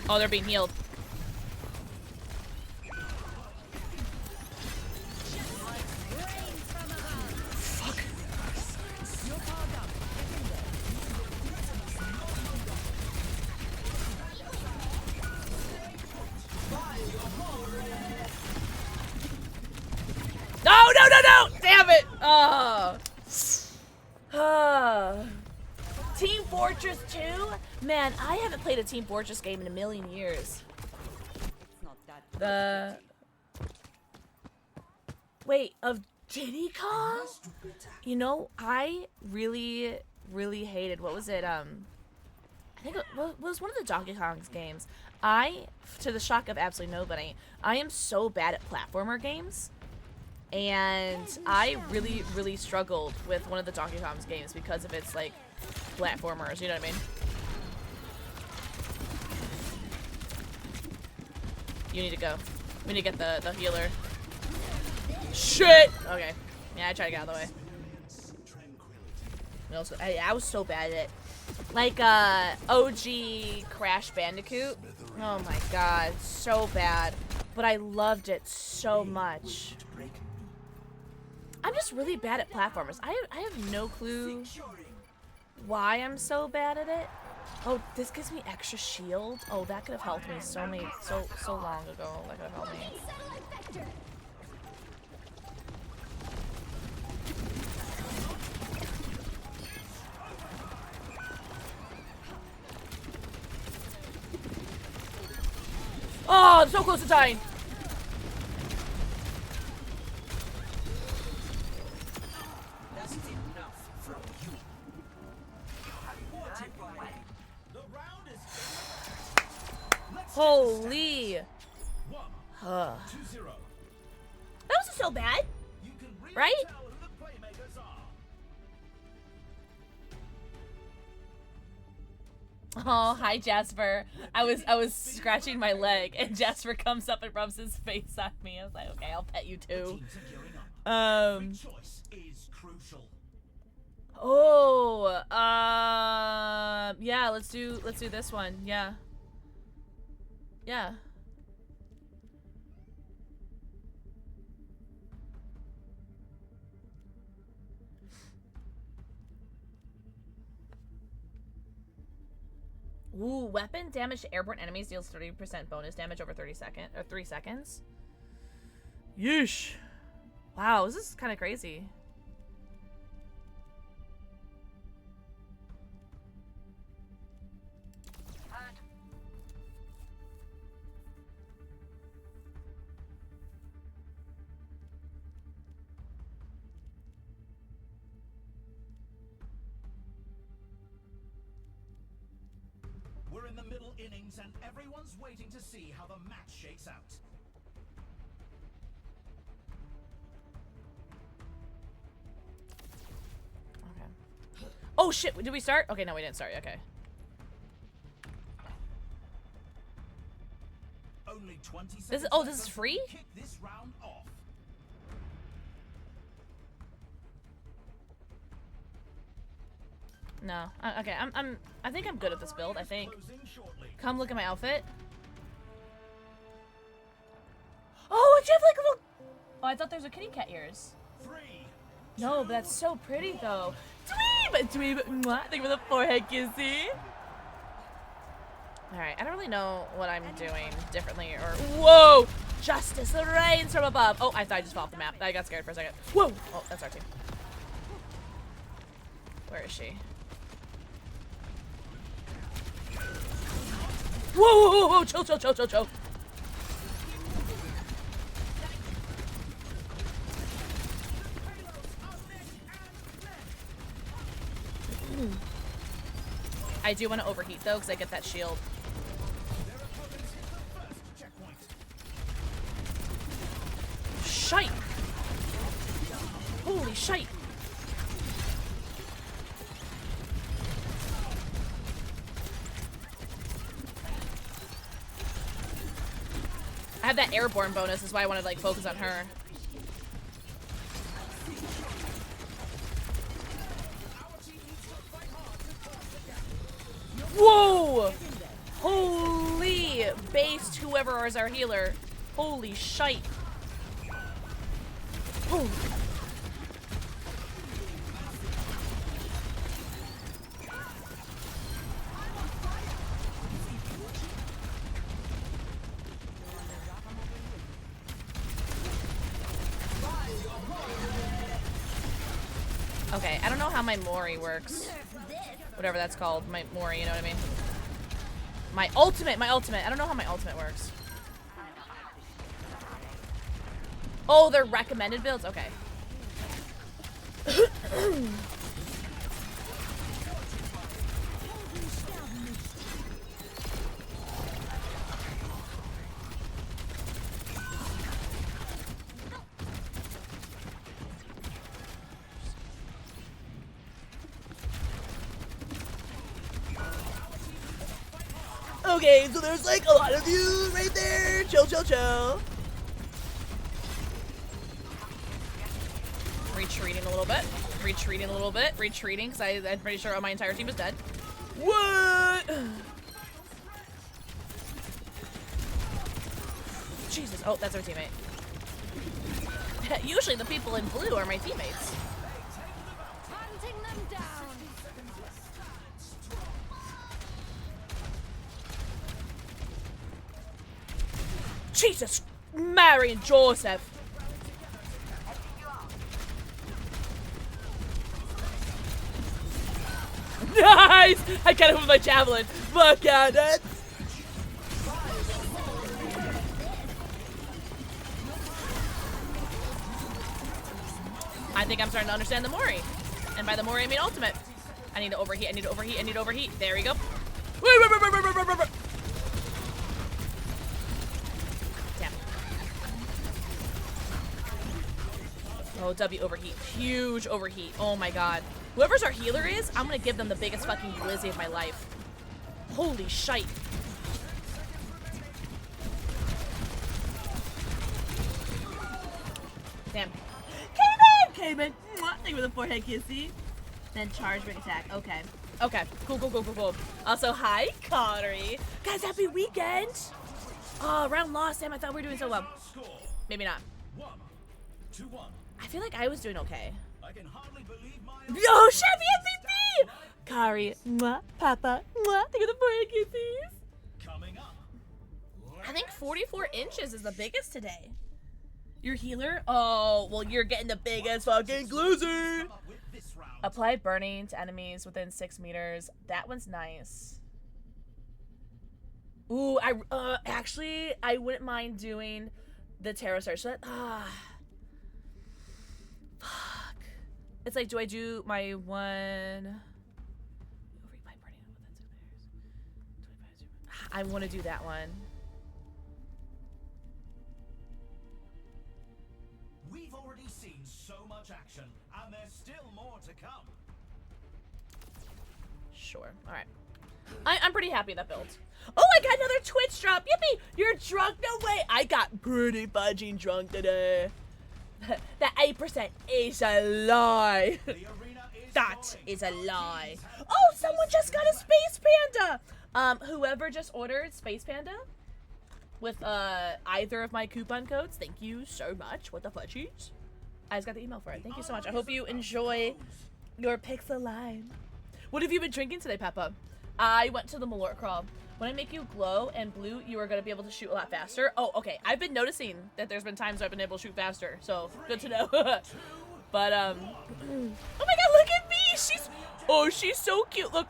Oh, they're being healed. No! Damn it! Oh. Team Fortress 2? Man, I haven't played a Team Fortress game in a million years. Wait, of Diddy Kong? You know, I really hated, what was it, I think it was one of the Donkey Kong's games. To the shock of absolutely nobody, I am so bad at platformer games. And I really struggled with one of the Donkey Kong's games because of its, like, platformers, you know what I mean? You need to go. We need to get the healer. Shit! Okay. Yeah, I tried to get out of the way. I was so bad at it. Like, OG Crash Bandicoot. Oh my god, so bad. But I loved it so much. I'm just really bad at platformers. I have no clue why I'm so bad at it. Oh, this gives me extra shield. Oh, that could have helped me so long ago. That could have helped me. Oh, I'm so close to dying. Holy. That wasn't so bad. Right? Oh, hi Jasper. I was scratching my leg and Jasper comes up and rubs his face on me. I was like, okay, I'll pet you too. Oh, yeah, let's do this one. Yeah. Yeah. Ooh, weapon damage to airborne enemies deals 30% bonus damage over 3 seconds. Yeesh. Wow, this is kind of crazy. We're in the middle innings and everyone's waiting to see how the match shakes out. Okay. Oh shit, did we start? Okay, no, we didn't start. Okay. Only 20 seconds. This is free? Kick this round off. No. Okay, I think I'm good at this build, I think. Come look at my outfit. Oh, did you have like a little... Oh, I thought there was a kitty cat ears. No, but that's so pretty though. Dweeb! Dweeb! Mwah. Thank you for the forehead kissy. Alright, I don't really know what I'm doing differently or... Whoa! Justice rains from above! Oh, I thought I just fell off the map. I got scared for a second. Whoa! Oh, that's our team. Where is she? Whoa, whoa, whoa, whoa! Chill, chill, chill, chill, chill. I do want to overheat though, because I get that shield. Shite! Holy shite! I have that airborne bonus, is why I want to like focus on her. Whoa! Holy based whoever is our healer. Holy shite. Oh. Okay, I don't know how my Mori works. Whatever that's called, my Mori, you know what I mean? My ultimate! I don't know how my ultimate works. Oh, they're recommended builds? Okay. Okay, so there's like a lot of you right there. Chill, chill, chill. Retreating a little bit. Retreating a little bit. Retreating, because I'm pretty sure my entire team is dead. What? Jesus. Oh, that's our teammate. Usually the people in blue are my teammates. Hunting them down. Jesus, Mary and Joseph. Nice! I got him with my javelin. Fuck at it. I think I'm starting to understand the Mori. And by the Mori, I mean ultimate. I need to overheat, I need to overheat, I need to overheat. There we go. Damn. Oh, W overheat. Huge overheat. Oh my god. Whoever's our healer is, I'm gonna give them the biggest fucking glizzy of my life. Holy shite. Damn. Cayman! Thank you for the forehead kissy. Then charge big attack. Okay. Okay. Cool, cool, cool, cool, cool. Also, hi, Connery. Guys, happy weekend! Oh, round lost, Sam. I thought we were doing so well. Maybe not. 1-2-1. I feel like I was doing okay. I can hardly believe my Yo, Chevy MVP! Kari, mwah, Papa, mwah. Thank you for the forehead kisses. coming up. I think 44 inches is the biggest today. Your healer? Oh, well, you're getting the biggest fucking glizzy. Come up with this round. Apply burning to enemies within 6 meters. That one's nice. Ooh, actually, I wouldn't mind doing the Terror Surge. So that, fuck. It's like, do I do my one? I want to do that one. We've already seen so much action, and there's still more to come. Sure. All right. I'm pretty happy with that build. Oh, I got another Twitch drop. Yippee! You're drunk? No way. I got pretty fudging drunk today. That 8% is a lie. The arena is That going. is a lie. Oh, someone just got a Space Panda. Whoever just ordered Space Panda with either of my coupon codes, thank you so much. What the fudgies? I just got the email for it. Thank you so much. I hope you enjoy your Pixel Lime. What have you been drinking today, Peppa? I went to the Malort crawl. When I make you glow and blue, you are going to be able to shoot a lot faster. Oh, okay. I've been noticing that there's been times where I've been able to shoot faster, so good to know. But, oh my god, look at me! She's so cute. Look.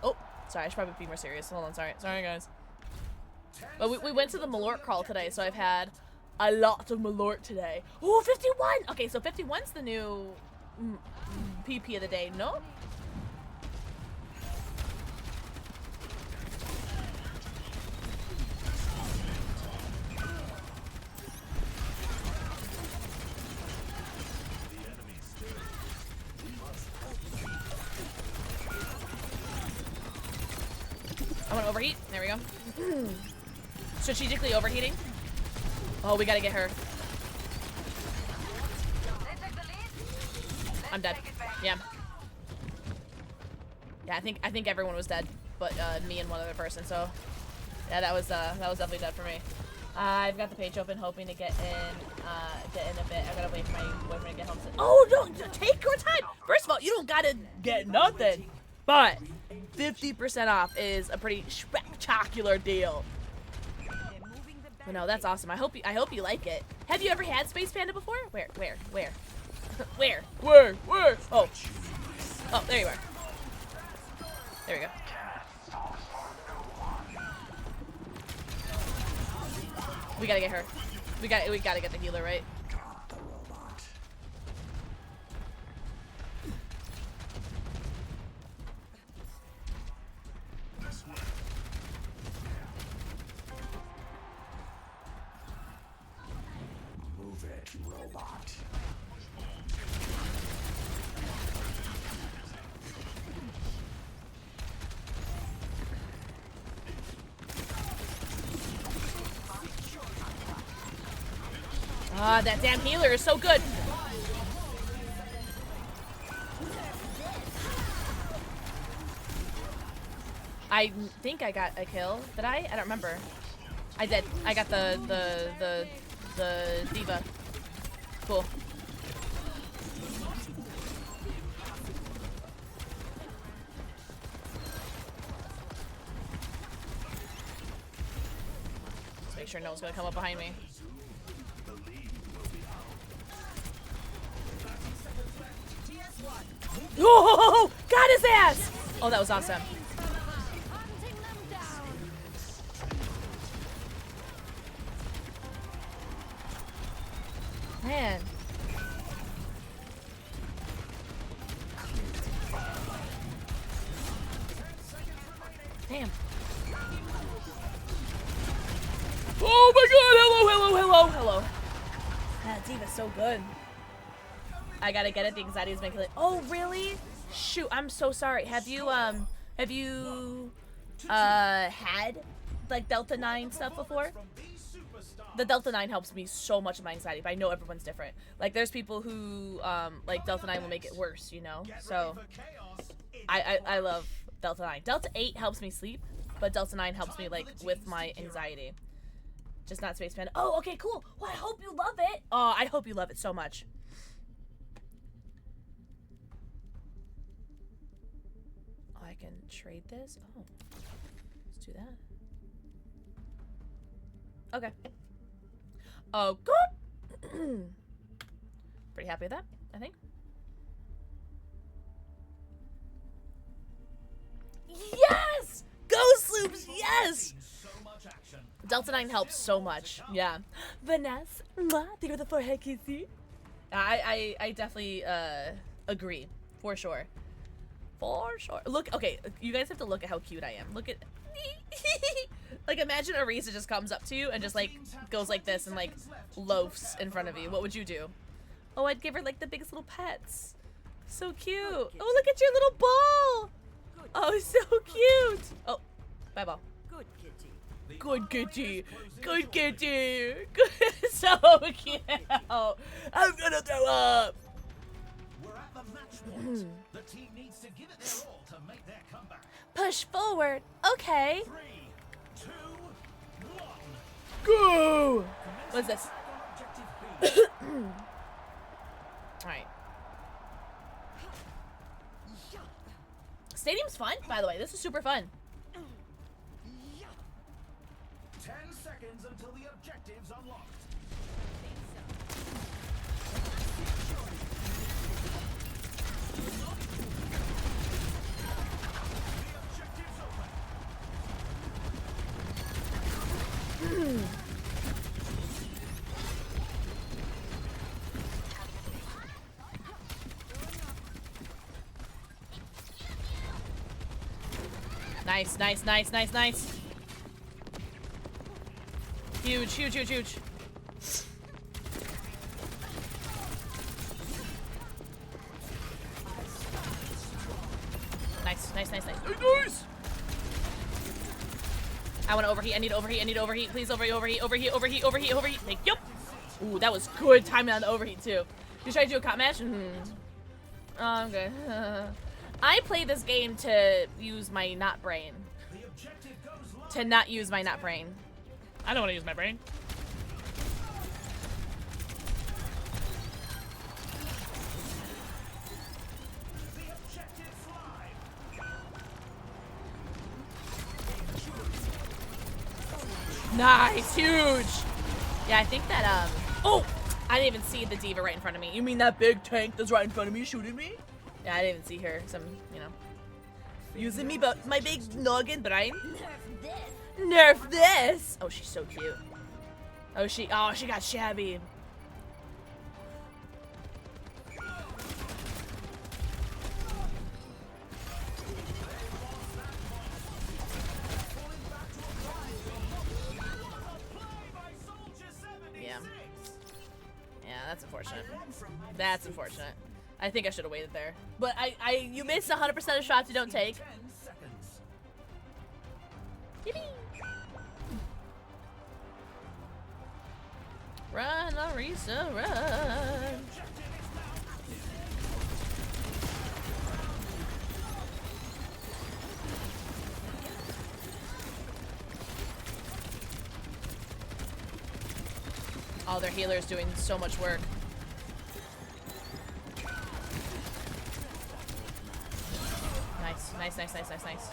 Oh, sorry, I should probably be more serious. Hold on, sorry, guys. But we went to the Malort crawl today, so I've had a lot of Malort today. Oh, 51! Okay, so 51's the new PP of the day, no? I want to overheat. There we go. Strategically overheating. Oh, we gotta get her. I'm dead. Yeah. Yeah, I think everyone was dead, but me and one other person. So yeah, that was definitely dead for me. I've got the page open, hoping to get in a bit. I gotta wait for my boyfriend to get home. Oh no! Take your time. First of all, you don't gotta get nothing, but 50% off is a pretty spectacular deal. But no, that's awesome. I hope you like it. Have you ever had Space Panda before? Where? Where? Oh, there you are. There we go. We gotta get her. We gotta get the healer, right? Move it, robot. Ah, that damn healer is so good. I think I got a kill. Did I? I don't remember. I did. I got the diva. Cool. Let's make sure no one's gonna come up behind me. Oh, got his ass! Oh, that was awesome. Man. Damn. Oh my god, hello. That diva's so good. I gotta get it, the anxiety is making it. Oh, really? Shoot, I'm so sorry. Have you had like Delta 9 stuff before? The Delta 9 helps me so much with my anxiety, but I know everyone's different. Like, there's people who, like, Delta 9 will make it worse, you know? So, I love Delta 9. Delta 8 helps me sleep, but Delta 9 helps me, like, with my anxiety. Just not Space Panda. Oh, okay, cool. Well, I hope you love it. Oh, I hope you love it so much. Oh, I can trade this? Oh, let's do that. Okay. Oh, good. Pretty happy with that, I think. Yes! Ghost loops, yes! Delta 9 helps so much. Yeah. Vanessa, think of the forehead kissy. I definitely agree. For sure. For sure. Look, okay, you guys have to look at how cute I am. Look at like, imagine Arisa just comes up to you and just, like, goes like this and, like, loafs in front of you. What would you do? Oh, I'd give her, like, the biggest little pets. So cute. Oh, look at your little ball. Oh, so cute. Oh, bye, ball. Good kitty. Good kitty. Good kitty. So cute. I'm gonna throw up. We're at the match point. The team needs to give it their all to make their comeback. Push forward. Okay. 3, 2, 1. Go. What's this? Alright. fun, by the way. This is super fun. 10 seconds until the objective's unlocked. The objective's open. Nice, nice, nice, nice, nice. Huge, huge, huge, huge. Nice, nice, nice, nice. Nice! I want to overheat. I need to overheat. I need to overheat. Please overheat, overheat, overheat, overheat, overheat, overheat. Thank you. Ooh, that was good timing on the overheat, too. You try to do a cop match? Oh, I'm good. I play this game to use my not brain. The objective goes live. To not use my not brain. I don't want to use my brain. The objective's live. Nice, huge. Yeah, I think that oh, I didn't even see the diva right in front of me. You mean that big tank that's right in front of me shooting me? Yeah, I didn't even see her. Some, you know, using me, but my big noggin brain. Nerf this. Nerf this. Oh, she's so cute. Oh, she got shabby. Yeah. Yeah, that's unfortunate. That's unfortunate. I think I should have waited there. But you miss 100% of shots you don't take. 10 seconds. Yippee! Run, Larissa, run! All their healers doing so much work. Nice, nice, nice, nice, nice, nice. Nice.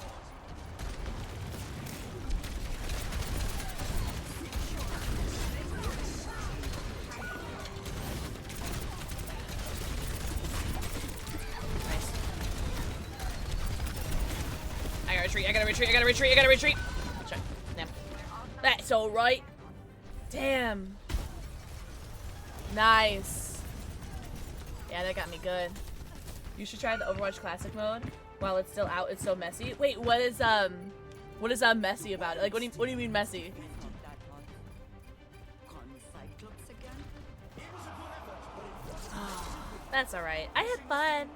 I gotta retreat, I gotta retreat, I gotta retreat, I gotta retreat. Check. Damn. That's alright. Damn. Nice. Yeah, that got me good. You should try the Overwatch Classic mode while it's still out. It's so messy. Wait, what is messy about it? Like, what do you mean messy? That's all right. I had fun.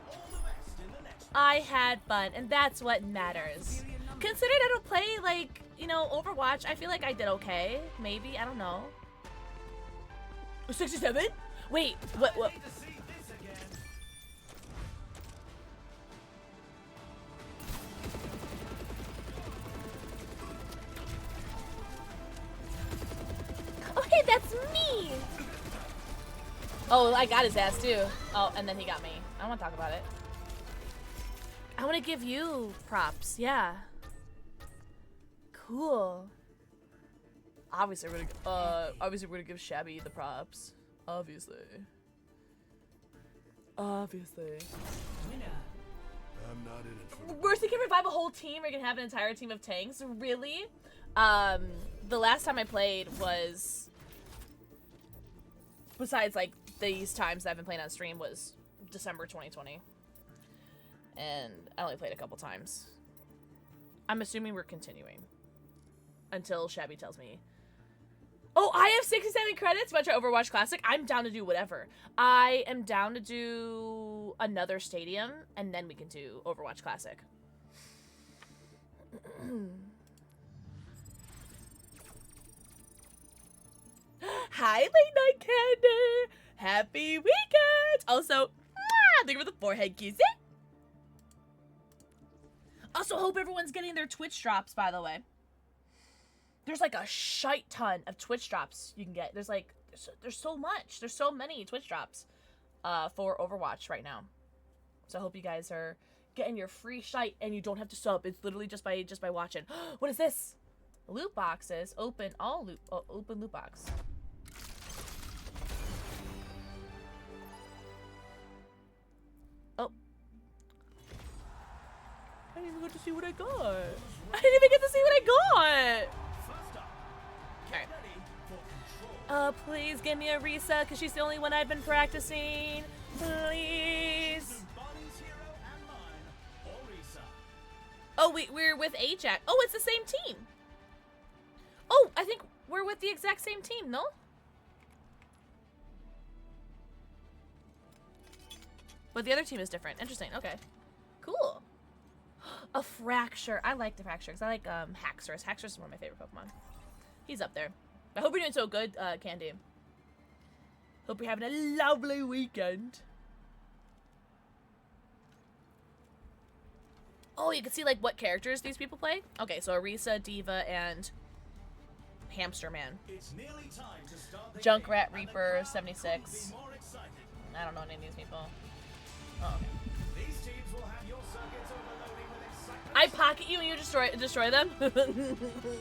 I had fun, and that's what matters. Considering I don't play, like, you know, Overwatch, I feel like I did okay. Maybe, I don't know. 67? Wait, what? Need to see this again. Oh, hey, that's me! Oh, I got his ass, too. Oh, and then he got me. I don't want to talk about it. I want to give you props, yeah. Cool. Obviously, we're gonna give Shabby the props. Obviously. Obviously. I'm not in it for We're thinking revive a whole team. We're gonna have an entire team of tanks. Really? The last time I played was, besides like these times that I've been playing on stream, was December 2020, and I only played a couple times. I'm assuming we're continuing until Shabby tells me. Oh, I have 67 credits, bunch of Overwatch Classic. I'm down to do whatever. I am down to do another stadium, and then we can do Overwatch Classic. Hi, late night candy. Happy weekend. Also, thank you for the forehead kissy. Also, hope everyone's getting their Twitch drops, by the way. There's like a shite ton of Twitch drops you can get. There's like, there's so much. There's so many Twitch drops for Overwatch right now. So I hope you guys are getting your free shite, and you don't have to sub. It's literally just by watching. What is this? Loot boxes. Open all loot. Oh, open loot box. Oh. I didn't even get to see what I got. I didn't even get to see what I got. First up, get Alright. ready for control. Please give me a Risa, because she's the only one I've been practicing. Please. Bonnie's hero and mine, Orisa. Oh, we're with Ajax. Oh, it's the same team. Oh, I think we're with the exact same team, no? But the other team is different. Interesting. Okay. Cool. A Fracture. I like the Fracture because I like Haxorus. Haxorus is one of my favorite Pokemon. He's up there. I hope you're doing so good, Candy. Hope you're having a lovely weekend. Oh, you can see like what characters these people play. Okay, so Orisa, Diva, and Hamster Man. It's nearly time to start the Junkrat game, and the Reaper, crowd 76. couldn't be more excited. I don't know any of these people. Oh, okay. These teams will have your circuits overloading with excitement. I pocket you and you destroy them.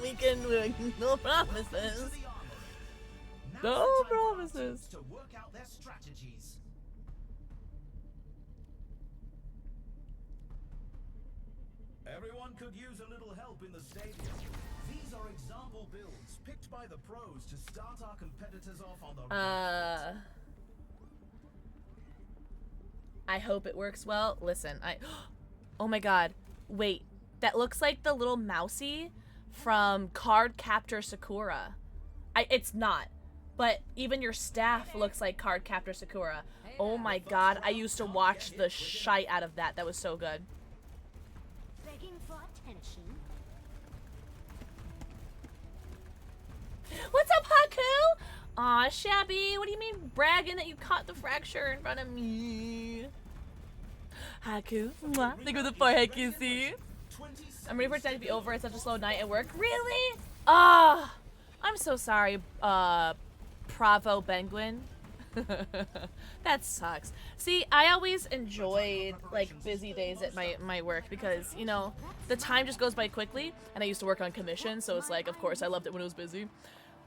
we can no promises. To the armory. Now's No the time for our promises. teams to work out their strategies. Everyone could use a little help in the stadium. These are example builds picked by the pros to start our competitors off on the I hope it works well. Listen, oh my god. Wait. That looks like the little mousy from Card Captor Sakura. It's not. But even your staff looks like Card Captor Sakura. Oh my god, I used to watch the shite out of that. That was so good. Begging for attention. What's up, Haku? Aw, Shabby, what do you mean bragging that you caught the Fracture in front of me? Haku, mwah. Think of the forehead kissy. I'm ready for it to be over. It's such a slow night at work. Really? Ah, I'm so sorry, Bravo Penguin. That sucks. See, I always enjoyed like busy days at my work because, you know, the time just goes by quickly, and I used to work on commission, so it's like, of course, I loved it when it was busy.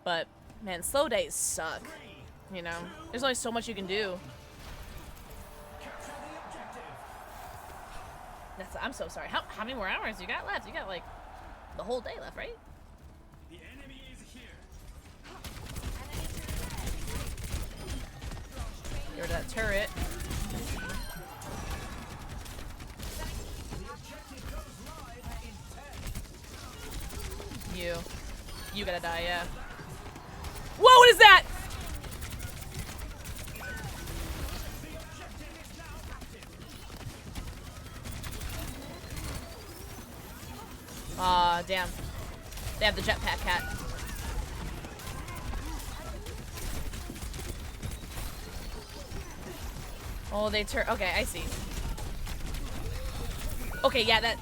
But man, slow days suck. You know, there's only so much you can do. I'm so sorry. How many more hours you got left? You got like the whole day left, right? The enemy is here. Get rid of that turret. The objective goes live in 10. You gotta die, yeah. Whoa, what is that? The objective is now active. Aw, damn. They have the jetpack cat. Oh, they turn. Okay, I see. Okay, yeah, that.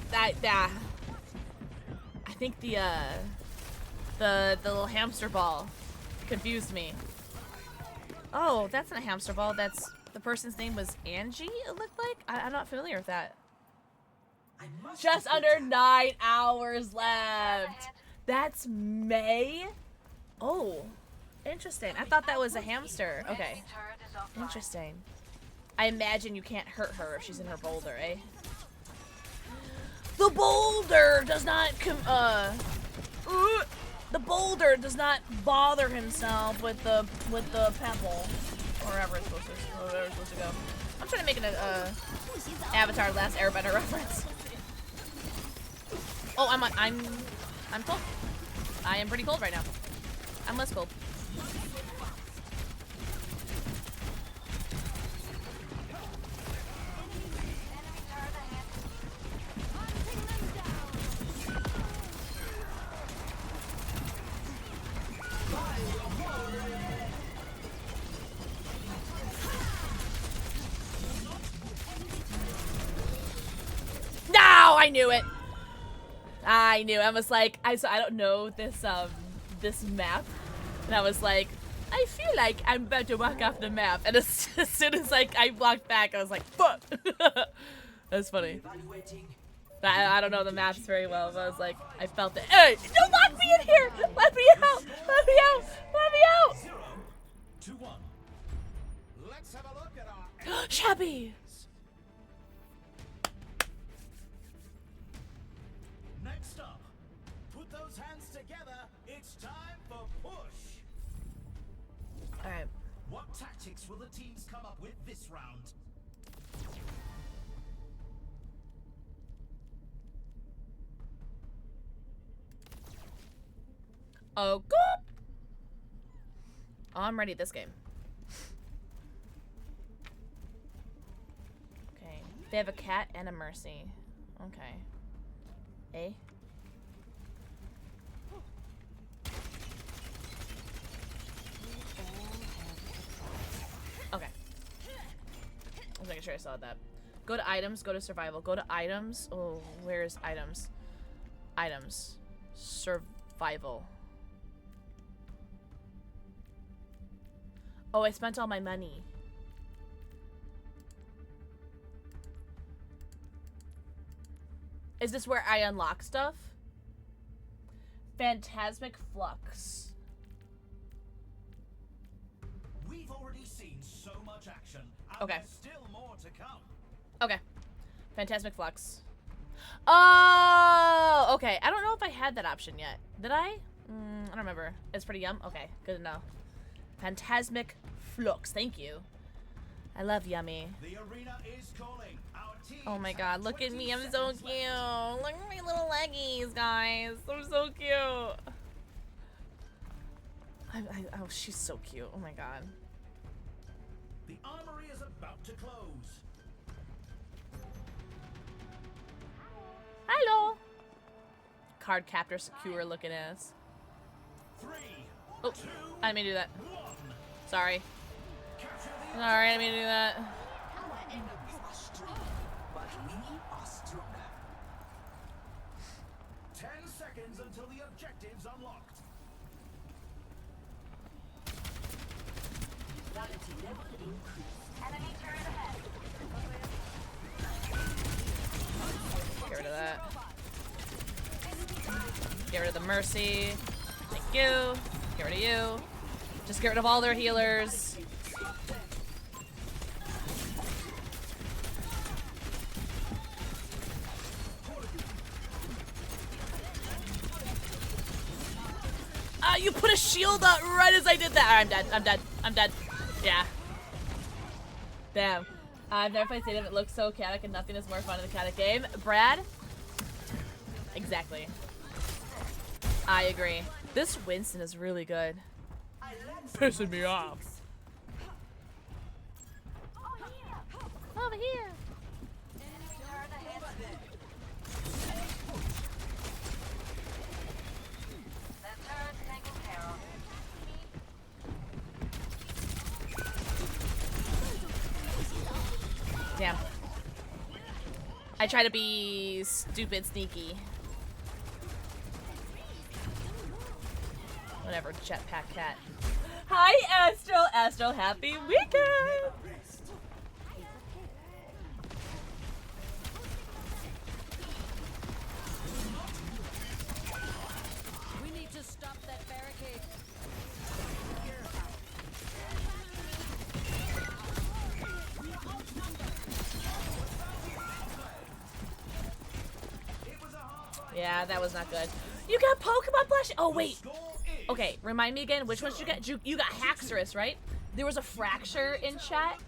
I think the little hamster ball confused me. Oh, that's not a hamster ball. That's the person's name was Angie. It looked like. I'm not familiar with that. Just under 9 hours left. That's May. Oh, interesting. I thought that was a hamster. Okay, interesting. I imagine you can't hurt her if she's in her boulder, eh? The boulder does not the boulder does not bother himself with the pebble, or wherever it's supposed to go. I'm trying to make an Avatar: Last Airbender reference. Oh, I'm cold. I am pretty cold right now. I'm less cold. No, I knew it. I knew. I was like, I don't know this map, and I was like, I feel like I'm about to walk off the map, and as soon as like I walked back, I was like, fuck. That's funny. Evaluating. I don't know the maps very well, but I was like, I felt it. Hey, don't lock me in here! Let me out! Let me out! Let me out! 0 to 1. Let's have a look at our Shabby! Next up, put those hands together. It's time for push. Alright. What tactics will the teams come up with this round? Oh, good. Oh, I'm ready this game. Okay. They have a cat and a mercy. Okay. A. Okay. I was making sure I saw that. Go to items, go to survival. Go to items. Oh, where's items? Items. Survival. Oh, I spent all my money. Is this where I unlock stuff? Phantasmic Flux. We've already seen so much action, and Okay. there's still more to come. Okay. Phantasmic Flux. Oh, okay. I don't know if I had that option yet. Did I? I don't remember. It's pretty yum. Okay, good to know. Phantasmic Flux. Thank you. I love yummy. The arena is calling. Our teams Oh my have god, look at 20 me. I'm so seconds cute. left. Look at my little leggies, guys. I'm so cute. Oh, she's so cute. Oh my god. The armory is about to close. Hello. Card captor secure looking ass. 3, Oh, 2, I didn't mean to do that. 1. Sorry. Capture the Sorry, I didn't mean to do that. Our enemies are strong, but we are stronger. 10 seconds until the objective's unlocked. Vitality level increased. Get rid of that. Get rid of the mercy. Thank you. Get rid of you. Just get rid of all their healers. Ah, you put a shield up right as I did that. I'm dead. I'm dead. I'm dead. Yeah. Damn. I've never played State of It looks so chaotic and nothing is more fun in a chaotic game. Brad? Exactly. I agree. This Winston is really good. Pissing me off. Over here. Damn. I try to be stupid sneaky. Whatever, jetpack cat. Hi, Astro. Astro, happy weekend. We need to stop that barricade. Yeah, that was not good. You got Pokemon Flash. Oh wait. Score is Okay, remind me again. Which ones did you get? You got Haxorus, right? There was a fracture in chat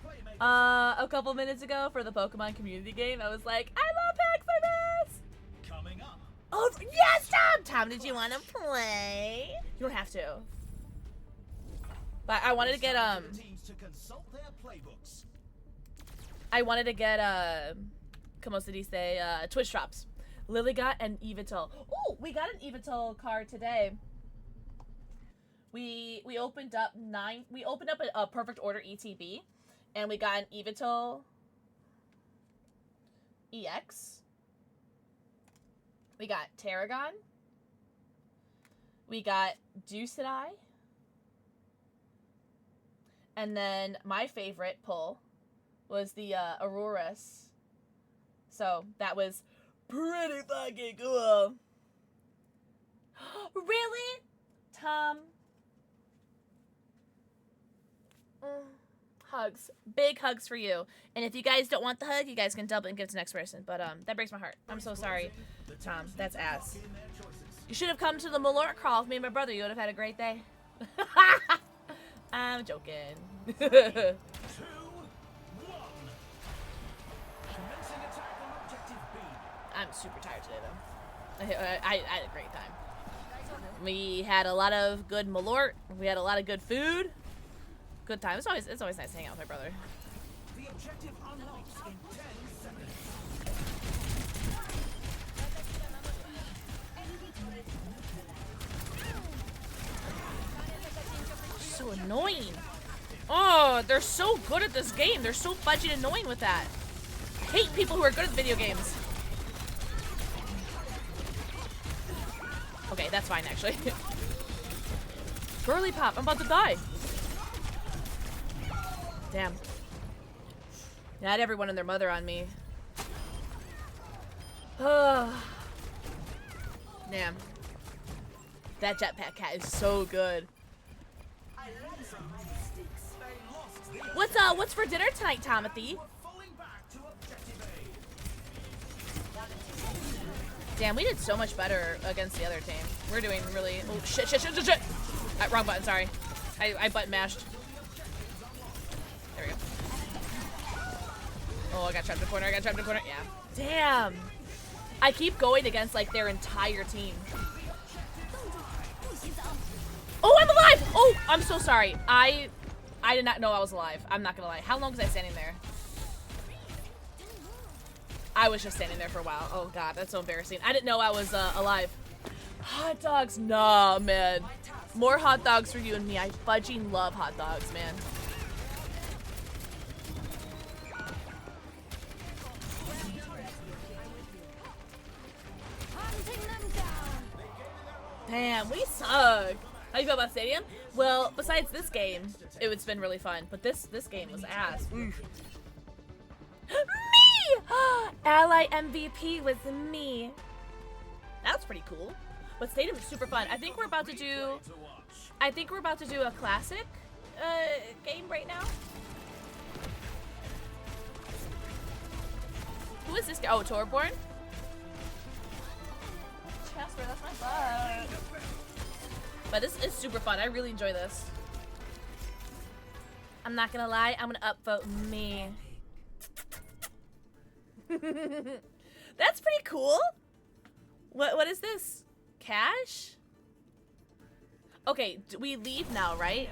a couple minutes ago for the Pokemon community game. I was like, I love Haxorus. coming up. Oh yes, Tom. Tom, did you want to play? You don't have to. But I wanted to get The teams to consult their playbooks. I wanted to get como se dice, Twitch drops. Lily got an Evital. Oh, we got an Evital card today. We opened up a perfect order ETB, and we got an Evital EX. We got Tarragon. We got Ducidai. And then my favorite pull was the Aurorus So that was pretty fucking cool. Really? Tom? Hugs. Big hugs for you. And if you guys don't want the hug, you guys can double and give it to the next person. But that breaks my heart. I'm so sorry, Tom. That's ass. You should have come to the Malort crawl with me and my brother. You would have had a great day. I'm joking. 2, 1. Commencing attack on objective B. I'm super tired today, though. I had a great time. We had a lot of good Malort. We had a lot of good food. Good time. It's always nice to hang out with my brother. The objective unlocks in 10 seconds. So annoying. Oh, they're so good at this game. They're so fudgy annoying with that. I hate people who are good at video games. Okay, that's fine actually. Girly pop, I'm about to die. Damn. I had everyone and their mother on me. Damn. That jetpack cat is so good. What's for dinner tonight, Timothy? Falling back to objective A. Damn, we did so much better against the other team. We're doing really... Oh, shit. Wrong button, sorry. I button mashed. There we go. Oh, I got trapped in a corner. Yeah. Damn. I keep going against, like, their entire team. Oh, I'm alive! Oh, I'm so sorry. I did not know I was alive. I'm not gonna lie. How long was I standing there? I was just standing there for a while. Oh, God, that's so embarrassing. I didn't know I was alive. Hot dogs. Nah, man. More hot dogs for you and me. I fudging love hot dogs, man. Damn, we suck. How you feel about Stadium? Well, besides this game, it's been really fun. But this game was ass. Oof. Me! Ally MVP was me. That was pretty cool. But Stadium is super fun. I think we're about to do a classic game right now. Who is this guy? Oh, Torborn? Casper, that's my butt. But this is super fun. I really enjoy this. I'm not gonna lie, I'm gonna upvote me. That's pretty cool. What is this? Cash? Okay, we leave now, right?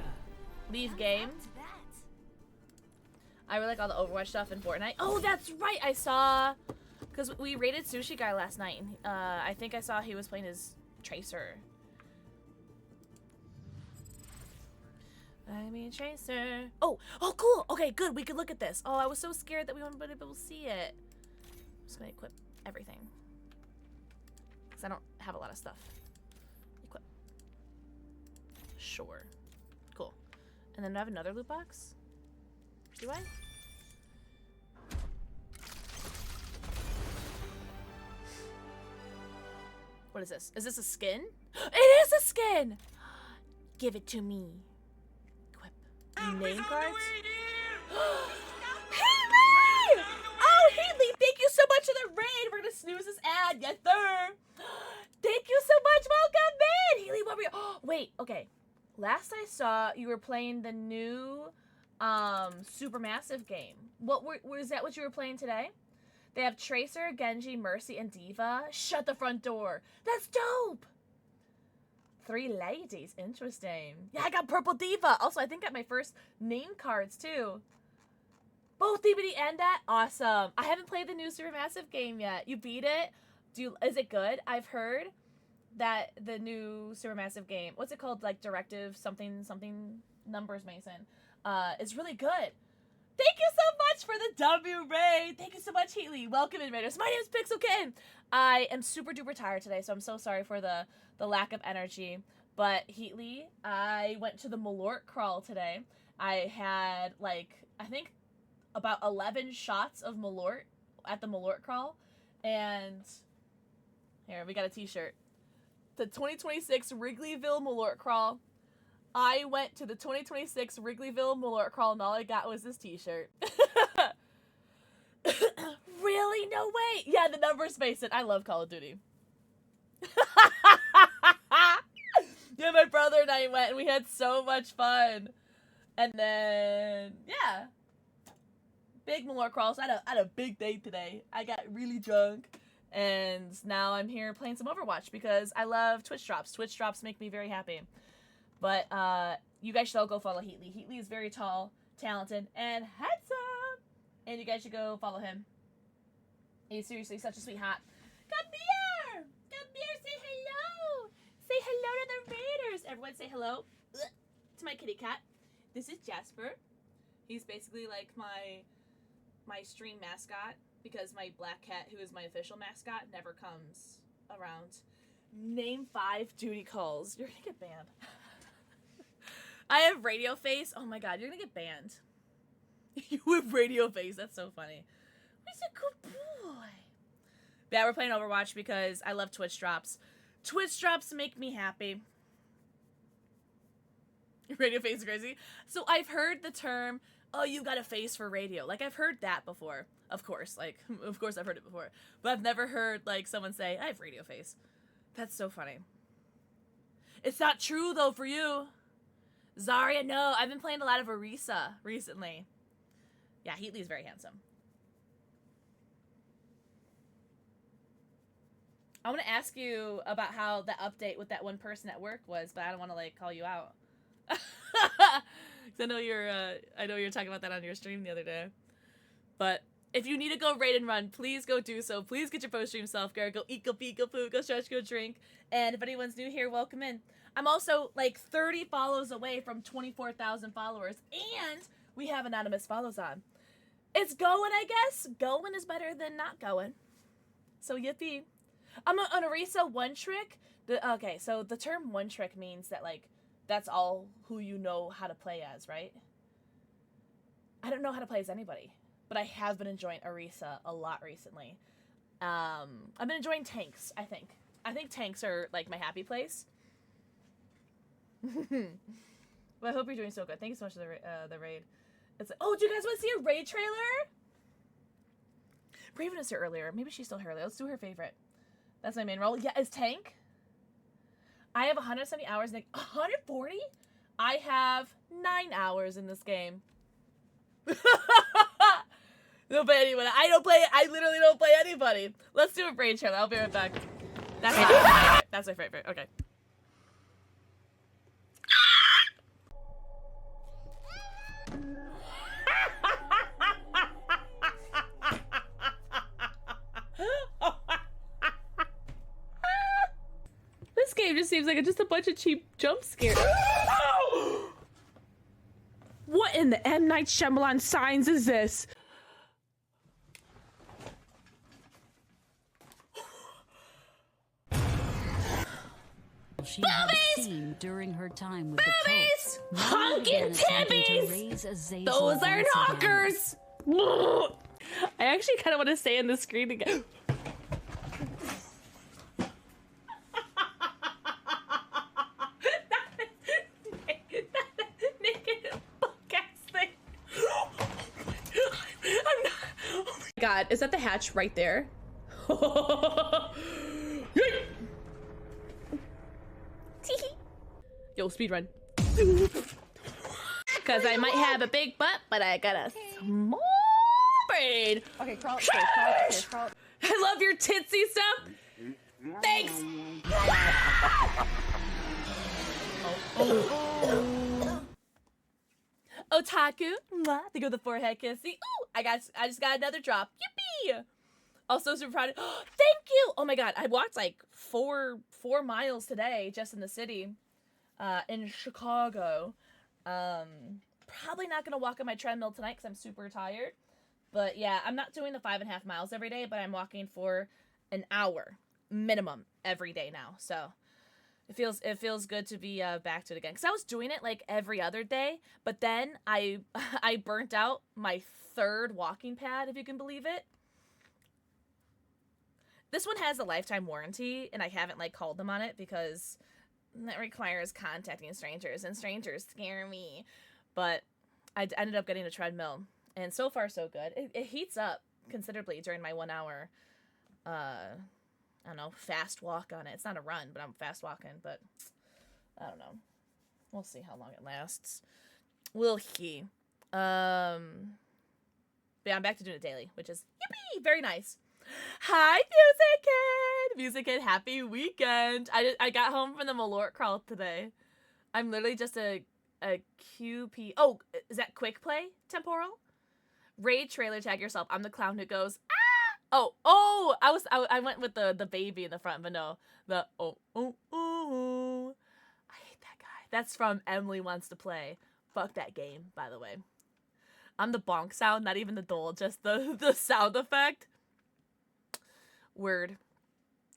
Leave game. I really like all the Overwatch stuff in Fortnite. Oh, that's right. I saw, because we raided Sushi Guy last night. I think I saw he was playing his Tracer. I mean, Tracer. Oh, cool. Okay, good. We could look at this. Oh, I was so scared that we wouldn't be able to see it. I'm just gonna equip everything, because I don't have a lot of stuff. Equip. Sure. Cool. And then I have another loot box. Do I? What is this? Is this a skin? It is a skin! Give it to me. Equip. Name cards? Haley! Oh, Haley, thank you so much for the raid. We're gonna snooze this ad. Yes, sir. Thank you so much. Welcome in. Haley, what were you? Oh, wait, okay. Last I saw, you were playing the new Supermassive game. Was that what you were playing today? They have Tracer, Genji, Mercy, and Diva. Shut the front door. That's dope. 3 ladies. Interesting. Yeah, I got Purple Diva. Also, I think I got my first name cards, too. Both DBD and that? Awesome. I haven't played the new Supermassive game yet. You beat it? Is it good? I've heard that the new Supermassive game, what's it called? Like Directive something numbers, Mason. Is really good. Thank you so much for the W raid. Thank you so much, Heatley. Welcome in, Raiders. My name is PixelxKitten. I am super duper tired today, so I'm so sorry for the lack of energy. But Heatley, I went to the Malort crawl today. I had, like, I think about 11 shots of Malort at the Malort crawl, and here we got a T-shirt. The 2026 Wrigleyville Malort crawl. I went to the 2026 Wrigleyville Malort crawl, and all I got was this T-shirt. Really? No way. Yeah, the numbers face it. I love Call of Duty. Yeah, my brother and I went, and we had so much fun. And then, yeah. Big Malort crawls. I had a big day today. I got really drunk. And now I'm here playing some Overwatch because I love Twitch drops. Twitch drops make me very happy. But you guys should all go follow Heatley. Heatley is very tall, talented, and handsome. And you guys should go follow him. He's seriously such a sweetheart. Come here! Come here, say hello! Say hello to the raiders! Everyone say hello to my kitty cat. This is Jasper. He's basically like my stream mascot because my black cat, who is my official mascot, never comes around. Name 5 duty calls. You're gonna get banned. I have radio face. Oh my god, you're gonna get banned. You have radio face. That's so funny. He's a good boy. Yeah, we're playing Overwatch because I love Twitch drops. Twitch drops make me happy. Radio face is crazy. So I've heard the term, oh, you got a face for radio. Like, I've heard that before. Of course. Like, of course I've heard it before. But I've never heard, like, someone say, I have radio face. That's so funny. It's not true, though, for you. Zarya, no. I've been playing a lot of Orisa recently. Yeah, Heatley's very handsome. I want to ask you about how the update with that one person at work was, but I don't want to, like, call you out. I know you're talking about that on your stream the other day. But if you need to go raid and run, please go do so. Please get your post-stream self-care. Go eat, go pee, go poo, go stretch, go drink. And if anyone's new here, welcome in. I'm also like 30 follows away from 24,000 followers. And we have anonymous follows on. It's going, I guess. Going is better than not going. So yippee. I'm on Orisa one trick. Okay, so the term one trick means that, like, that's all who you know how to play as, right? I don't know how to play as anybody, but I have been enjoying Orisa a lot recently. I've been enjoying tanks, I think. I think tanks are, like, my happy place. Well, I hope you're doing so good. Thank you so much for the raid. It's like, oh, do you guys want to see a raid trailer? Raven was here earlier. Maybe she's still here earlier. Let's do her favorite. That's my main role. Yeah, is tank. I have 170 hours. 140? I have 9 hours in this game. Don't play anyone. I literally don't play anybody. Let's do a raid trailer. I'll be right back. That's my favorite. That's my favorite. Okay. This game just seems like just a bunch of cheap jump scares. What in the M. Night Shyamalan signs is this? She had seen during her time with Boobies! the Pope. Honkin' tippies! Those are knockers! I actually kind of want to stay on the screen again. God, is that the hatch right there? Yo, speedrun. Cause I might have a big butt, but I got a small brain. Okay, crawl. I love your titsy stuff. Thanks. Otaku. Mwah. They go the forehead kissy. Ooh, I just got another drop. Yippee! Also super proud. Thank you. Oh my god, I walked like four miles today just in the city, in Chicago. Probably not gonna walk on my treadmill tonight because I'm super tired. But yeah, I'm not doing the 5.5 miles every day, but I'm walking for an hour minimum every day now. So it feels good to be back to it again. Because I was doing it like every other day, but then I burnt out my third walking pad, if you can believe it. This one has a lifetime warranty, and I haven't like called them on it because that requires contacting strangers, and strangers scare me. But I ended up getting a treadmill, and so far so good. It heats up considerably during my 1 hour, I don't know, fast walk on it. It's not a run, but I'm fast walking. But I don't know. We'll see how long it lasts. We'll see. But yeah, I'm back to doing it daily, which is yippee, very nice. Hi, Music Kid, happy weekend. I got home from the Malort crawl today. I'm literally just a QP. Oh, is that quick play temporal? Raid trailer tag yourself. I'm the clown who goes ah. Oh, I went with the baby in the front, but no, the oh. I hate that guy. That's from Emily Wants to Play. Fuck that game, by the way. I'm the bonk sound, not even the dole, just the sound effect. Word.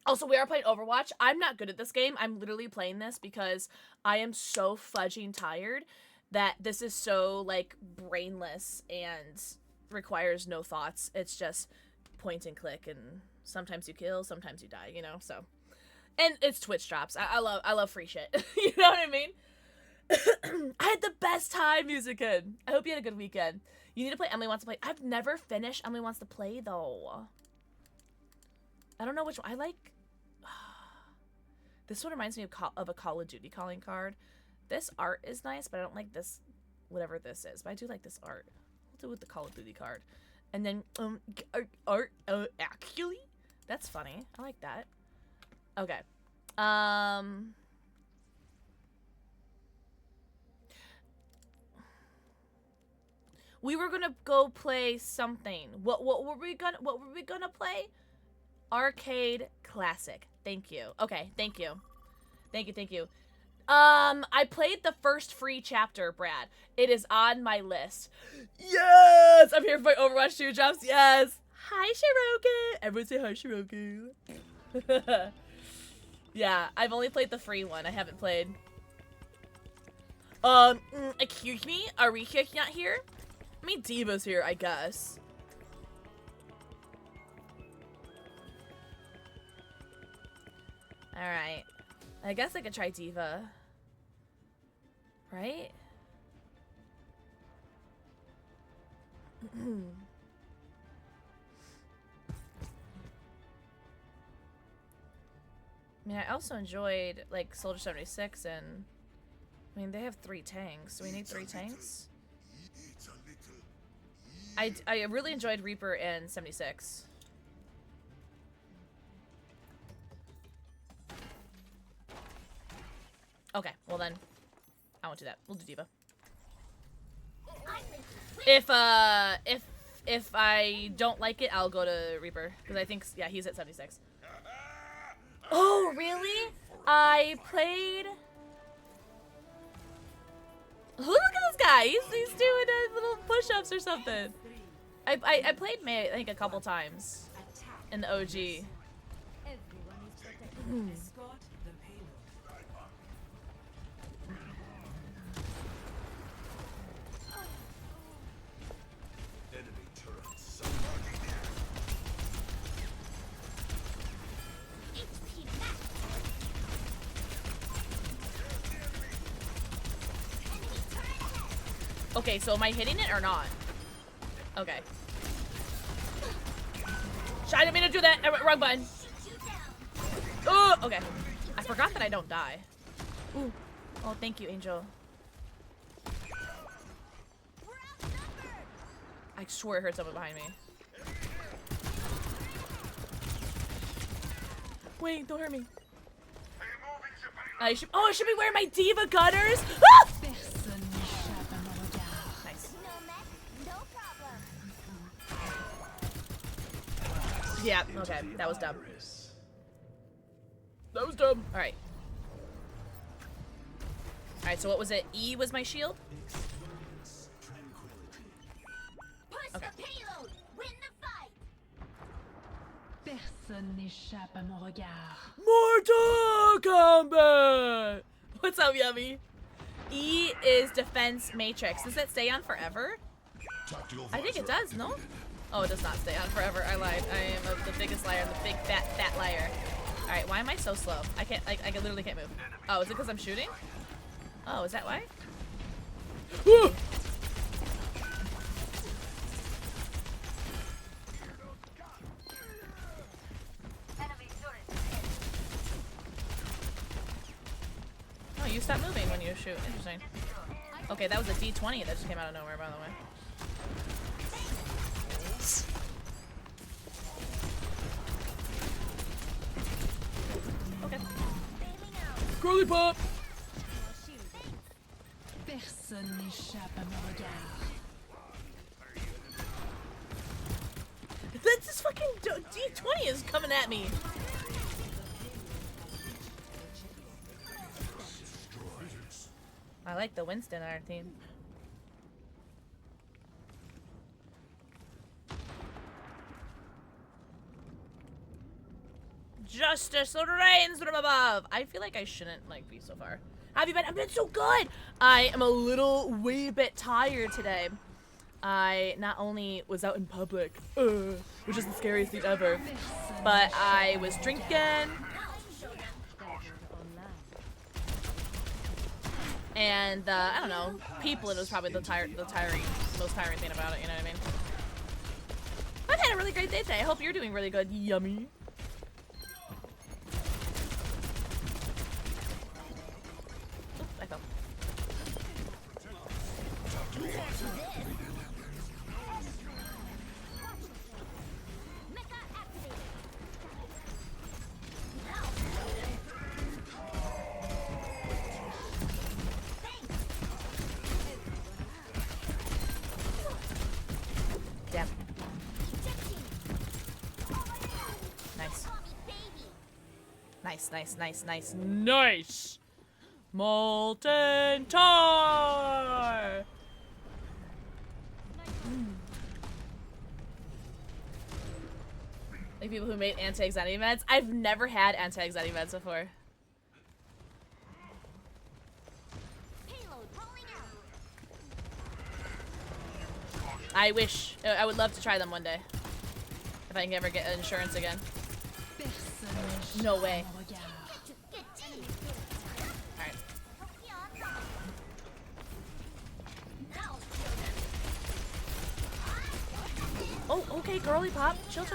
Also, we are playing Overwatch. I'm not good at this game. I'm literally playing this because I am so fudging tired that this is so, like, brainless and requires no thoughts. It's just point and click, and sometimes you kill, sometimes you die, you know, so. And it's Twitch drops. I love free shit. You know what I mean? I had the best time, Music Kid. I hope you had a good weekend. You need to play Emily Wants to Play. I've never finished Emily Wants to Play, though. I don't know which one. I like... This one reminds me of a Call of Duty calling card. This art is nice, but I don't like this, whatever this is. But I do like this art. We'll do it with the Call of Duty card. And then, actually? That's funny. I like that. Okay. We were gonna go play something. What were we gonna play? Arcade Classic. Thank you. Okay, thank you. Thank you. I played the first free chapter, Brad. It is on my list. Yes! I'm here for my Overwatch 2 drops. Yes! Hi, Shiroku! Everyone say hi, Shiroku. Yeah, I've only played the free one. I haven't played. Excuse me? Are Rika not here? I mean, Diva's here, I guess. Alright. I guess I could try Diva. Right? I mean, I also enjoyed, like, Soldier 76 and... I mean, they have 3 tanks. Do we need 3 tanks? I really enjoyed Reaper and 76. Okay, well then, I won't do that. We'll do Diva. If I don't like it, I'll go to Reaper. Because I think, yeah, he's at 76. Oh, really? I played... Look at this guy. He's doing little push-ups or something. I played May, I think, a couple times in the OG. Okay, so am I hitting it or not? Okay. I didn't mean to do that. Wrong button. Oh, okay. I forgot that I don't die. Ooh. Oh, thank you, Angel. I swear I heard someone behind me. Wait, don't hurt me. I should be wearing my Diva gunners. Ah! Yeah, okay. That was dumb. That was dumb. Alright. Alright, so what was it? E was my shield? Okay. Mortal Kombat! What's up, Yummy? E is Defense Matrix. Does that stay on forever? I think it does, no? Oh, it does not stay on forever. I lied. I am the biggest liar. I'm the big fat liar. All right, why am I so slow? I can't. I literally can't move. Oh, is it because I'm shooting? Oh, is that why? Oh, you stop moving when you shoot. Interesting. Okay, that was a D20 that just came out of nowhere, by the way. Okay. Girly pop! Personne n'échappe à mon regard. That's this fucking D20 is coming at me. I like the Winston on our team. Justice reigns from above. I feel like I shouldn't like be so far. Have you been? I've been so good. I am a little wee bit tired today. I not only was out in public, which is the scariest thing ever, but I was drinking. And I don't know, people. It was probably the most tiring thing about it. You know what I mean? I've had a really great day today. I hope you're doing really good. Yummy. Oops, I fell. Damn. Nice. Nice. Molten tar. Like people who made anti-anxiety meds. I've never had anti-anxiety meds before. I wish. I would love to try them one day. If I can ever get insurance again. No way. Alright. Oh, okay, girly pop. Chill.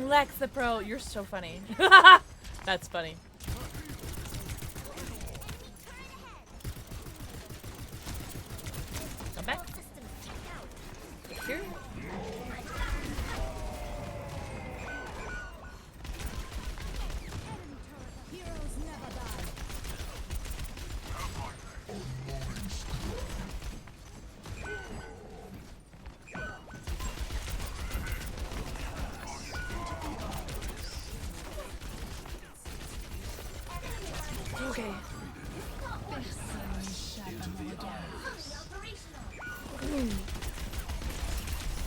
Lex the pro, you're so funny. That's funny. Come back. Here. Okay.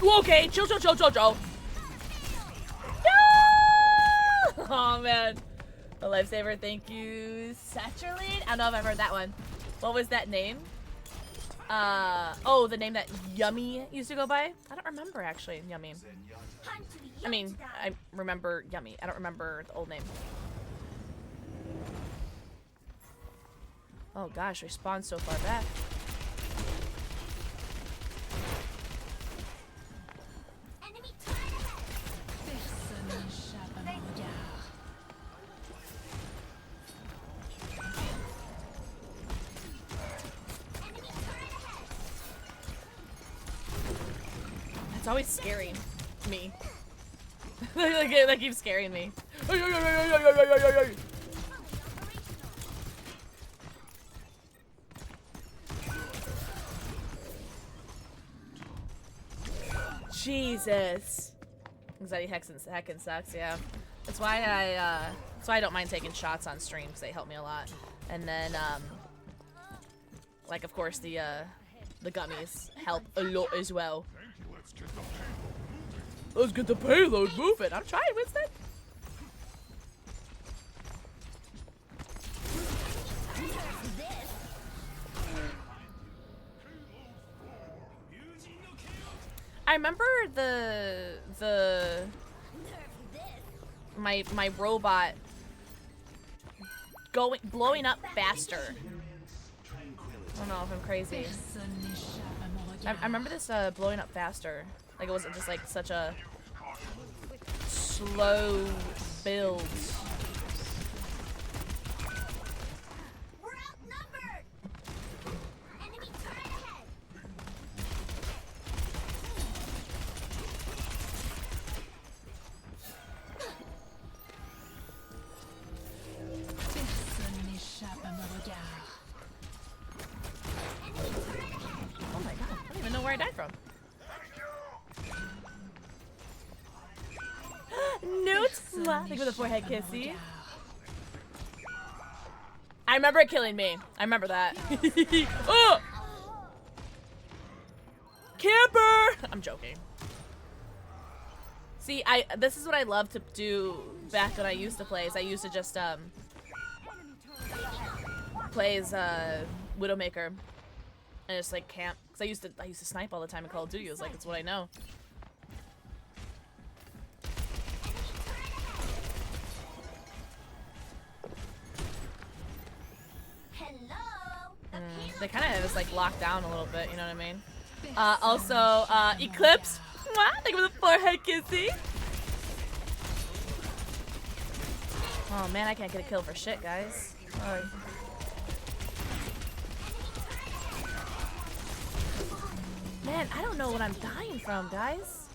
Okay, chill. No! Oh man. The lifesaver, thank you. Saturated? I don't know if I've heard that one. What was that name? Oh, the name that Yummy used to go by? I don't remember actually, Yummy. I mean, I remember Yummy. I don't remember the old name. Oh gosh, respawned so far back. It's always scaring me. That keeps scaring me. Jesus. Anxiety heckin' sucks, yeah. That's why I don't mind taking shots on stream because they help me a lot. And then like of course the gummies help a lot as well. Let's get the payload moving. I'm trying, Winston. I remember my robot blowing up faster. I don't know if I'm crazy. I remember this blowing up faster. Like it wasn't just like such a slow build. We're outnumbered! Enemy turret ahead! Personne n'échappe à mon regard. Oh my god, I don't even know where I died from. Newt! Thank you for the forehead kissy. I remember it killing me. I remember that. Oh! Camper! I'm joking. See, this is what I love to do back when I used to play, is I used to just play as Widowmaker and just like camp. Cause I used to snipe all the time in Call of Duty. It was like, it's what I know. They kind of just like locked down a little bit, you know what I mean? Also, Eclipse. Mwah, thank you for the forehead kissy. Oh man, I can't get a kill for shit, guys. Sorry. Man, I don't know what I'm dying from, guys.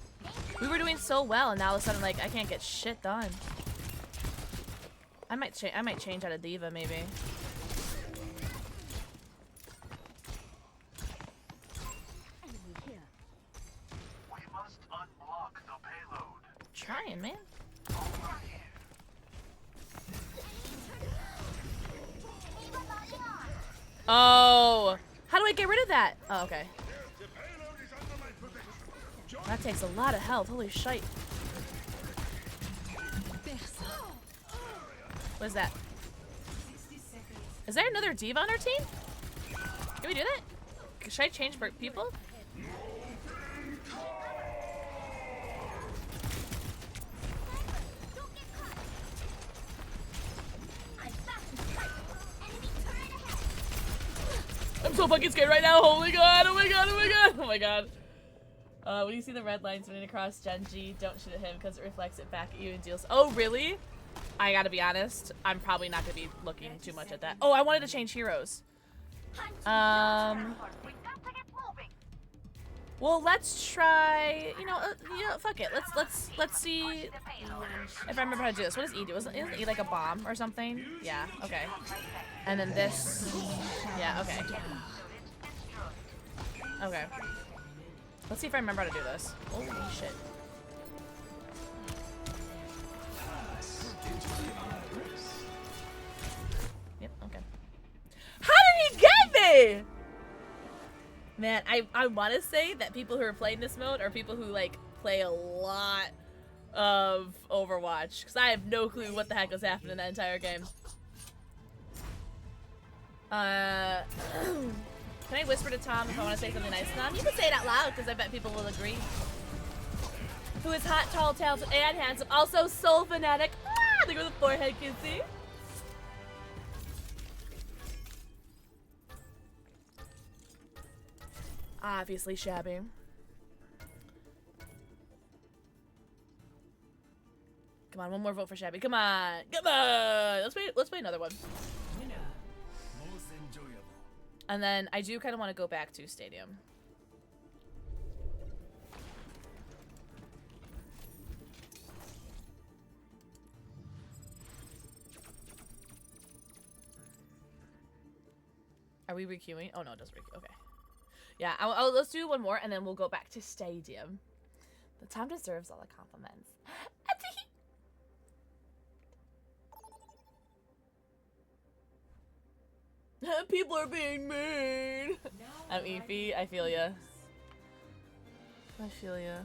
We were doing so well, and now all of a sudden, like, I can't get shit done. I might change out of Diva, maybe. Trying, man. Oh, how do I get rid of that? Oh, okay. That takes a lot of health. Holy shite. What is that? Is there another diva on our team? Can we do that? Should I change for people? I'm so fucking scared right now. Holy god, oh my god, oh my god, oh my god. When you see the red lines running across Genji, don't shoot at him because it reflects it back at you and deals. Oh, really? I gotta be honest. I'm probably not gonna be looking too much at that. Oh, I wanted to change heroes. Well, let's try. You know, fuck it. Let's see if I remember how to do this. What does E do? Isn't E like a bomb or something? Yeah. Okay. And then this. Yeah. Okay. Okay. Let's see if I remember how to do this. Holy shit. Yep. Okay. How did he get me? Man, I want to say that people who are playing this mode are people who, like, play a lot of Overwatch. Because I have no clue what the heck was happening in that entire game. Can I whisper to Tom if I want to say something nice to Tom? You can say it out loud, because I bet people will agree. Who is hot, tall, talented, and handsome. Also, soul fanatic. Ah, they go with the forehead kissy. Obviously shabby. Come on, one more vote for shabby. Come on, come on. Let's play another one. And then I do kind of want to go back to Stadium. Are we requeuing? Oh no, it does requeue. Okay. Yeah, let's do one more and then we'll go back to Stadium. The Tom deserves all the compliments. People are being mean. I'm Eefy. I feel ya. I feel ya.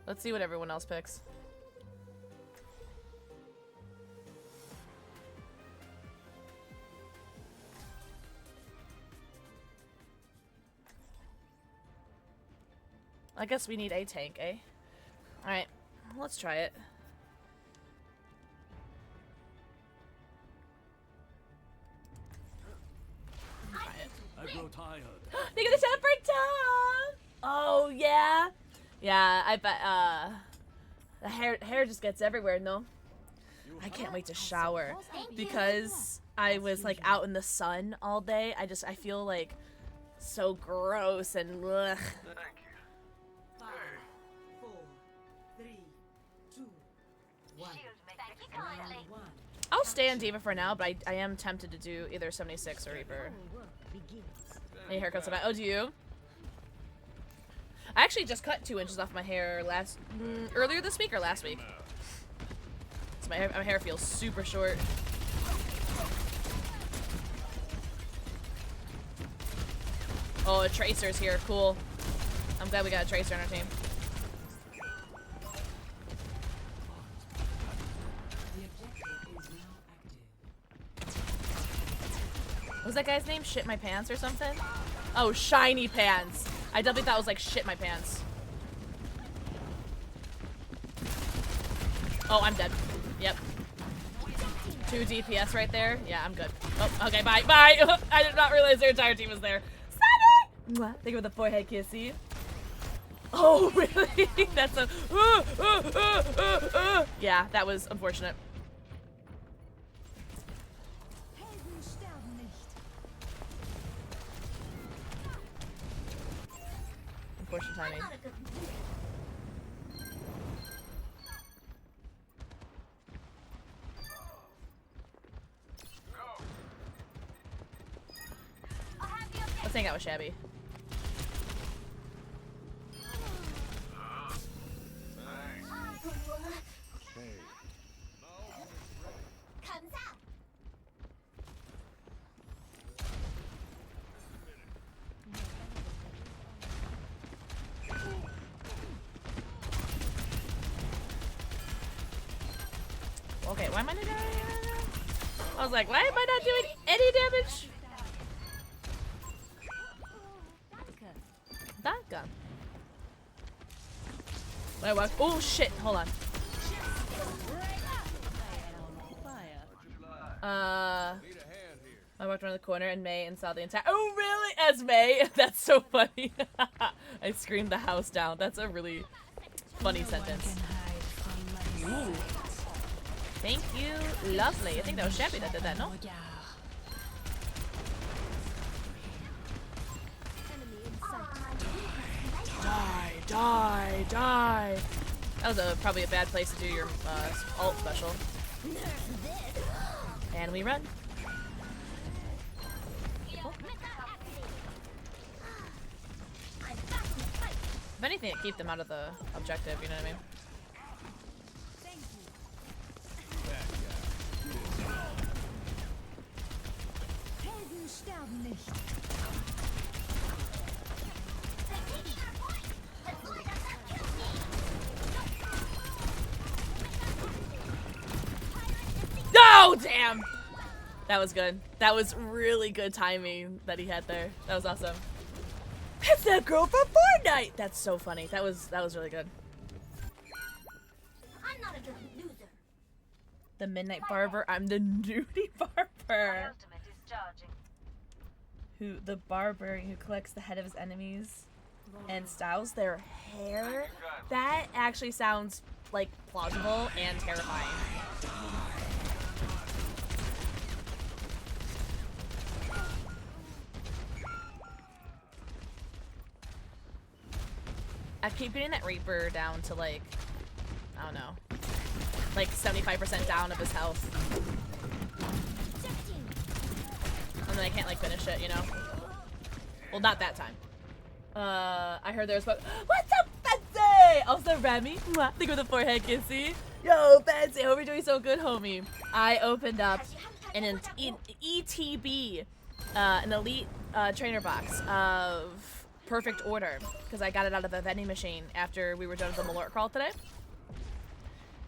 Let's see what everyone else picks. I guess we need a tank, eh? Alright, let's try it. I grow tired. They get the shout out for Tom! Oh, yeah? Yeah, I bet, the hair just gets everywhere, no? I can't wait to shower because I was like out in the sun all day. I feel like so gross and ugh. 5, 4, 3, 2, 1. Round 1. I'll stay on Diva for now, but I am tempted to do either 76 or Reaper. Any haircuts about? Oh, do you? I actually just cut 2 inches off my hair earlier this week or last week. So my hair feels super short. Oh, a Tracer's here. Cool. I'm glad we got a Tracer on our team. What was that guy's name? Shit my pants or something? Oh, shiny pants. I definitely thought it was like shit my pants. Oh, I'm dead. Yep. 2 DPS right there. Yeah, I'm good. Oh, okay, bye. Bye! I did not realize their entire team was there. Sunny! Mwah. Thank you for the forehead kissy. Oh, really? That's a... Yeah, that was unfortunate. Unfortunate timing. Let's hang out with Shabby. Okay, why am I not doing anything? I was like, why am I not doing any damage? Danka. When I walk, oh shit, hold on. I walked around the corner and May and saw the entire. Oh really? As May? That's so funny. I screamed the house down. That's a really funny sentence. Ooh. Thank you, lovely. I think that was Shabby that did that, no? Die, die, die. That was probably a bad place to do your ult special. And we run. If anything, keep them out of the objective, you know what I mean? No, damn! That was good. That was really good timing that he had there. That was awesome. It's that girl from Fortnite! That's so funny. That was really good. I'm not a good loser. The Midnight Barber. I'm the Nudie Barber. Who the barber who collects the head of his enemies and styles their hair. That actually sounds like plausible and terrifying. I keep getting that Reaper down to like, I don't know, like 75% down of his health. And then I can't like finish it, you know? Well, not that time. I heard there was what's up, Fancy? Also Remy, think of the forehead kissy. Yo, Fancy, hope you're doing so good, homie. I opened up an ETB, an elite trainer box of Perfect Order because I got it out of a vending machine after we were done with the Malort crawl today.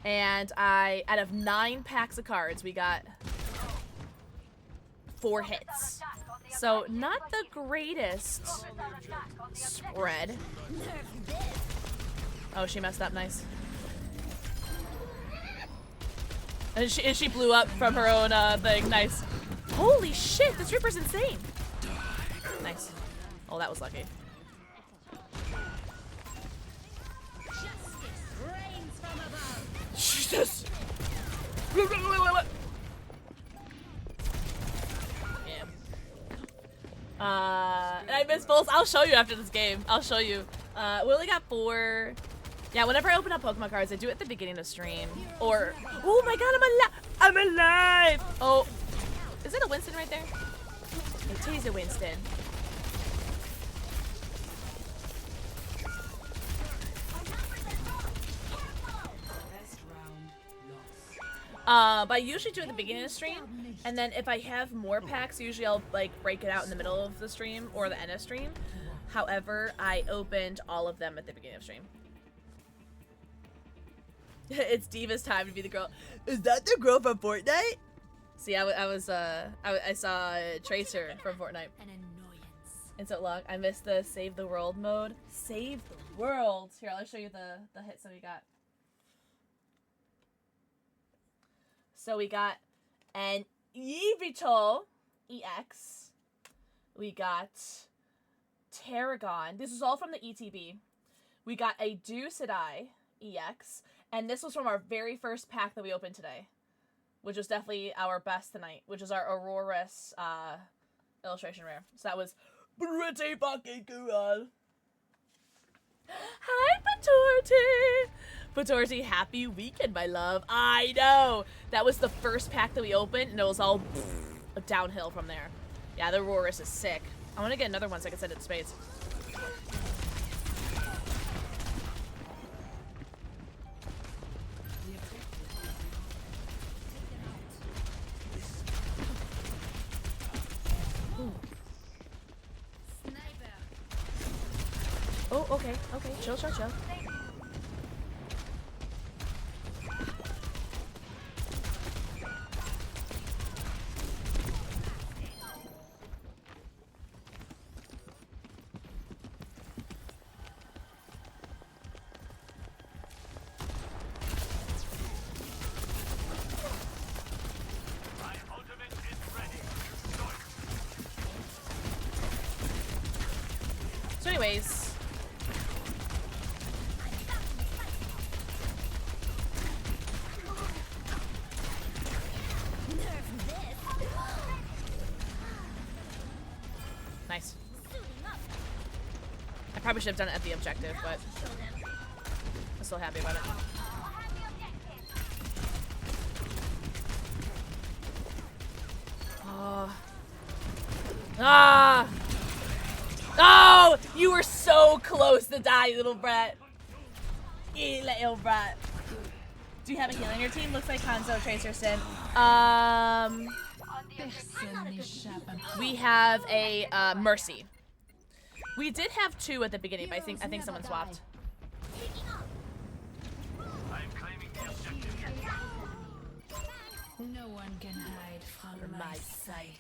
And out of 9 packs of cards, we got 4 hits. So, not the greatest spread. Oh, she messed up. Nice. And she blew up from her own thing. Nice. Holy shit, this Reaper's insane. Nice. Oh, that was lucky. Jesus. And I missed both. I'll show you after this game. I'll show you. We only got 4. Yeah, whenever I open up Pokemon cards, I do it at the beginning of stream. Or, oh my god, I'm alive! Oh, is it a Winston right there? It is a Winston. But I usually do it at the beginning of the stream, and then if I have more packs, usually I'll like break it out in the middle of the stream or the end of stream. However, I opened all of them at the beginning of stream. It's Diva's time to be the girl. Is that the girl from Fortnite? See, I saw Tracer from Fortnite. An annoyance. And so long. I missed the save the world mode. Save the world. Here, I'll show you the hits that we got. So we got an Yveltal EX. We got Tarragon. This is all from the ETB. We got a Doosadai EX. And this was from our very first pack that we opened today. Which was definitely our best tonight. Which is our Aurora's illustration rare. So that was pretty fucking cool. Hi, Patorti! Patorti, happy weekend, my love. I know! That was the first pack that we opened, and it was all downhill from there. Yeah, the Aurora's is sick. I want to get another one so I can send it to Spades. Oh, okay, okay. Chill, chill, chill. So anyways, nice. I probably should have done it at the objective, but I'm still happy about it. Oh. Ah! Oh! You were so close to die, little brat. You little brat. Do you have a healer on your team? Looks like Hanzo, Tracer, Sin. We have a Mercy. We did have 2 at the beginning, but I think someone swapped. No one can hide from my sight.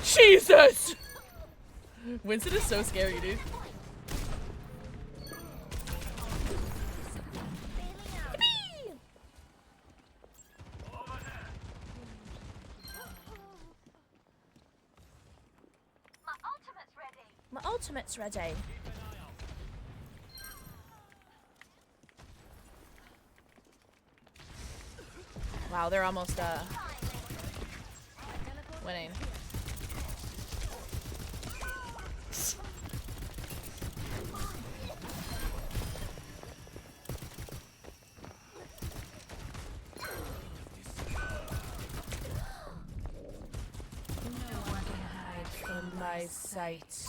Jesus! Winston is so scary, dude. My ultimate's ready. Wow, they're almost winning. My sight.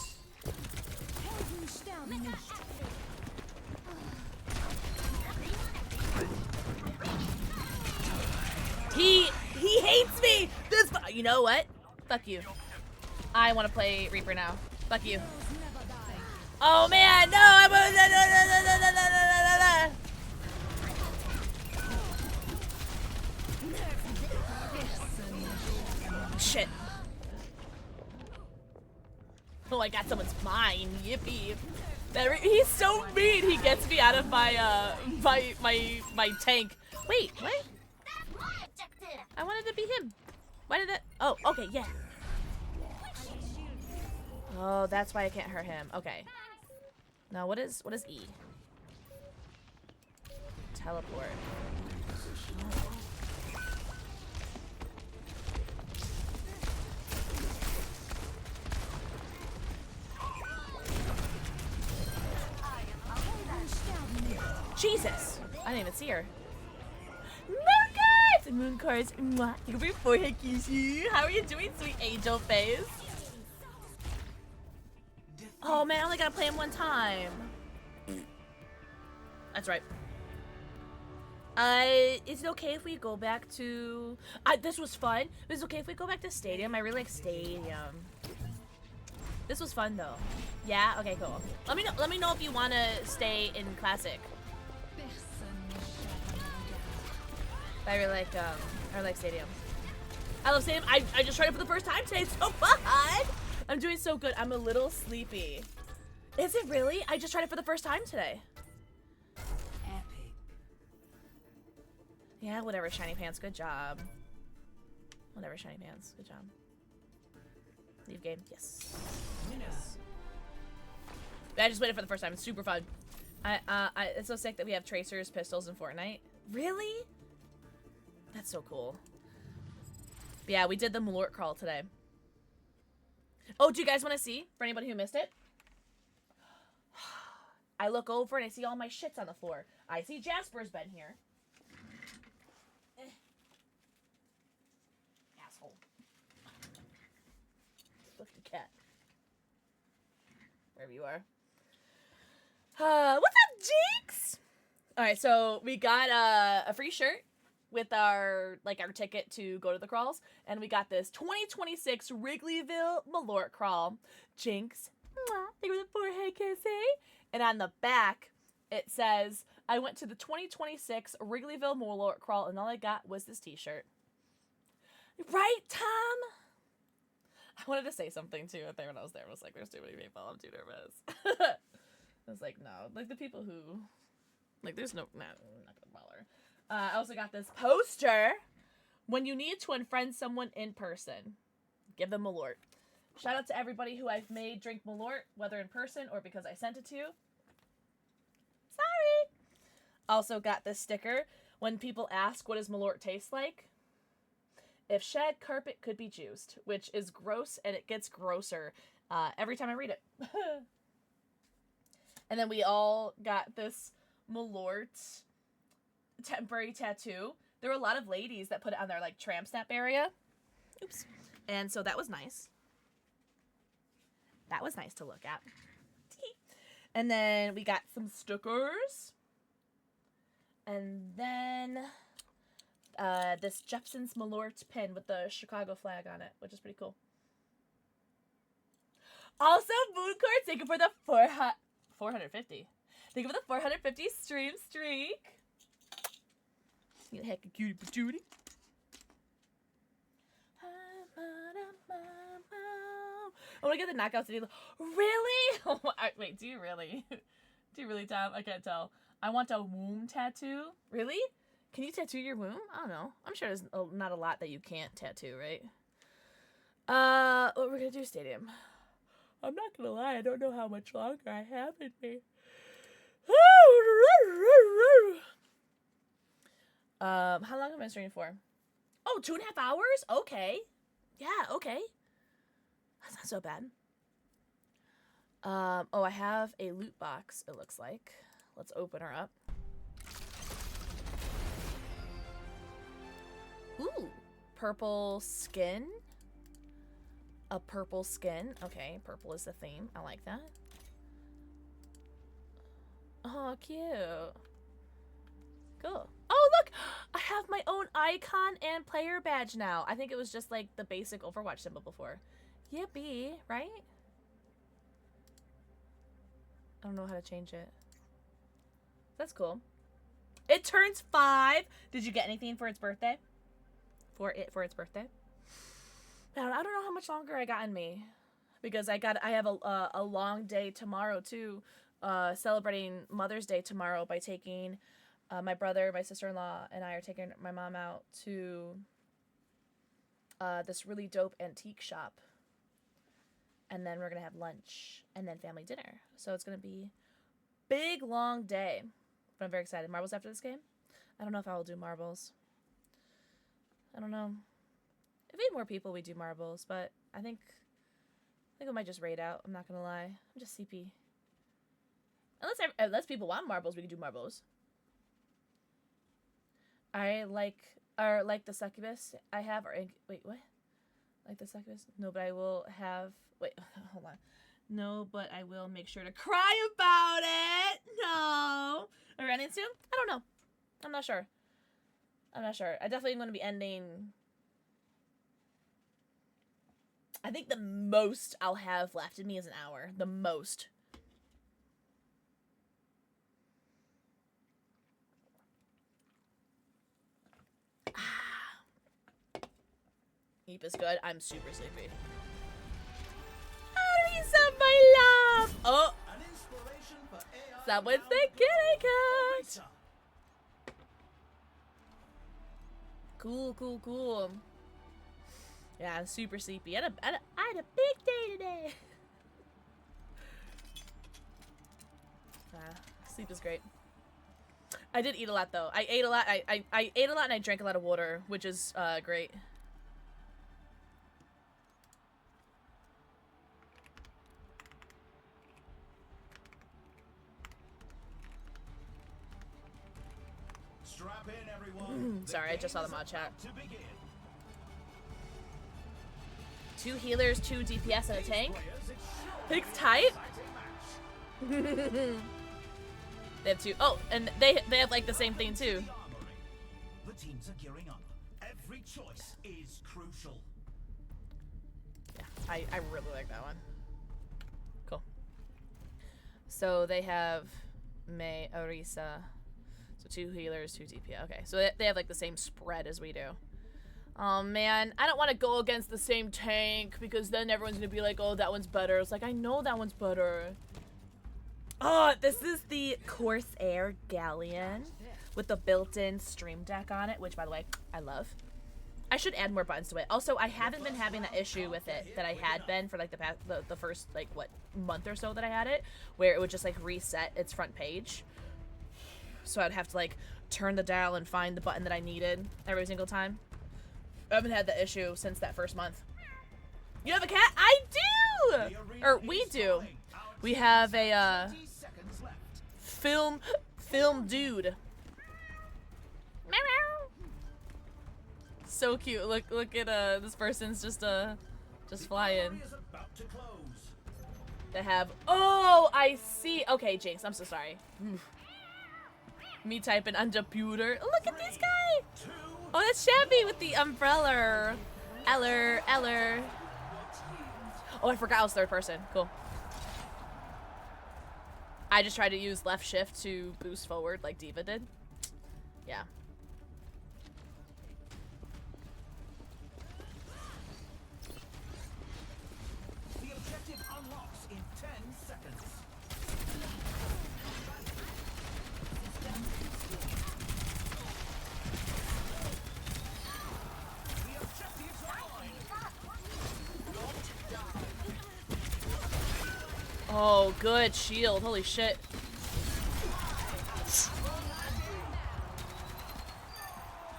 He hates me. This, you know what? Fuck you. I want to play Reaper now. Fuck you. Oh man, no! I'm shit. Oh, I got someone's mine. Yippee. He's so mean. He gets me out of my my tank. Wait, what? I wanted to be him. Why did that? Oh, okay, yeah. Oh, that's why I can't hurt him. Okay. Now what is E? Teleport. Jesus! I didn't even see her. Mooncards! Mooncards. Mwah. Take over your forehead, Kishu. How are you doing, sweet angel face? Oh man, I only gotta play him one time. That's right. Is it okay if we go back to... this was fun. Is it okay if we go back to Stadium? I really like Stadium. This was fun though. Yeah? Okay, cool. Let me know if you wanna stay in Classic. I really like Stadium. I love Stadium. I just tried it for the first time today. It's so fun! I'm doing so good. I'm a little sleepy. Is it really? I just tried it for the first time today. Epic. Yeah, whatever, Shiny Pants. Good job. Whatever, Shiny Pants. Good job. Leave game. Yes. Yes. I just played it for the first time. It's super fun. It's so sick that we have tracers, pistols, and Fortnite. Really? That's so cool. But yeah, we did the Malort crawl today. Oh, do you guys want to see? For anybody who missed it? I look over and I see all my shits on the floor. I see Jasper's been here. Asshole. Lift the cat. Wherever you are. What's up, Jinx? Alright, so we got a free shirt with our ticket to go to the crawls, and we got this 2026 Wrigleyville Malort crawl. Jinx. Think of the forehead kissing. And on the back, it says, I went to the 2026 Wrigleyville Malort crawl, and all I got was this t-shirt. Right, Tom? I wanted to say something too there when I was there. I was like, there's too many people. I'm too nervous. I was like, no. Like, the people who... Like, there's no... Nah, I'm not gonna bother. I also got this poster. When you need to unfriend someone in person, give them Malort. Shout out to everybody who I've made drink Malort, whether in person or because I sent it to. Sorry. Also got this sticker. When people ask, what does Malort taste like? If shed carpet could be juiced, which is gross, and it gets grosser every time I read it. And then we all got this Malort temporary tattoo. There were a lot of ladies that put it on their tramp snap area. Oops. And so that was nice. That was nice to look at. And then we got some stickers. And then this Jepson's Malort pin with the Chicago flag on it, which is pretty cool. Also, Moon Court, thank you for the 450. Thank you for the 450 stream streak. You heck a cutie patootie. I want to get the knockouts today. Really? Oh, wait, do you really? Do you really, Tom? I can't tell. I want a womb tattoo. Really? Can you tattoo your womb? I don't know. I'm sure there's not a lot that you can't tattoo, right? What we're gonna do, Stadium. I'm not gonna lie, I don't know how much longer I have in me. How long have I been streaming for? Oh, 2.5 hours? Okay. Yeah, okay. That's not so bad. Oh, I have a loot box, it looks like. Let's open her up. Ooh, purple skin. A purple skin. Okay, purple is the theme. I like that. Oh, cute. Cool. Oh, look! I have my own icon and player badge now. I think it was just like the basic Overwatch symbol before. Yippee, right? I don't know how to change it. That's cool. It turns 5. Did you get anything for its birthday? For its birthday? I don't know how much longer I got in me, because I have a long day tomorrow too, celebrating Mother's Day tomorrow by taking my brother, my sister-in-law, and I are taking my mom out to this really dope antique shop, and then we're gonna have lunch and then family dinner. So it's gonna be big long day, but I'm very excited. Marbles after this game? I don't know if I will do marbles. I don't know. If we had more people, we'd do marbles, but I think we might just raid out. I'm not gonna lie. I'm just CP. Unless people want marbles, we can do marbles. I like the succubus I have, or wait, what? Like the succubus? No, but I will have. Wait, hold on. No, but I will make sure to cry about it. No, are we running soon? I don't know. I'm not sure. I definitely am going to be ending. I think the most I'll have left in me is an hour. The most. Eep is good. I'm super sleepy. Arisa, my love! Oh! Someone's the kitty cat! Cool. Yeah, I'm super sleepy. I had a big day today. Sleep is great. I did eat a lot though. I ate a lot. I ate a lot and I drank a lot of water, which is great. Strap in, everyone. Sorry, I just saw the mod chat. 2 healers, 2 DPS, and a tank. Pig's tight. They have 2. Oh, and they have like the same thing too. The teams are gearing up. Every choice is crucial. Yeah, I really like that one. Cool. So they have Mei, Arisa. So 2 healers, 2 DPS. Okay, so they have like the same spread as we do. Oh man, I don't want to go against the same tank because then everyone's gonna be like, oh, that one's better. It's like, I know that one's better. Oh, this is the Corsair Galleon with the built-in stream deck on it, which by the way, I love. I should add more buttons to it. Also, I haven't been having that issue with it that I had been for like the first like what month or so that I had it, where it would just like reset its front page. So I'd have to like turn the dial and find the button that I needed every single time. I haven't had the issue since that first month. You have a cat? I do! Or we do. We have a film dude. So cute. Look at this person's just flying. They have oh, I see. Okay, Jinx, I'm so sorry. Me typing on computer. Look at this guy. Oh, that's Shabby with the umbrella. Eller. Oh, I forgot I was third person. Cool. I just tried to use left shift to boost forward like Diva did. Yeah. The objective unlocks in 10 seconds. The objectives are mine. Oh, good shield. Holy shit.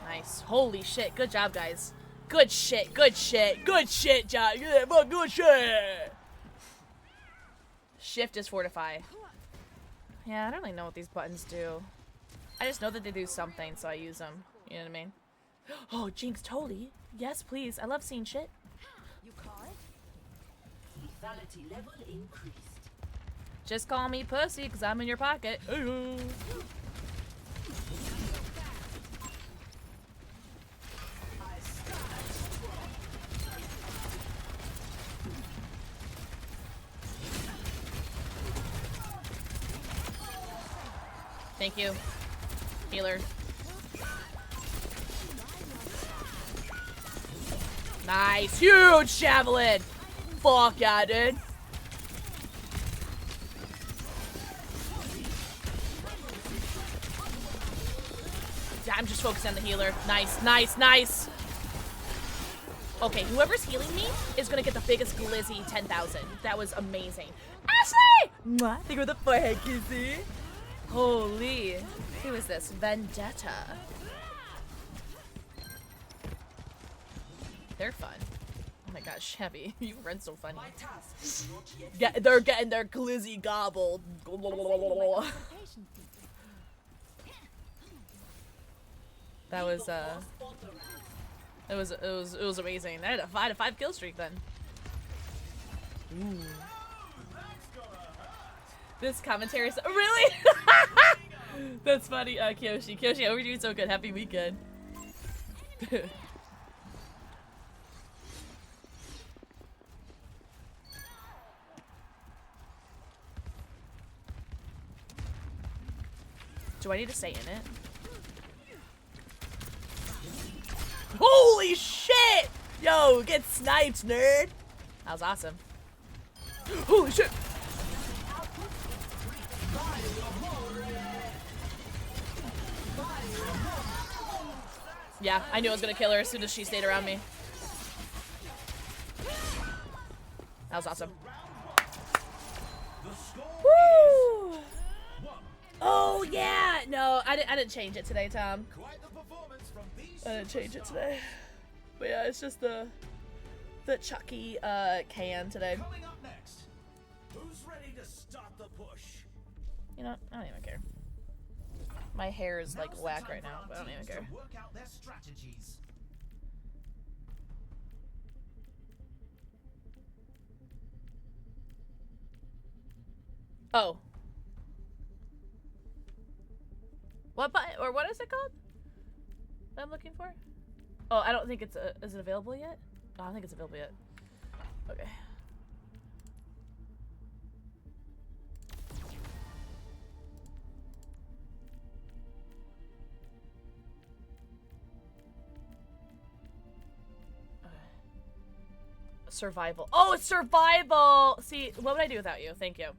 Nice. Holy shit. Good job, guys. Good shit. Good shit. Good shit, job. Yeah, good shit. Shift is fortify. Yeah, I don't really know what these buttons do. I just know that they do something, so I use them. You know what I mean? Oh, Jinx, totally. Yes, please. I love seeing shit. You call it? Lethality level increased. Just call me pussy, because I'm in your pocket. Thank you. Healer. Nice. Huge javelin. Fuck yeah, dude. Yeah, I'm just focused on the healer. Nice, nice, nice. Okay, whoever's healing me is gonna get the biggest glizzy 10,000. That was amazing. Ashley! Mwah, thank you for the forehead, kissy. Holy. Who is this? Vendetta. They're fun. Oh my gosh, Chevy, you run so funny. Yeah, they're getting their glizzy gobbled. That was it was amazing. I had a 5 kill streak then. Ooh. This commentary is really. That's funny, Kyoshi. Kyoshi, how are you doing so good? Happy weekend. Do I need to stay in it? Holy shit! Yo, get sniped, nerd! That was awesome. Holy shit! Yeah, I knew I was gonna kill her as soon as she stayed around me. That was awesome. Woo! Oh yeah! No, I didn't change it today, Tom. I didn't change it today. But yeah, it's just the Chucky can today. Coming up next, who's ready to start the push? You know, I don't even care. My hair is like whack right now, but I don't even care. Work out their strategies. Oh. What button, or what is it called? That I'm looking for? Oh, I don't think it's is it available yet? Oh, I don't think it's available yet. Okay. Survival. Oh, it's survival! See, what would I do without you? Thank you.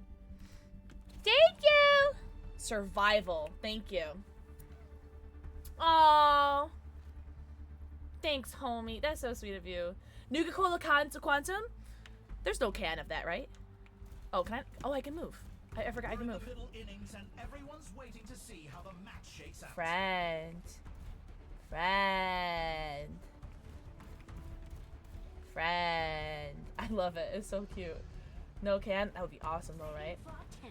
Thank you! Survival. Thank you. Aww. Thanks, homie. That's so sweet of you. Nuka-Cola Quantum? There's no can of that, right? Oh, can I? Oh, I can move. I forgot I can move. Innings and everyone's waiting to see how the match shakes out. Friend. Friend. Friend. I love it. It's so cute. No can? That would be awesome though, right?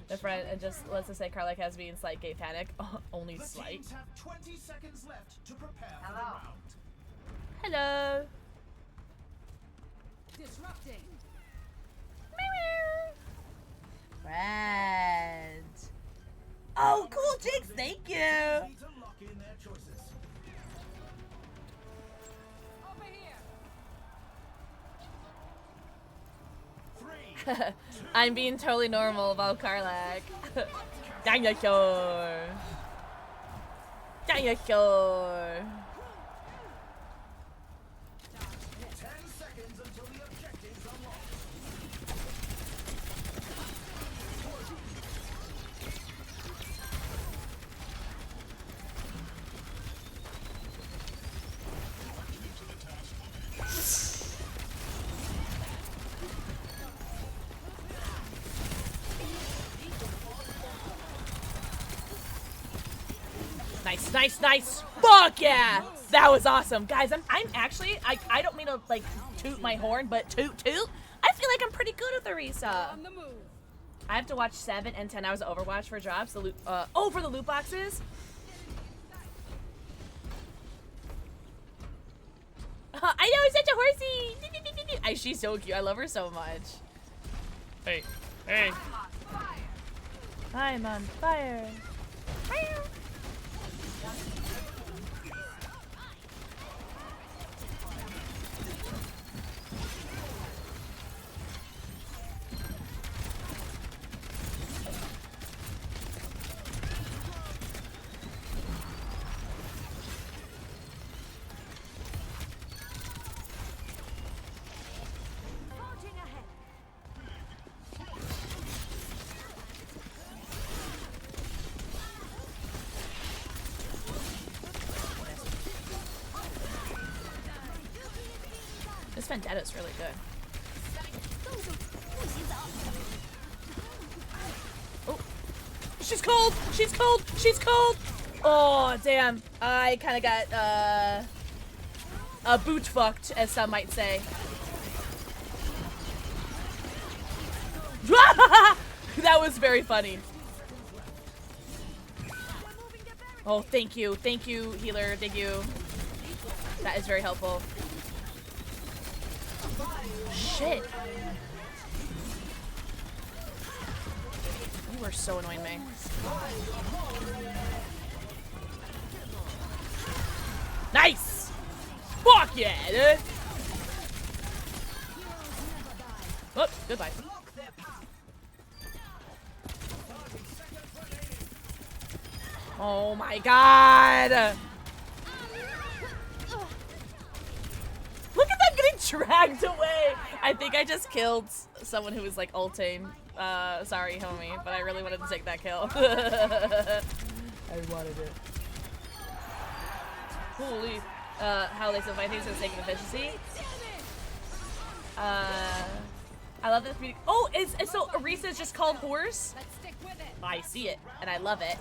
The friend, and just let's just say Karlak has me in slight gay panic. Only The slight. teams have 20 seconds left to prepare for the round. Hello. Disrupting. Friend. Oh, cool, Jinx. Thank you. Need to lock in their choices. Over here. I'm being totally normal about Karlak. Dinosaur. Dinosaur. 10 seconds until the objective's unlocked. Nice, nice, nice. Fuck yeah. That was awesome. Guys, I'm actually, I don't mean to like toot my horn, but toot toot. I feel like I'm pretty good with Orisa. On the move. I have to watch 7 and 10 hours of Overwatch for drops. The loot, for the loot boxes. I know, it's such a horsey. She's so cute. I love her so much. Hey, hey. I'm on fire. This Vendetta's really good. Oh, she's cold. She's cold. She's cold. Oh damn! I kind of got boot fucked, as some might say. That was very funny. Oh, thank you, healer, thank you. That is very helpful. Shit. You are so annoying me. Nice! Fuck yeah, dude! Oh, goodbye. Oh my god! Look at them getting dragged away! I think I just killed someone who was like ulting. Sorry, homie, but I really wanted to take that kill. I wanted it. Holy. How they simplify things for the sake of efficiency. I love this community. Oh, so Arisa's just called horse? I see it, and I love it.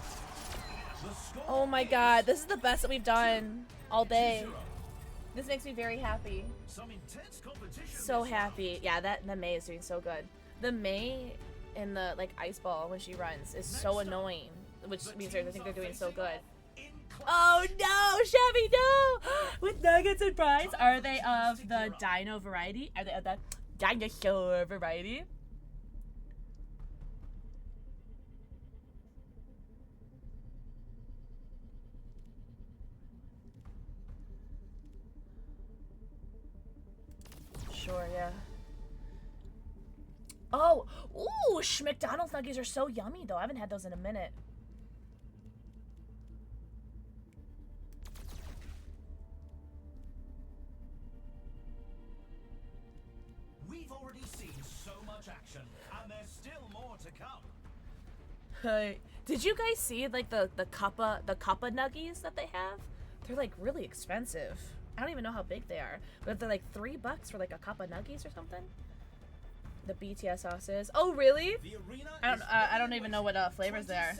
Oh my god, this is the best that we've done all day. This makes me very happy. So happy. Yeah, the Mei is doing so good. The Mei in the like ice ball when she runs is so annoying, which means I think they're doing so good. Oh no, Chevy, no! With nuggets and fries, are they of the dino variety? Are they of the dinosaur variety? Sure, yeah. Oh, ooh, McDonald's nuggies are so yummy though. I haven't had those in a minute. We've already seen so much action, and there's still more to come. Hey, did you guys see like the Kappa nuggies that they have? They're like really expensive. I don't even know how big they are, but they're like $3 for like a Kappa nuggies or something. The BTS sauces. Oh really? I don't even know what flavors they are.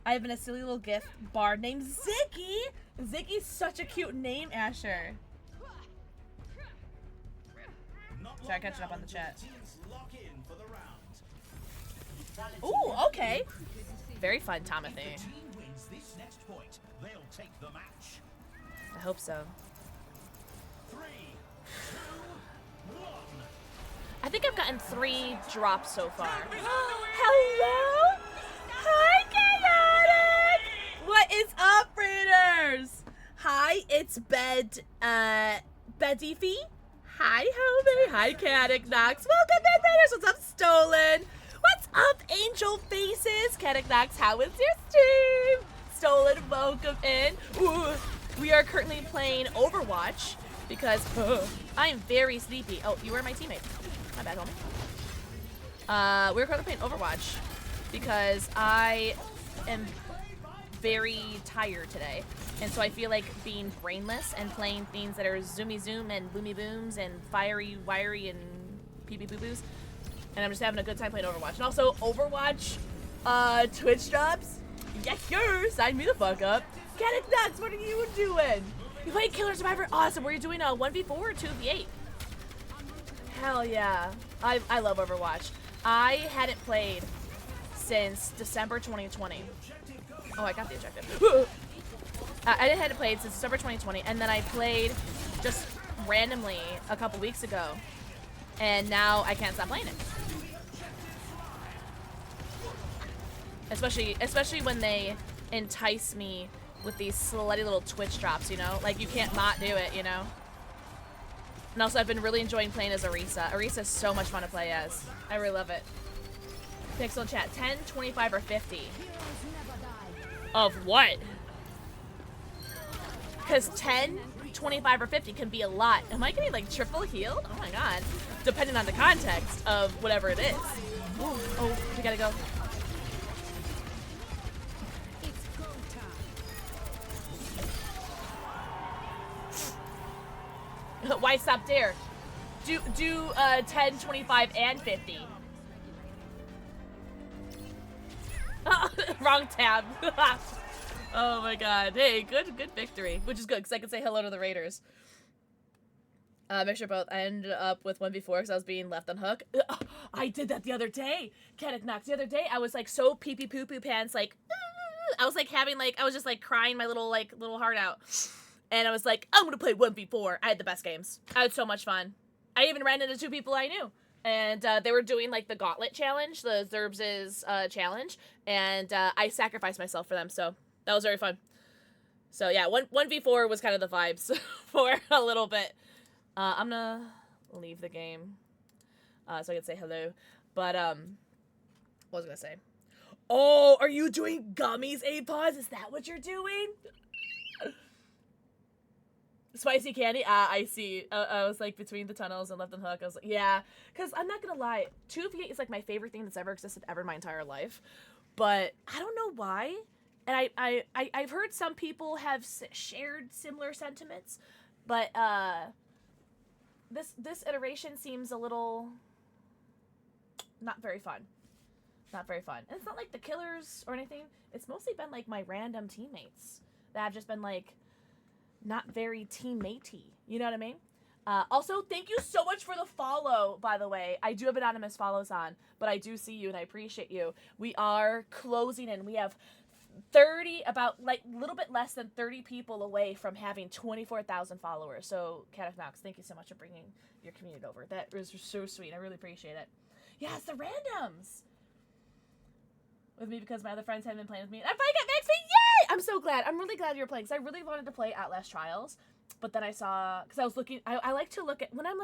I have been a silly little gift bar named Ziggy. Ziggy's such a cute name, Asher. Sorry, catching up on the chat. Ooh, okay. Very fun, Timothy. I hope so. 3, 2, 1. I think I've gotten 3 drops so far. Hello? Hi, Chaotic! What is up, Raiders? Hi, it's Bedify. Hi, homie. Hi, Chaotic Knox. Welcome back, Raiders. What's up, Stolen? What's up, Angel Faces? Chaotic Knox, how was your stream? Stolen, welcome in. Ooh, we are currently playing Overwatch because I am very sleepy. Oh, you were my teammate. My bad, homie. We're currently playing Overwatch because I am very tired today. And so I feel like being brainless and playing things that are zoomy zoom and boomy booms and fiery wiry and pee pee boo boos. And I'm just having a good time playing Overwatch. And also Overwatch Twitch drops. Yes, sir. Sign me the fuck up. Get it nuts. What are you doing? You played Killer Survivor? Awesome. Were you doing a 1v4 or 2v8? Hell yeah. I love Overwatch. I hadn't played since December 2020. Oh, I got the objective. I hadn't played since December 2020, and then I played just randomly a couple weeks ago, and now I can't stop playing it. Especially when they entice me with these slutty little Twitch drops, you know? Like, you can't not do it, you know? And also, I've been really enjoying playing as Arisa. Arisa is so much fun to play as. I really love it. Pixel chat, 10, 25, or 50? Of what? Because 10, 25, or 50 can be a lot. Am I getting, like, triple healed? Oh my god. Depending on the context of whatever it is. Oh, we gotta go. Why stop there? Do 10, 25, and 50. Wrong tab. Oh my god. Hey, good victory. Which is good, because I can say hello to the Raiders. Make sure both. I ended up with 1v4 because I was being left on hook. I did that the other day. PixelxKitten. The other day, I was like so pee-pee poo-poo pants, like, I was like having like, I was just like crying my little heart out. And I was like, I'm gonna play 1v4. I had the best games. I had so much fun. I even ran into 2 people I knew. And they were doing like the gauntlet challenge, the Zerbs' challenge. And I sacrificed myself for them, so that was very fun. So yeah, 1v4 was kind of the vibes for a little bit. I'm gonna leave the game so I can say hello. But what was I gonna say? Oh, are you doing gummies, A-Pause? Is that what you're doing? Spicy candy? I see. I was like between the tunnels and left on hook. I was like, yeah. Because I'm not gonna lie, 2v8 is like my favorite thing that's ever existed ever in my entire life. But I don't know why. And I've heard some people have shared similar sentiments. But this iteration seems a little not very fun. Not very fun. And it's not like the killers or anything. It's mostly been like my random teammates that have just been like not very teammatey. You know what I mean? Also, thank you so much for the follow, by the way. I do have anonymous follows on, but I do see you and I appreciate you. We are closing in. We have 30, about like a little bit less than 30 people away from having 24,000 followers. So, PixelxKitten, thank you so much for bringing your community over. That was so sweet. I really appreciate it. Yeah, it's the randoms. With me because my other friends haven't been playing with me. And I finally got Max Payne! Yay! I'm so glad. I'm really glad you're playing because I really wanted to play Outlast Trials. But then I saw, because I was looking, I like to look at, when I'm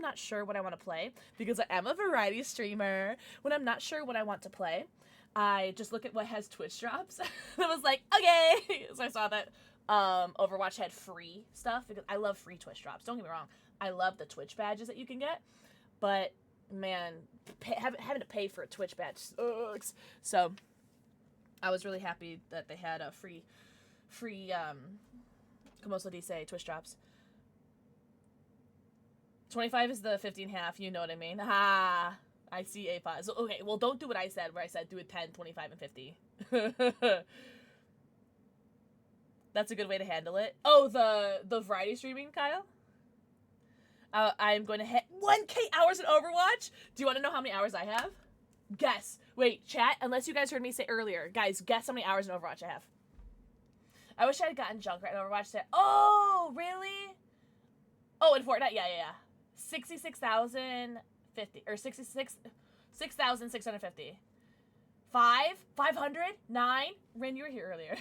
not sure what I want to play, because I am a variety streamer, when I'm not sure what I want to play, I just look at what has Twitch drops. And I was like, okay! So I saw that Overwatch had free stuff, because I love free Twitch drops. Don't get me wrong. I love the Twitch badges that you can get. But, man, having to pay for a Twitch badge sucks. So, I was really happy that they had a free como se dice, Twitch drops. 25 is the 15 half, you know what I mean. Ah, I see a pause. Okay, well, don't do what I said, where I said do it 10, 25, and 50. That's a good way to handle it. Oh, the variety streaming, Kyle? I'm going to hit 1K hours in Overwatch. Do you want to know how many hours I have? Guess. Wait, chat, unless you guys heard me say earlier. Guys, guess how many hours in Overwatch I have. I wish I had gotten Junkrat in Overwatch. Oh, really? Oh, in Fortnite? Yeah. 66,050. Or 6,650. 500? 9? Rin, you were here earlier.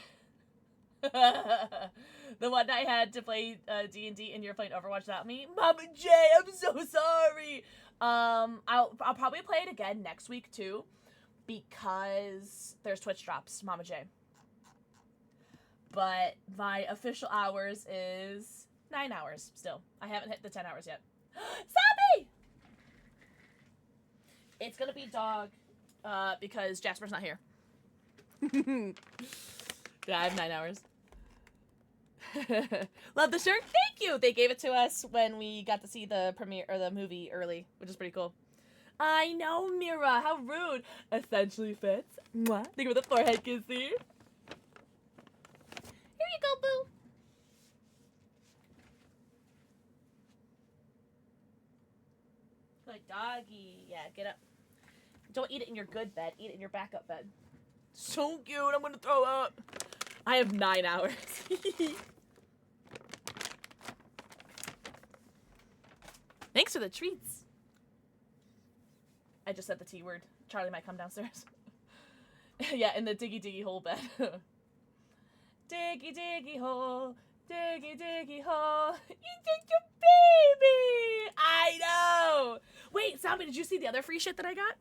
The one I had to play D&D and you're playing Overwatch without me. Mama J, I'm so sorry. I'll probably play it again next week too, because there's Twitch drops, Mama J. But my official hours is 9 hours still. I haven't hit the 10 hours yet. Zombie! It's gonna be dog, because Jasper's not here. Yeah, I have 9 hours. Love the shirt. Thank you. They gave it to us when we got to see the premiere or the movie early, which is pretty cool. I know, Mira. How rude. Essentially fits. Mwah. Think of the forehead kissy. Here you go, boo. Good doggy. Yeah, get up. Don't eat it in your good bed. Eat it in your backup bed. So cute. I'm gonna throw up. I have 9 hours. Thanks for the treats. I just said the T word. Charlie might come downstairs. Yeah, in the diggy hole bed. Diggy hole. Diggy hole. You take your baby. I know. Wait, Zombie, did you see the other free shit that I got?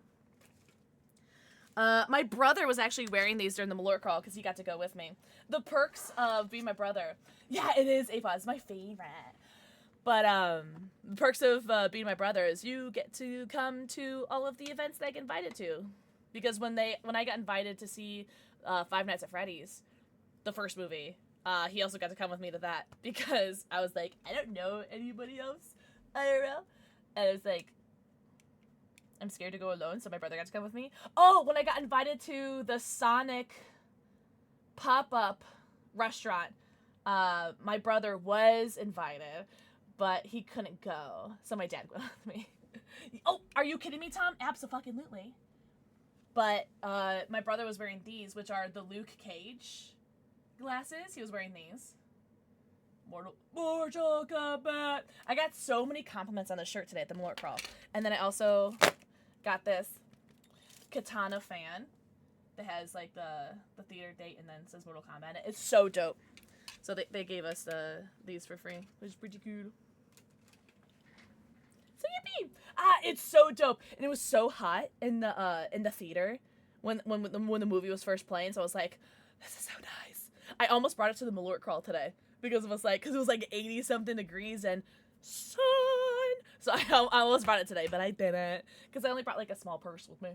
My brother was actually wearing these during the Malort crawl because he got to go with me. The perks of being my brother. Yeah, it is, Ava. It's my favorite. But, the perks of being my brother is you get to come to all of the events that I get invited to. Because when I got invited to see Five Nights at Freddy's, the first movie, he also got to come with me to that because I was like, I don't know anybody else IRL. And I was like, I'm scared to go alone, so my brother got to come with me. Oh, when I got invited to the Sonic pop-up restaurant, my brother was invited, but he couldn't go, so my dad went with me. Oh, are you kidding me, Tom? Abso-fucking-lutely. But my brother was wearing these, which are the Luke Cage glasses. He was wearing these. Mortal Kombat. I got so many compliments on the shirt today at the Malort Crawl. And then I also got this Katana fan that has like the theater date and then says Mortal Kombat. It's so dope. So they gave us these for free, which is pretty cool. So yippee! It's so dope, and it was so hot in the theater when the movie was first playing. So I was like, this is so nice. I almost brought it to the Malort Crawl today because it was like 80 something degrees and sun. So I almost brought it today, but I didn't because I only brought like a small purse with me.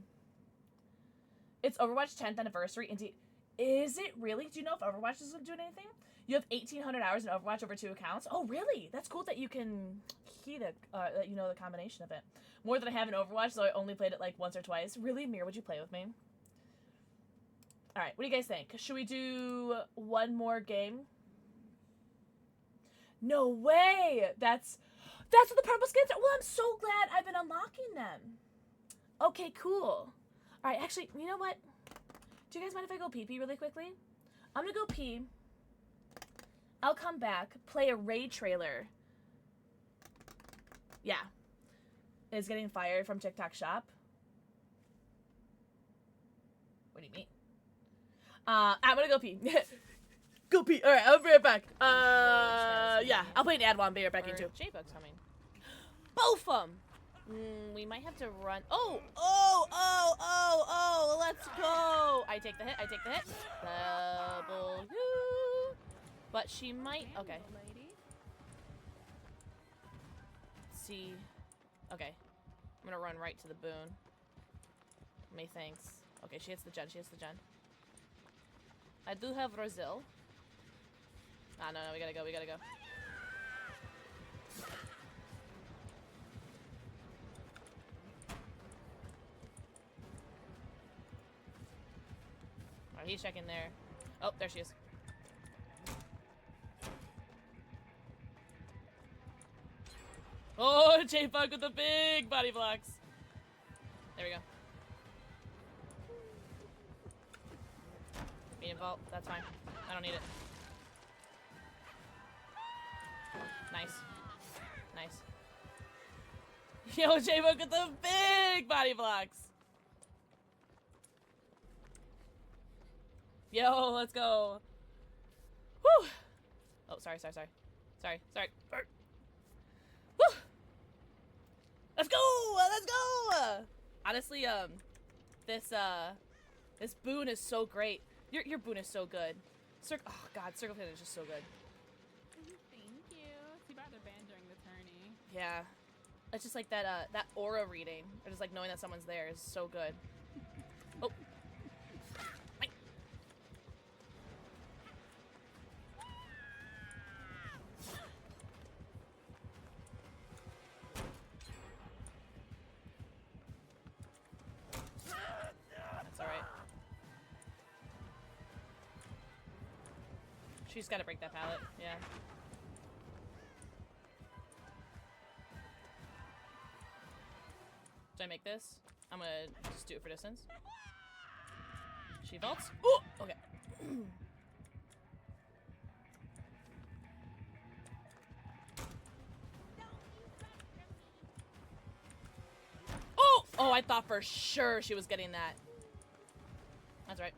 It's Overwatch 10th anniversary. Indeed, is it really? Do you know if Overwatch is doing anything? You have 1,800 hours in Overwatch over 2 accounts. Oh, really? That's cool that you can key that you know the combination of it. More than I have in Overwatch, so I only played it like once or twice. Really, Mir, would you play with me? All right, what do you guys think? Should we do one more game? No way! That's what the purple skins are. Well, I'm so glad I've been unlocking them. Okay, cool. All right, actually, you know what? Do you guys mind if I go pee-pee really quickly? I'm gonna go pee. I'll come back, play a raid trailer. Yeah. Is getting fired from TikTok Shop. What do you mean? I'm gonna go pee. Go pee. Alright, I'll be right back. Yeah, I'll play an ad while I'm be right back in too. J-Bug's coming. Both of them! We might have to run. Oh, let's go! I take the hit, Double U. But she might, okay. Let's see. Okay. I'm gonna run right to the boon. Methinks. Okay, she hits the gen, I do have Roselle. Ah, no, we gotta go. Alright, he's checking there. Oh, there she is. Oh, J-Bug with the big body blocks. There we go. Medium vault, that's fine. I don't need it. Nice. Yo, J-Bug with the big body blocks. Yo, let's go. Whew. Oh, sorry. Whew. Let's go! Honestly, this boon is so great. Your boon is so good. Oh god, Circle Pit is just so good. Thank you. Too bad they're banned during the tourney. Yeah. It's just like that aura reading, or just like knowing that someone's there is so good. Oh. She's gotta break that pallet, yeah. Do I make this? I'm gonna just do it for distance. She vaults. Oh, okay. Oh, I thought for sure she was getting that. That's right.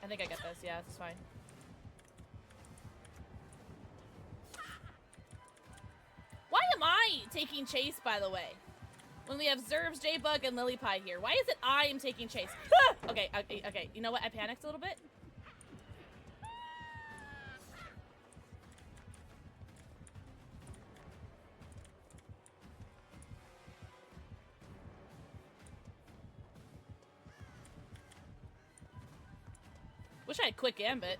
I think I get this. Yeah, this is fine. Why am I taking chase, by the way? When we have Zervs, J-Bug, and Lily Pie here. Why is it I am taking chase? Okay. You know what? I panicked a little bit. Wish I had quick ambit.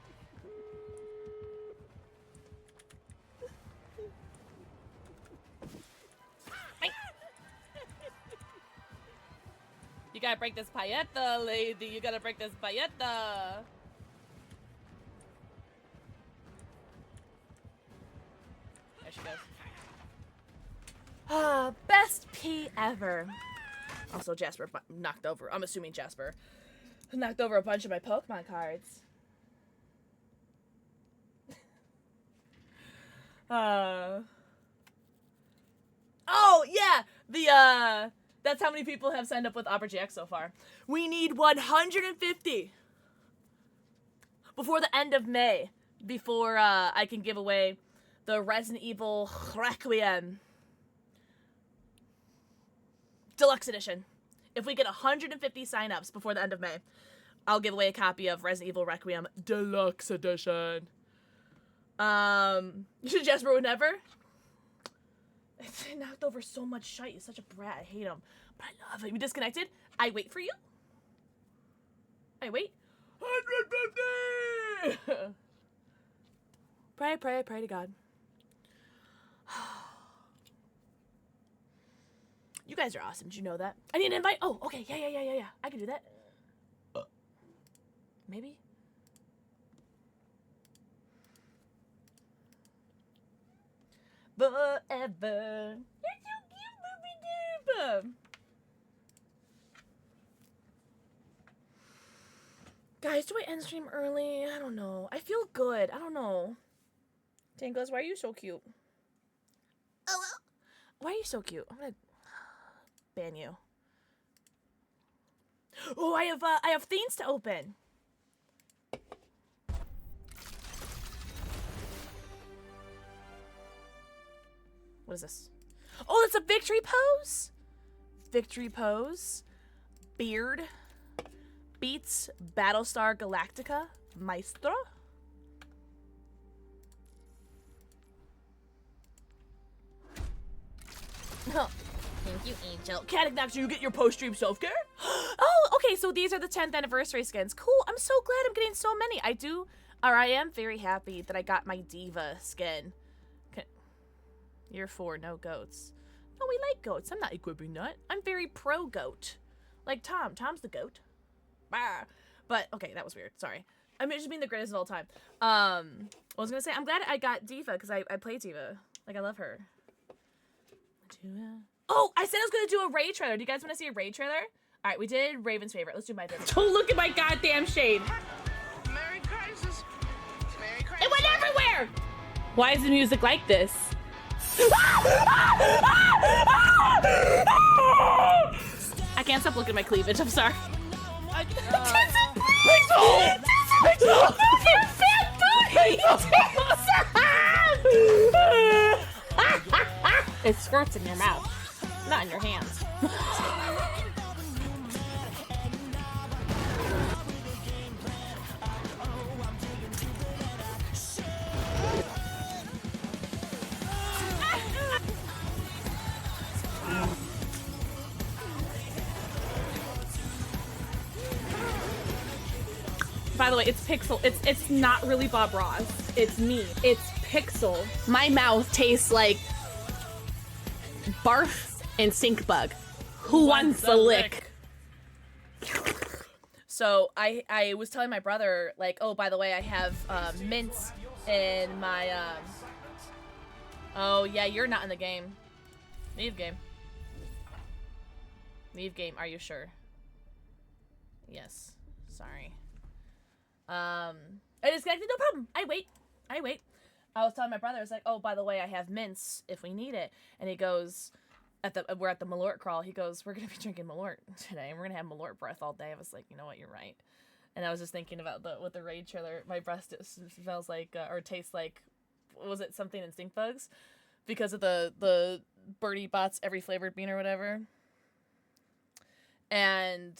You gotta break this paella, lady. You gotta break this paella. There she goes. Ah, best pee ever. Also, Jasper knocked over. I'm assuming Jasper knocked over a bunch of my Pokemon cards. Oh yeah, that's how many people have signed up with Opera GX so far. We need 150 before the end of May, before I can give away the Resident Evil Requiem Deluxe Edition. If we get 150 signups before the end of May, I'll give away a copy of Resident Evil Requiem Deluxe Edition. Jasper would never. It's knocked over so much shite. He's such a brat. I hate him. But I love him. We disconnected. I wait for you. I wait. 150! Pray, pray, pray to God. You guys are awesome. Did you know that? I need an invite. Oh, okay. Yeah. I can do that. Maybe? Forever. You're so cute, Boopy Doop. Guys, do I end stream early? I don't know. I feel good. I don't know. Tangos, why are you so cute? Why are you so cute? I'm gonna ban you. Oh, I have things to open. What is this? Oh, it's a victory pose? Victory pose. Beard. Beats Battlestar Galactica. Maestro. Oh, thank you, Angel. Cat Action, you get your post-stream self-care? Oh, okay, so these are the 10th anniversary skins. Cool, I'm so glad I'm getting so many. I am very happy that I got my Diva skin. Year 4, no goats. No, we like goats. I'm not equipping that. I'm very pro-goat. Like Tom. Tom's the goat. Bah. But, okay, that was weird. Sorry. I mean, just being the greatest of all time. I was gonna say, I'm glad I got Diva, because I play Diva. Like, I love her. Oh, I said I was gonna do a raid trailer. Do you guys want to see a raid trailer? All right, we did Raven's favorite. Let's do my favorite. Don't look at my goddamn shade. Merry Crisis. Merry Crisis. It went everywhere! Why is the music like this? I can't stop looking at my cleavage. I'm sorry. It squirts in your mouth, not in your hands. By the way, it's Pixel. It's not really Bob Ross. It's me. It's Pixel. My mouth tastes like barf and stink bug. Who wants a lick? So I was telling my brother, like, oh, by the way, I have mints in my oh yeah, you're not in the game. Leave game. Leave game. Are you sure? Yes. Sorry. I disconnected, no problem. I wait. I was telling my brother, I was like, oh, by the way, I have mints if we need it. And he goes, we're at the Malort crawl. He goes, we're going to be drinking Malort today, and we're going to have Malort breath all day. I was like, you know what, you're right. And I was just thinking about with the raid trailer, my breath smells like, or tastes like, was it something in stink bugs? Because of the Birdie Bots every flavored bean or whatever. And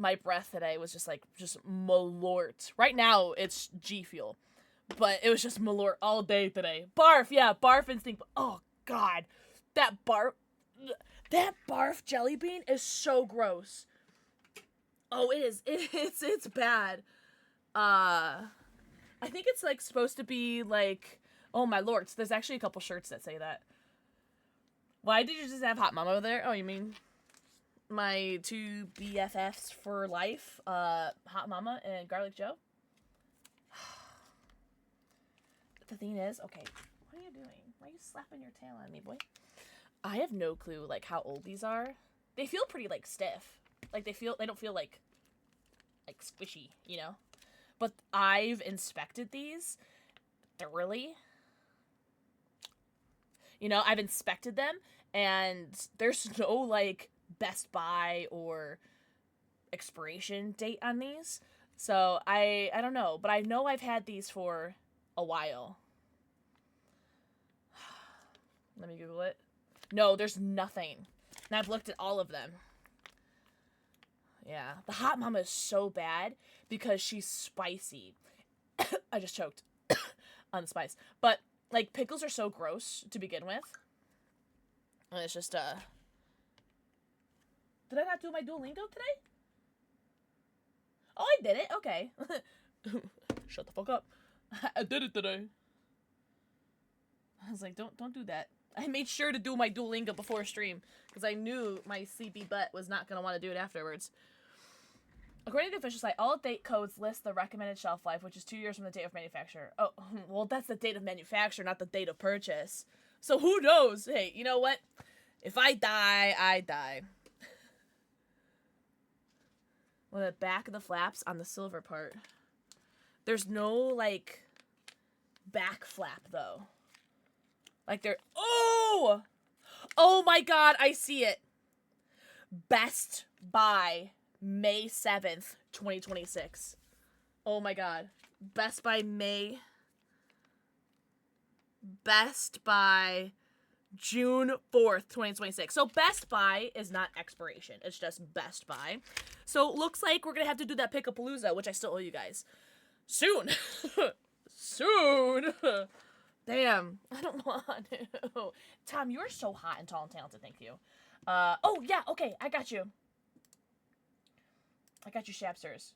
my breath today was just Malort. Right now, it's G Fuel. But it was just Malort all day today. Barf, yeah, barf and stink. Oh, God. That barf jelly bean is so gross. Oh, it is. It's bad. I think it's like supposed to be like, oh my lords, there's actually a couple shirts that say that. Why did you just have Hot Mama there? Oh, you mean my two BFFs for life, Hot Mama and Garlic Joe? The thing is, okay, what are you doing? Why are you slapping your tail on me, boy? I have no clue, like, how old these are. They feel pretty, like, stiff. Like, they don't feel, like squishy, you know? But I've inspected these thoroughly. You know, I've inspected them, and there's no, like, Best Buy or expiration date on these. So, I don't know. But I know I've had these for a while. Let me Google it. No, there's nothing. And I've looked at all of them. Yeah. The Hot Mama is so bad because she's spicy. I just choked on the spice. But, like, pickles are so gross to begin with. And it's just, Did I not do my Duolingo today? Oh, I did it. Okay. Shut the fuck up. I did it today. I was like, don't do that. I made sure to do my Duolingo before stream because I knew my sleepy butt was not going to want to do it afterwards. According to the official site, all date codes list the recommended shelf life, which is 2 years from the date of manufacture. Oh, well, that's the date of manufacture, not the date of purchase. So who knows? Hey, you know what? If I die, I die. Well, the back of the flaps on the silver part. There's no, like, back flap, though. Like, they're... Oh! Oh, my God, I see it. Best Buy, May 7th, 2026. Oh, my God. Best Buy, Best Buy, June 4th, 2026. So, Best Buy is not expiration. It's just Best Buy. So, looks like we're going to have to do that Pick-a-Palooza, which I still owe you guys. Soon. Soon. Damn. I don't want to. Tom, you're so hot and tall and talented. Thank you. Oh, yeah. Okay. I got you. I got you, Shapsters.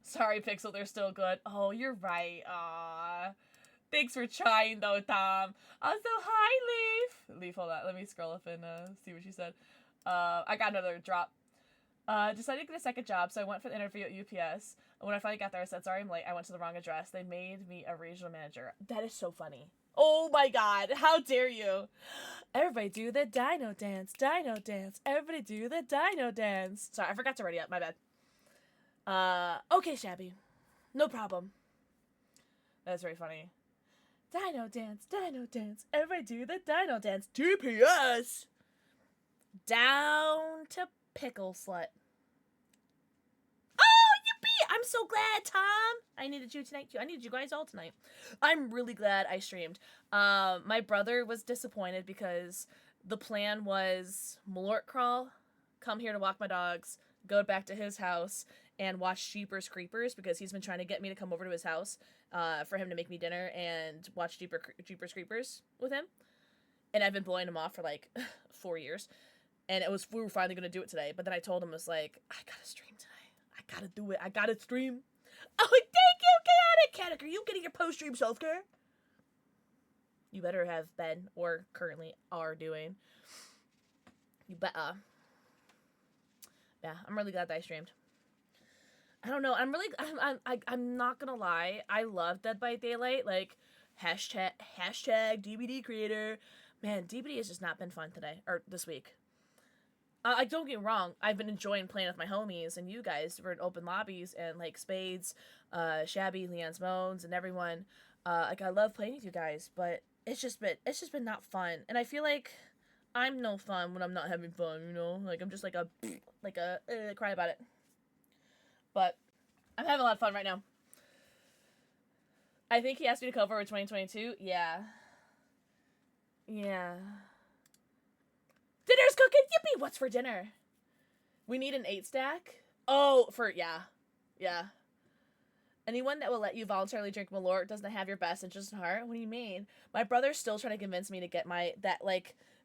Sorry, Pixel. They're still good. Oh, you're right. Aww. Thanks for trying, though, Tom. Also, hi, Leaf. Leaf, hold on. Let me scroll up and see what she said. I got another drop. Decided to get a second job, so I went for the interview at UPS. When I finally got there, I said, sorry, I'm late. I went to the wrong address. They made me a regional manager. That is so funny. Oh my God. How dare you? Everybody do the dino dance. Dino dance. Everybody do the dino dance. Sorry, I forgot to ready up. My bad. Okay, Shabby. No problem. That's very funny. Dino dance. Dino dance. Everybody do the dino dance. DPS. Down to pickle slut. I'm so glad, Tom. I needed you tonight, too. I needed you guys all tonight. I'm really glad I streamed. My brother was disappointed because the plan was Malort Crawl, come here to walk my dogs, go back to his house, and watch Jeepers Creepers because he's been trying to get me to come over to his house for him to make me dinner and watch Jeepers Creepers with him. And I've been blowing him off for like 4 years. And we were finally going to do it today. But then I told him, I was like, I got to stream tonight. I gotta do it. I gotta stream. Oh, thank you, Chaotic. Are you getting your post-stream self-care? You better have been or currently are doing. You better. Yeah, I'm really glad that I streamed. I don't know. I'm not gonna lie. I love Dead by Daylight. Like, hashtag DBD creator. Man, DBD has just not been fun today. Or this week. Don't get me wrong, I've been enjoying playing with my homies and you guys for open lobbies and like Spades, Shabby, Leon's Moans, and everyone. Like I love playing with you guys, but it's just been not fun. And I feel like I'm no fun when I'm not having fun, you know? Like I'm just like a cry about it. But I'm having a lot of fun right now. I think he asked me to cover 2022. Yeah. Yeah. Dinner's cooking! Yippee! What's for dinner? We need an 8-stack. Oh, yeah. Anyone that will let you voluntarily drink Malort doesn't have your best interest in heart? What do you mean? My brother's still trying to convince me to get that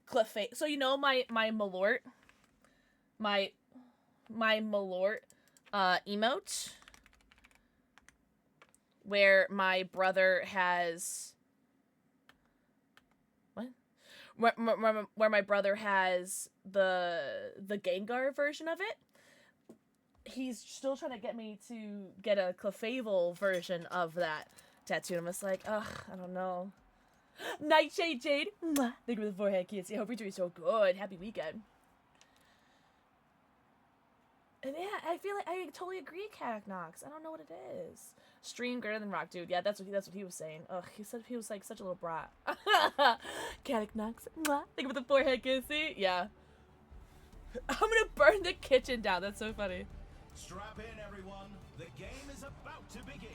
cliff face. So you know my Malort? My Malort emote? where my brother has where my brother has the Gengar version of it. He's still trying to get me to get a Clefable version of that tattoo. I'm just like, ugh, I don't know. Nightshade Jade, mwah. Thank you for the forehead, kids. I hope you're doing so good. Happy weekend. And yeah, I feel like I totally agree, Cacnox. I don't know what it is. Stream greater than rock, dude. Yeah, that's what he was saying. Ugh, he said he was like such a little brat. Cacnox, mwah. Thank you for the forehead, kissy. Yeah. I'm gonna burn the kitchen down. That's so funny. Strap in, everyone. The game is about to begin.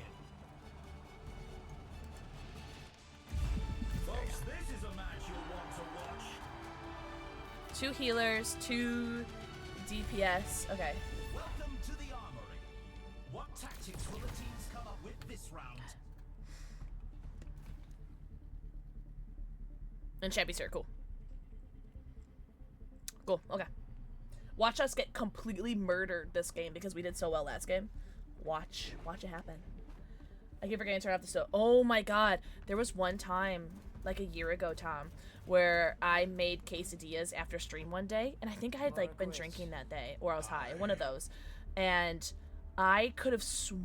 Folks, this is a match you'll want to watch. 2 healers, 2 DPS. Okay. Welcome to the armory. What tactics will the teams come up with this round? And Champy's here. Cool. Cool. Okay. Watch us get completely murdered this game because we did so well last game. Watch it happen. I keep forgetting to turn off the stove. Oh my god. There was one time, like a year ago, Tom, where I made quesadillas after stream one day, and I think I had like been drinking that day, or I was high, one of those. And I could have sworn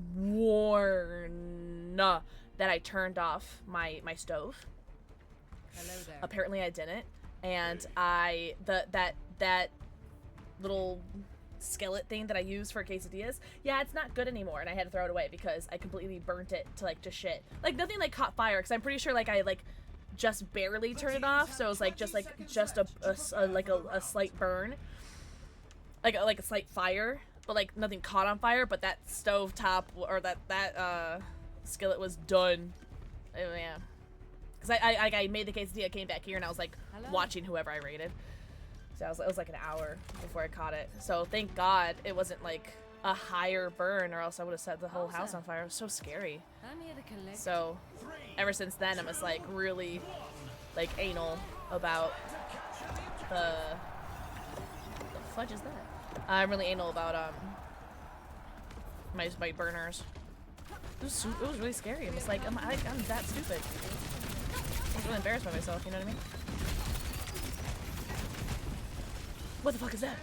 that I turned off my stove. Hello there. Apparently I didn't. And that little skillet thing that I use for quesadillas, yeah, it's not good anymore, and I had to throw it away because I completely burnt it to like just shit. Like nothing like caught fire, because I'm pretty sure like I like just barely turned it off, so it was like just a slight burn, like a slight fire, but like nothing caught on fire. But that stove top or that skillet was done. Oh, yeah, because I made the quesadilla, came back here, and I was like watching whoever I raided. So it was like an hour before I caught it. So thank God it wasn't like a higher burn, or else I would have set the whole house on fire. It was so scary. So ever since then, I'm just like really like anal about the fudge is that? I'm really anal about my burners. It was really scary. It was like I'm that stupid. I was really embarrassed by myself. You know what I mean? What the fuck is that?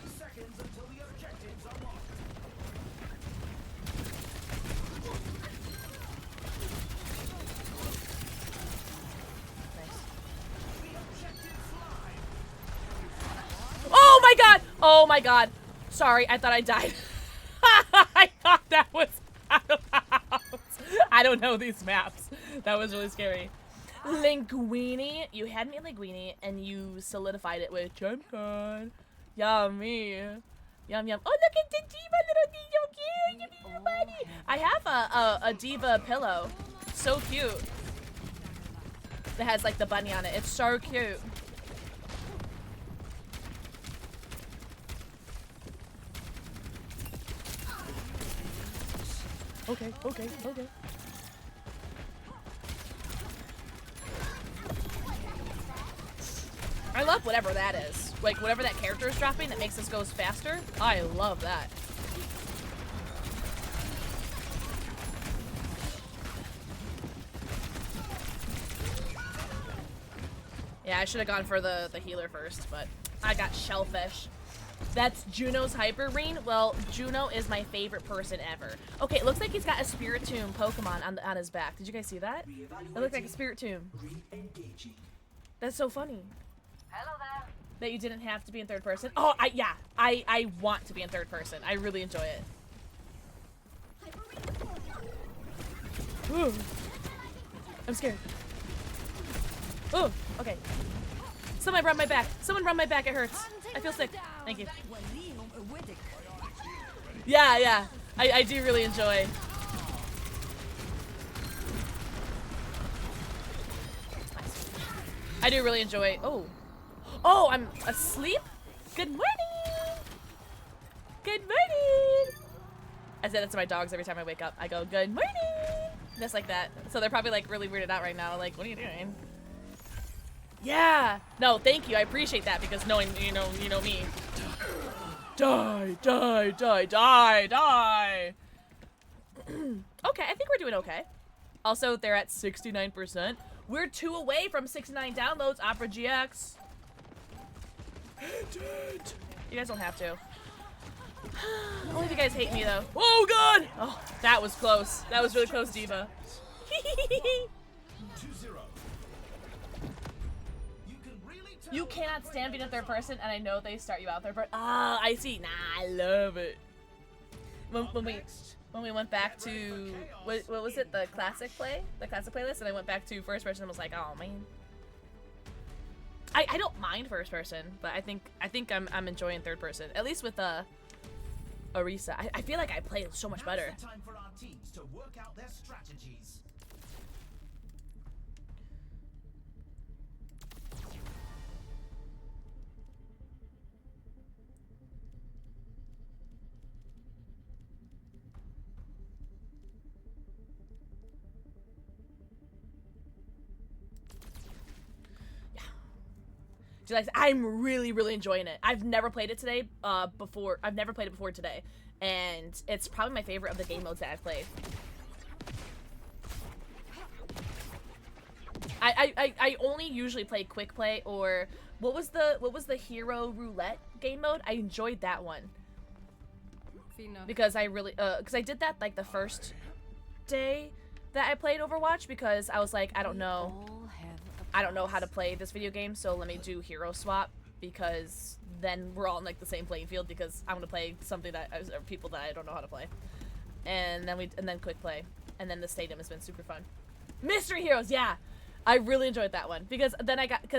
Oh my god! Oh my god. Sorry, I thought I died. I thought that was out of bounds. I don't know these maps. That was really scary. Linguini. You had me Linguini and you solidified it with jump card. Yummy. Yum yum. Oh, look at the diva little thing, so cute. Little buddy. I have a diva pillow. So cute. That has like the bunny on it. It's so cute. Okay. I love whatever that is. Like, whatever that character is dropping that makes this go faster. I love that. Yeah, I should have gone for the healer first, but I got Shellfish. That's Juno's Hyper Ring. Well, Juno is my favorite person ever. Okay, it looks like he's got a Spiritomb Pokemon on his back. Did you guys see that? It looks like a Spiritomb. That's so funny. Hello there. That you didn't have to be in third person. Oh, I want to be in third person. I really enjoy it. Ooh. I'm scared. Oh, okay. Someone run my back. Someone run my back. It hurts. I feel sick. Thank you. Yeah. I do really enjoy. I do really enjoy. Oh, I'm asleep? Good morning! Good morning! I say that to my dogs every time I wake up. I go, good morning! Just like that. So they're probably like really weirded out right now. Like, what are you doing? Yeah! No, thank you. I appreciate that because knowing, you know me. Die! Okay, I think we're doing okay. Also, they're at 69%. We're 2 away from 69 downloads. Opera GX. Hit it. You guys don't have to. Only if you guys hate me, though. Oh, God! Oh, that was close. That was really close, Diva. 2-0. You cannot stand being a third person, and I know they start you out third person. Ah, I see. Nah, I love it. When we went back to what was it, the classic playlist, and I went back to first person and was like, oh man. I don't mind first person, but I think I'm enjoying third person, at least with Arisa. I feel like I play so much better. Now's the time for our teams to work out their strategies. I'm really enjoying it. I've never played it today before. I've never played it before today, and it's probably my favorite of the game modes that I've played. I only usually play quick play, or what was the hero roulette game mode? I enjoyed that one because I did that like the first day that I played Overwatch, because I was like, I don't know how to play this video game, so let me do hero swap, because then we're all in like the same playing field, because I want to play something that people that I don't know how to play. And then quick play, and then the stadium has been super fun. Mystery Heroes, yeah, I really enjoyed that one, because then I got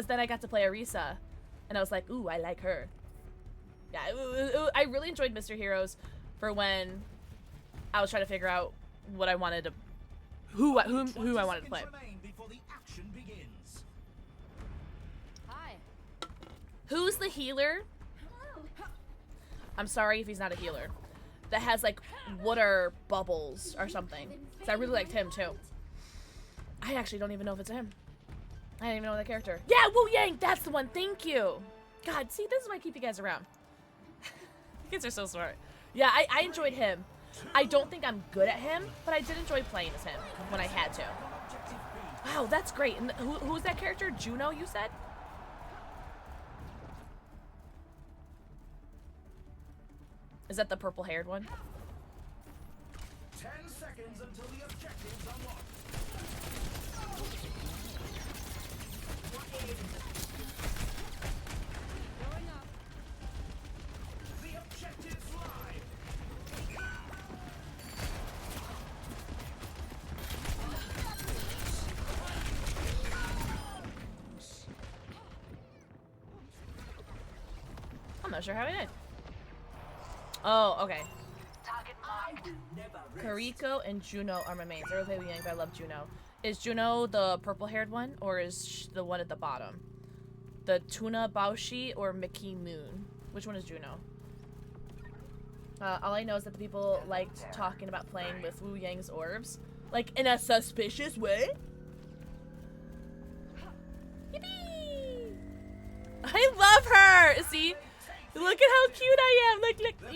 to play Arisa, and I was like, ooh, I like her. Yeah, I really enjoyed Mystery Heroes for when I was trying to figure out what I wanted to, who I wanted to play. Who's the healer? I'm sorry if he's not a healer. That has like water bubbles or something. So I really liked him too. I actually don't even know if it's him. I don't even know that character. Yeah, Wu Yang, that's the one. Thank you. God, see, this is why I keep you guys around. You kids are so smart. Yeah, I enjoyed him. I don't think I'm good at him, but I did enjoy playing as him when I had to. Wow, that's great. And who's that character? Juno, you said? Is that the purple-haired one? 10 seconds until the objective's unlocked. The objective's live. I'm not sure how it is. Oh, okay. Kariko and Juno are my mains. I really play with Yang, but I love Juno. Is Juno the purple-haired one, or is the one at the bottom? The Tuna Baoshi or Mickey Moon? Which one is Juno? All I know is that the people liked talking about playing with Wu Yang's orbs. Like, in a suspicious way? Yippee! I love her! See? Look at how cute I am. Look. I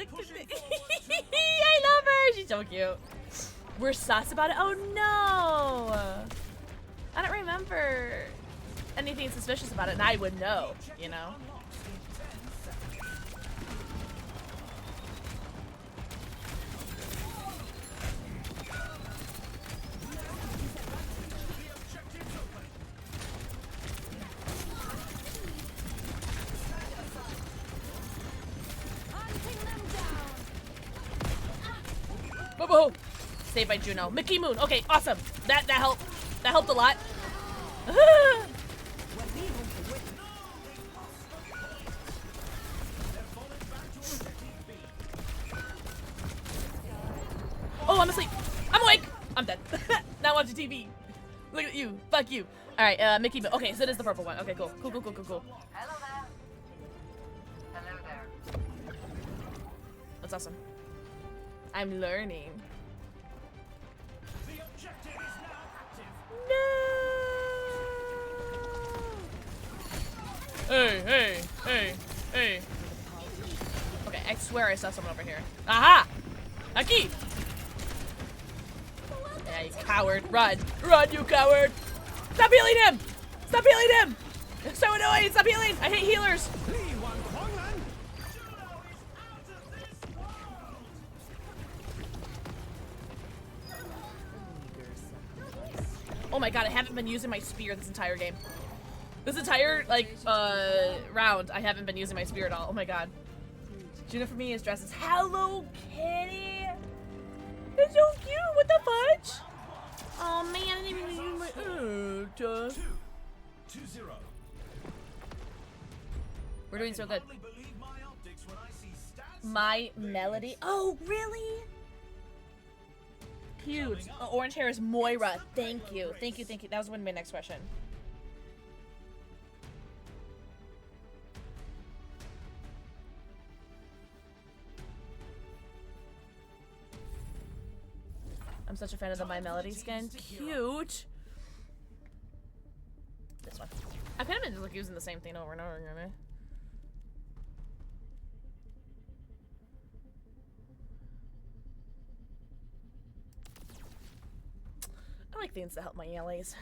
love her. She's so cute. We're sus about it. Oh no. I don't remember anything suspicious about it, and I would know, you know. Whoa. Saved by Juno. Mickey Moon. Okay, awesome. That helped. That helped a lot. Oh, I'm asleep. I'm awake. I'm dead. Now watching TV. Look at you. Fuck you. All right, Mickey Moon. Okay, so it is the purple one. Okay, cool. Cool. Hello there. That's awesome. I'm learning. The objective is now active. No! Hey. Okay, I swear I saw someone over here. Aha! Aki! Yeah, you coward. Run. Run, you coward. Stop healing him. Stop healing him. It's so annoying. Stop healing. I hate healers. Oh my god, I haven't been using my spear this entire game. This entire, like, round, I haven't been using my spear at all. Oh my god. Juno for me is dressed as Hello Kitty. It's so cute. What the fudge? Oh man, I didn't even use my 2-0. We're doing so good. My Melody. Oh, really? Cute. Oh, orange hair is Moira. Thank you. Thank you, thank you. That was my next question. I'm such a fan of the My Melody skin. Cute. This one. I've kind of been like using the same thing over and over again. I like things that help my LAs.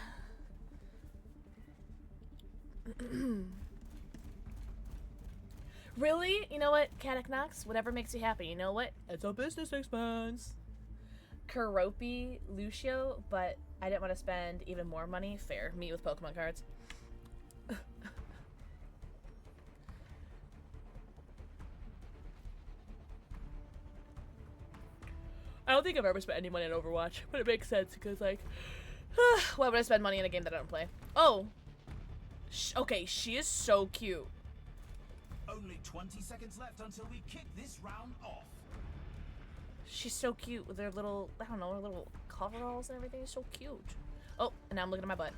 Really? You know what, Caddick Knox? Whatever makes you happy. You know what? It's a business expense. Karopi Lucio, but I didn't want to spend even more money. Fair. Me with Pokemon cards. I don't think I've ever spent any money on Overwatch, but it makes sense because, like, why would I spend money in a game that I don't play? Oh. Okay, she is so cute. Only 20 seconds left until we kick this round off. She's so cute with her little, I don't know, her little coveralls and everything. Is so cute. Oh, and now I'm looking at my butt.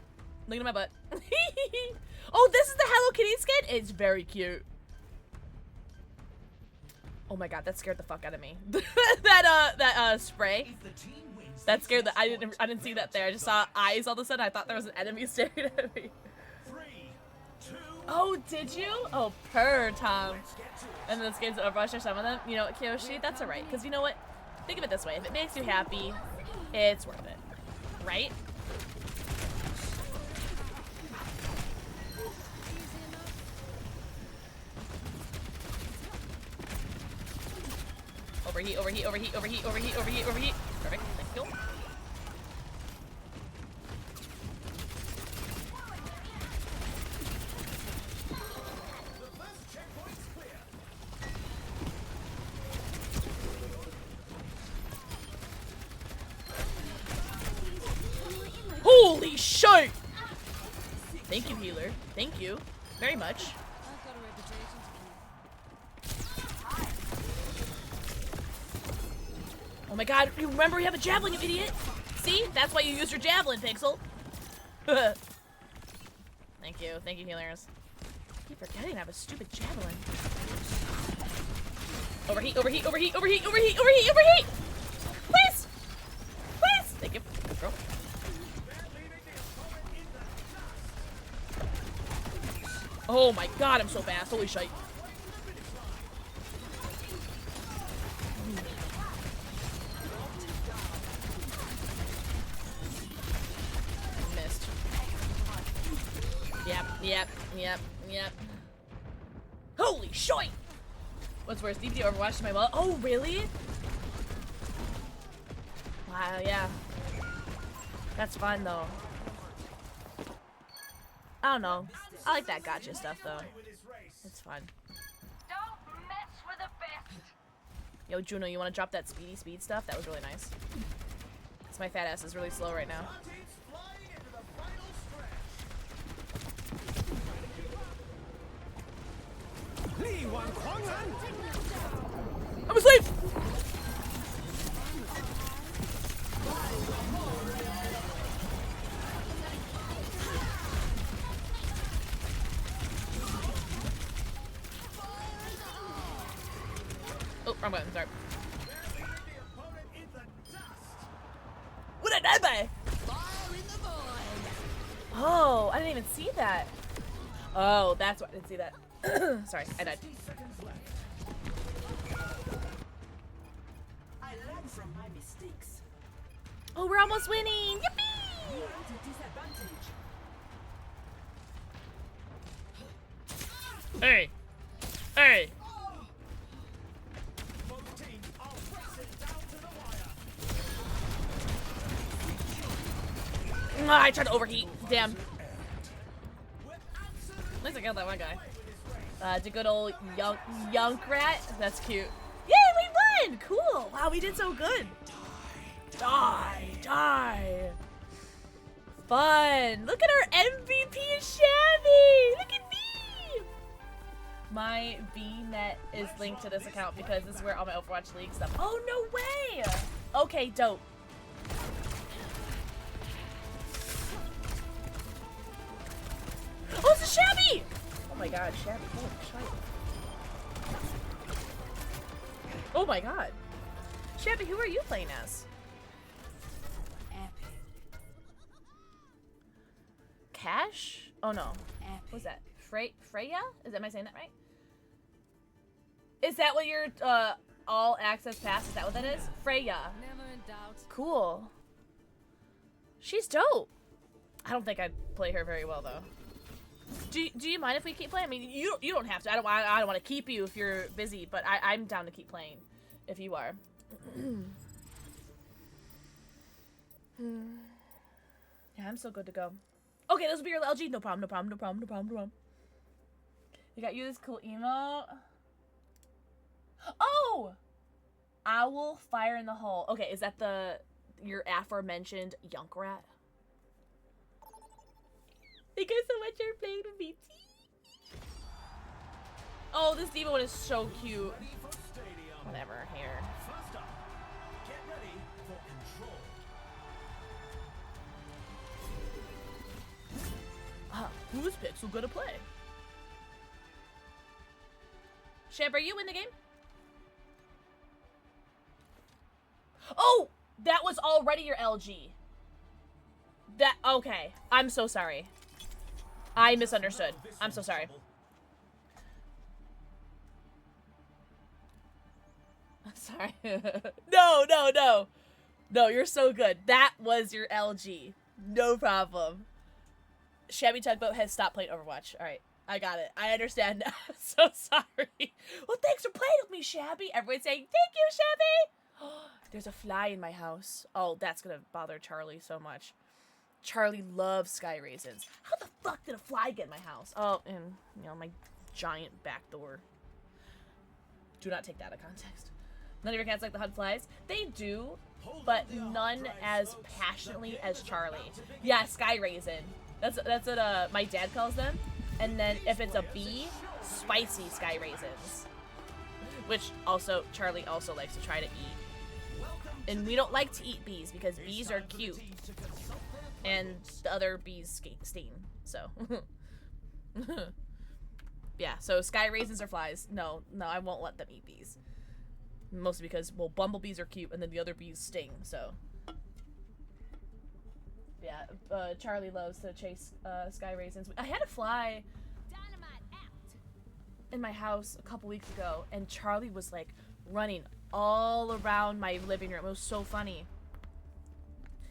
Looking at my butt. Oh, this is the Hello Kitty skin? It's very cute. Oh my god, that scared the fuck out of me. that spray. That scared the I didn't see that there. I just saw eyes all of a sudden. I thought there was an enemy staring at me. 3, 2, oh, did you? Oh, purr, Tom. And the skins of Overwatch are some of them. You know what, Kiyoshi? That's alright. Because you know what? Think of it this way. If it makes you happy, it's worth it. Right? Overheat, overheat, overheat, overheat, overheat, overheat, overheat. Perfect. Thank you. Holy shit! Thank you, healer. Thank you very much. Oh my god, you remember you have a javelin, you idiot! See? That's why you use your javelin, Pixel! Thank you, healers. I keep forgetting I have a stupid javelin. Overheat, overheat, overheat, overheat, overheat, overheat, overheat! Please! Please! Thank you. Good girl. Oh my god, I'm so fast. Holy shit. Missed. Yep. Holy shit! What's worse, DPD or Overwatch to my wallet? Oh, really? Wow, yeah. That's fun, though. I don't know. I like that gotcha stuff, though. It's fun. Don't mess with the best. Yo, Juno, you want to drop that speed stuff? That was really nice. Because my fat ass is really slow right now. I'm asleep! Oh, wrong button, sorry. What did I buy? Oh, I didn't even see that. Oh, that's why I didn't see that. Sorry, I died. Oh, we're almost winning! Yippee! Hey! Hey! I tried to overheat. Damn. At least I killed that one guy. It's a good old yunk rat. That's cute. Yay, we won! Cool. Wow, we did so good. Die. Fun. Look at our MVP is Shabby. Look at me. My VNet is linked to this account because this is where all my Overwatch League stuff. Oh, no way. Okay, dope. Oh, it's a Shabby! Oh my god, Shabby. Holy shit. Oh my god. Shabby, who are you playing as? Cash? Oh no. What's that? Freya? Am I saying that right? Is that what your all access pass? Is that what that is? Freya. Never in doubt. Cool. She's dope. I don't think I'd play her very well though. Do you mind if we keep playing? I mean, you don't have to. I don't want to keep you if you're busy, but I'm down to keep playing if you are. Yeah, I'm so good to go. Okay, this will be your LG. No problem. We got you this cool emote. Oh! Owl fire in the hole. Okay, is that your aforementioned yunk rat? Thank you so much for playing with me. Oh, this Diva one is so cute. Whatever, here. First up, get ready for control. Who's Pixel gonna play? Shab, are you in the game? Oh! That was already your LG. Okay. I'm so sorry. I misunderstood. I'm so sorry. I'm sorry. No. No, you're so good. That was your LG. No problem. Shabby Tugboat has stopped playing Overwatch. Alright, I got it. I understand now. I'm so sorry. Well, thanks for playing with me, Shabby. Everyone's saying, thank you, Shabby. There's a fly in my house. Oh, that's gonna bother Charlie so much. Charlie loves sky raisins. How the fuck did a fly get in my house? Oh, and, my giant back door. Do not take that out of context. None of your cats like the hunt flies? They do, but none as passionately as Charlie. Yeah, sky raisin. That's what my dad calls them. And then if it's a bee, spicy sky raisins. Which also, Charlie also likes to try to eat. And we don't like to eat bees because bees are cute. And the other bees sting, so. Yeah, so sky raisins are flies. No, I won't let them eat bees. Mostly because, well, bumblebees are cute and then the other bees sting, so. Yeah, Charlie loves to chase sky raisins. I had a fly in my house a couple weeks ago, and Charlie was like running all around my living room. It was so funny.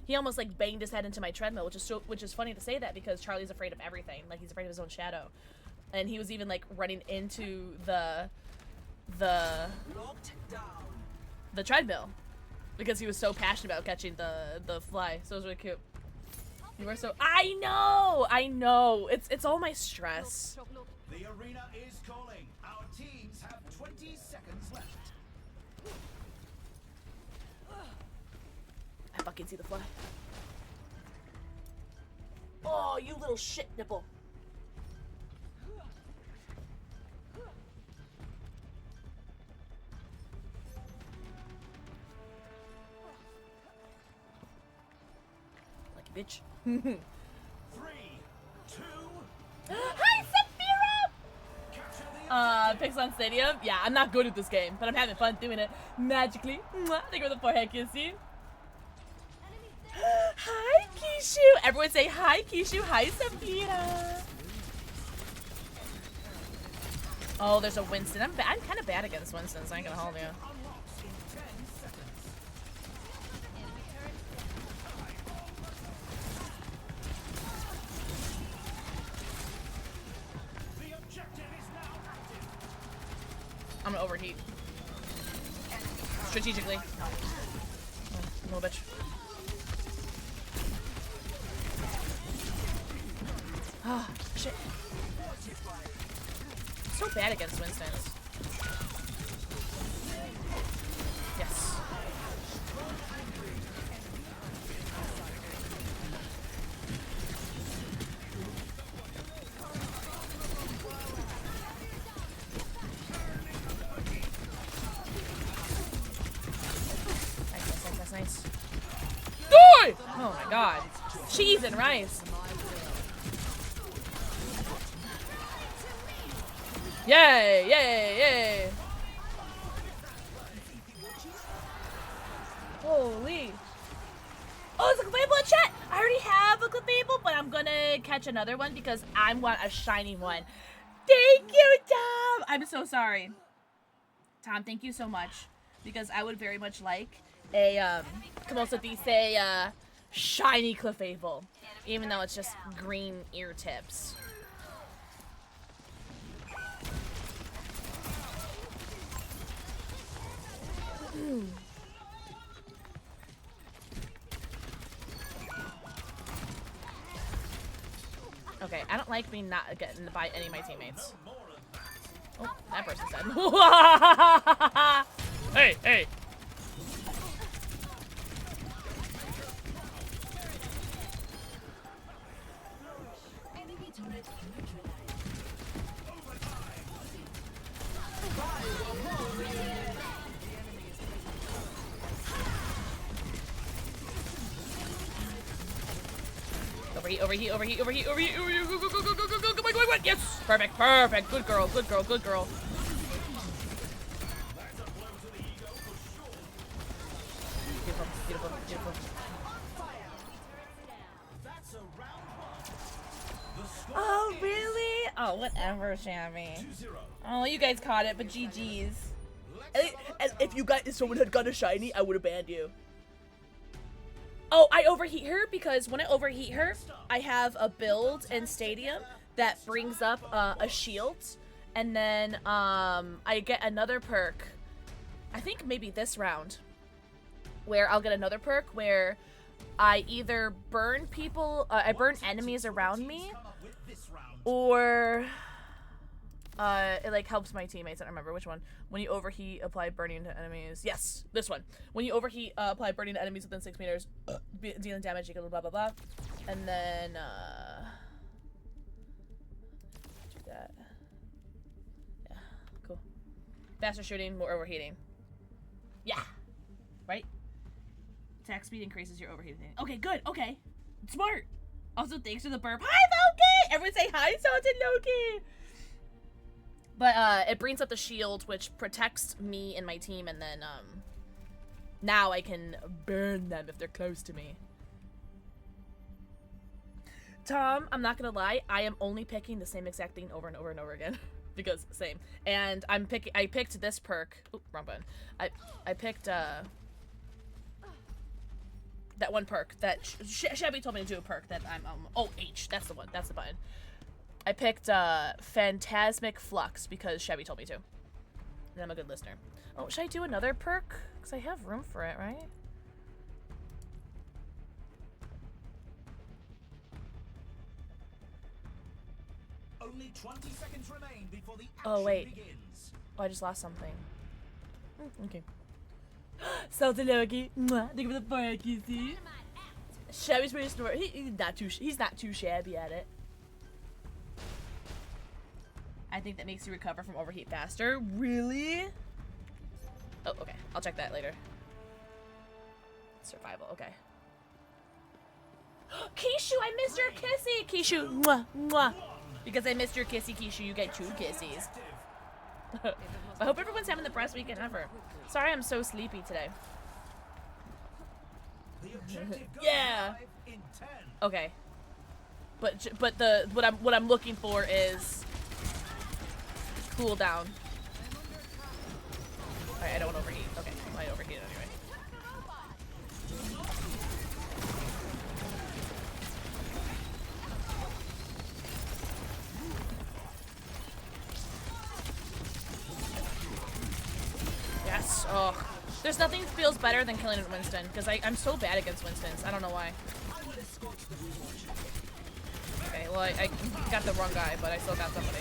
He almost like banged his head into my treadmill, which is funny to say that because Charlie's afraid of everything. Like he's afraid of his own shadow, and he was even like running into the treadmill because he was so passionate about catching the fly. So it was really cute. You were so. I know. It's all my stress. The arena is calling. Our teams have 20 seconds left. I fucking see the fly. Oh, you little shit nipple. Like a bitch. 3, 2. Hi, Sapphira! Pixel Stadium? Yeah, I'm not good at this game, but I'm having fun doing it magically. Mwah. Thank you for the forehead kissing. Hi, Kishu! Everyone say hi, Kishu. Hi, Sapphira. Oh, there's a Winston. I'm kind of bad against Winston, so I ain't gonna hold you. overheat. Strategically. Oh, little bitch. Ah, shit. So bad against Winstons. Yes. Nice. Die! Oh my god. Cheese and rice. Yay! Yay! Yay! Holy. Oh, it's a Clefable in chat! I already have a Clefable, but I'm gonna catch another one because I want a shiny one. Thank you, Tom! I'm so sorry. Tom, thank you so much. Because I would very much like a, como se dice, shiny Clefable. Even though it's just green ear tips. Okay, I don't like being not getting by any of my teammates. Oh, that person's dead. Hey, hey. Overheat, overheat, overheat, overheat, overheat, overheat, go, go, go, go, go, go, go, go, go, go, yes! Perfect, perfect, good girl, good girl, good girl. Beautiful, beautiful, beautiful. Oh, really? Oh, whatever, Shabby. Oh, you guys caught it, but GG's. If you guys, if someone had got a shiny, I would have banned you. Oh, I overheat her because when I overheat her, I have a build in Stadium that brings up a shield, and then I get another perk. I think maybe this round, where I'll get another perk where I either burn people, I burn enemies around me, or it like helps my teammates. I don't remember which one. When you overheat, apply burning to enemies. Yes, this one. When you overheat, apply burning to enemies within 6 meters, dealing damage equal to blah blah blah. And then do that. Yeah, cool. Faster shooting, more overheating. Yeah, right. Attack speed increases your overheating. Okay, good. Okay, smart. Also, thanks for the burp. Hi, Loki. Everyone say hi, Salted Loki. But it brings up the shield, which protects me and my team, and then now I can burn them if they're close to me. Tom, I'm not gonna lie, I am only picking the same exact thing over and over and over again. Because same. And I picked this perk. Oop, wrong button. I picked that one perk that Shabby told me to do a perk that I'm oh, H, that's the one, that's the button. I picked Phantasmic Flux because Shabby told me to. And I'm a good listener. Oh, should I do another perk? Because I have room for it, right? Only 20 seconds remain before the action Oh, wait. begins. Oh, I just lost something. Okay. Salty Loki. Think of the perk, you see? Shabby's pretty smart. He's not too shabby at it. I think that makes you recover from overheat faster. Really? Oh, okay. I'll check that later. Survival, okay. Kishu, I missed your kissy! Kishu, mwah, mwah. Because I missed your kissy, Kishu, you get 2 kissies. I hope everyone's having the best weekend ever. Sorry I'm so sleepy today. Yeah! Okay. But what I'm looking for is cool down. Alright, I don't want to overheat. Okay, I overheat anyway. There's nothing that feels better than killing Winston, because I'm so bad against Winstons. I don't know why. Okay, well, I got the wrong guy, but I still got somebody.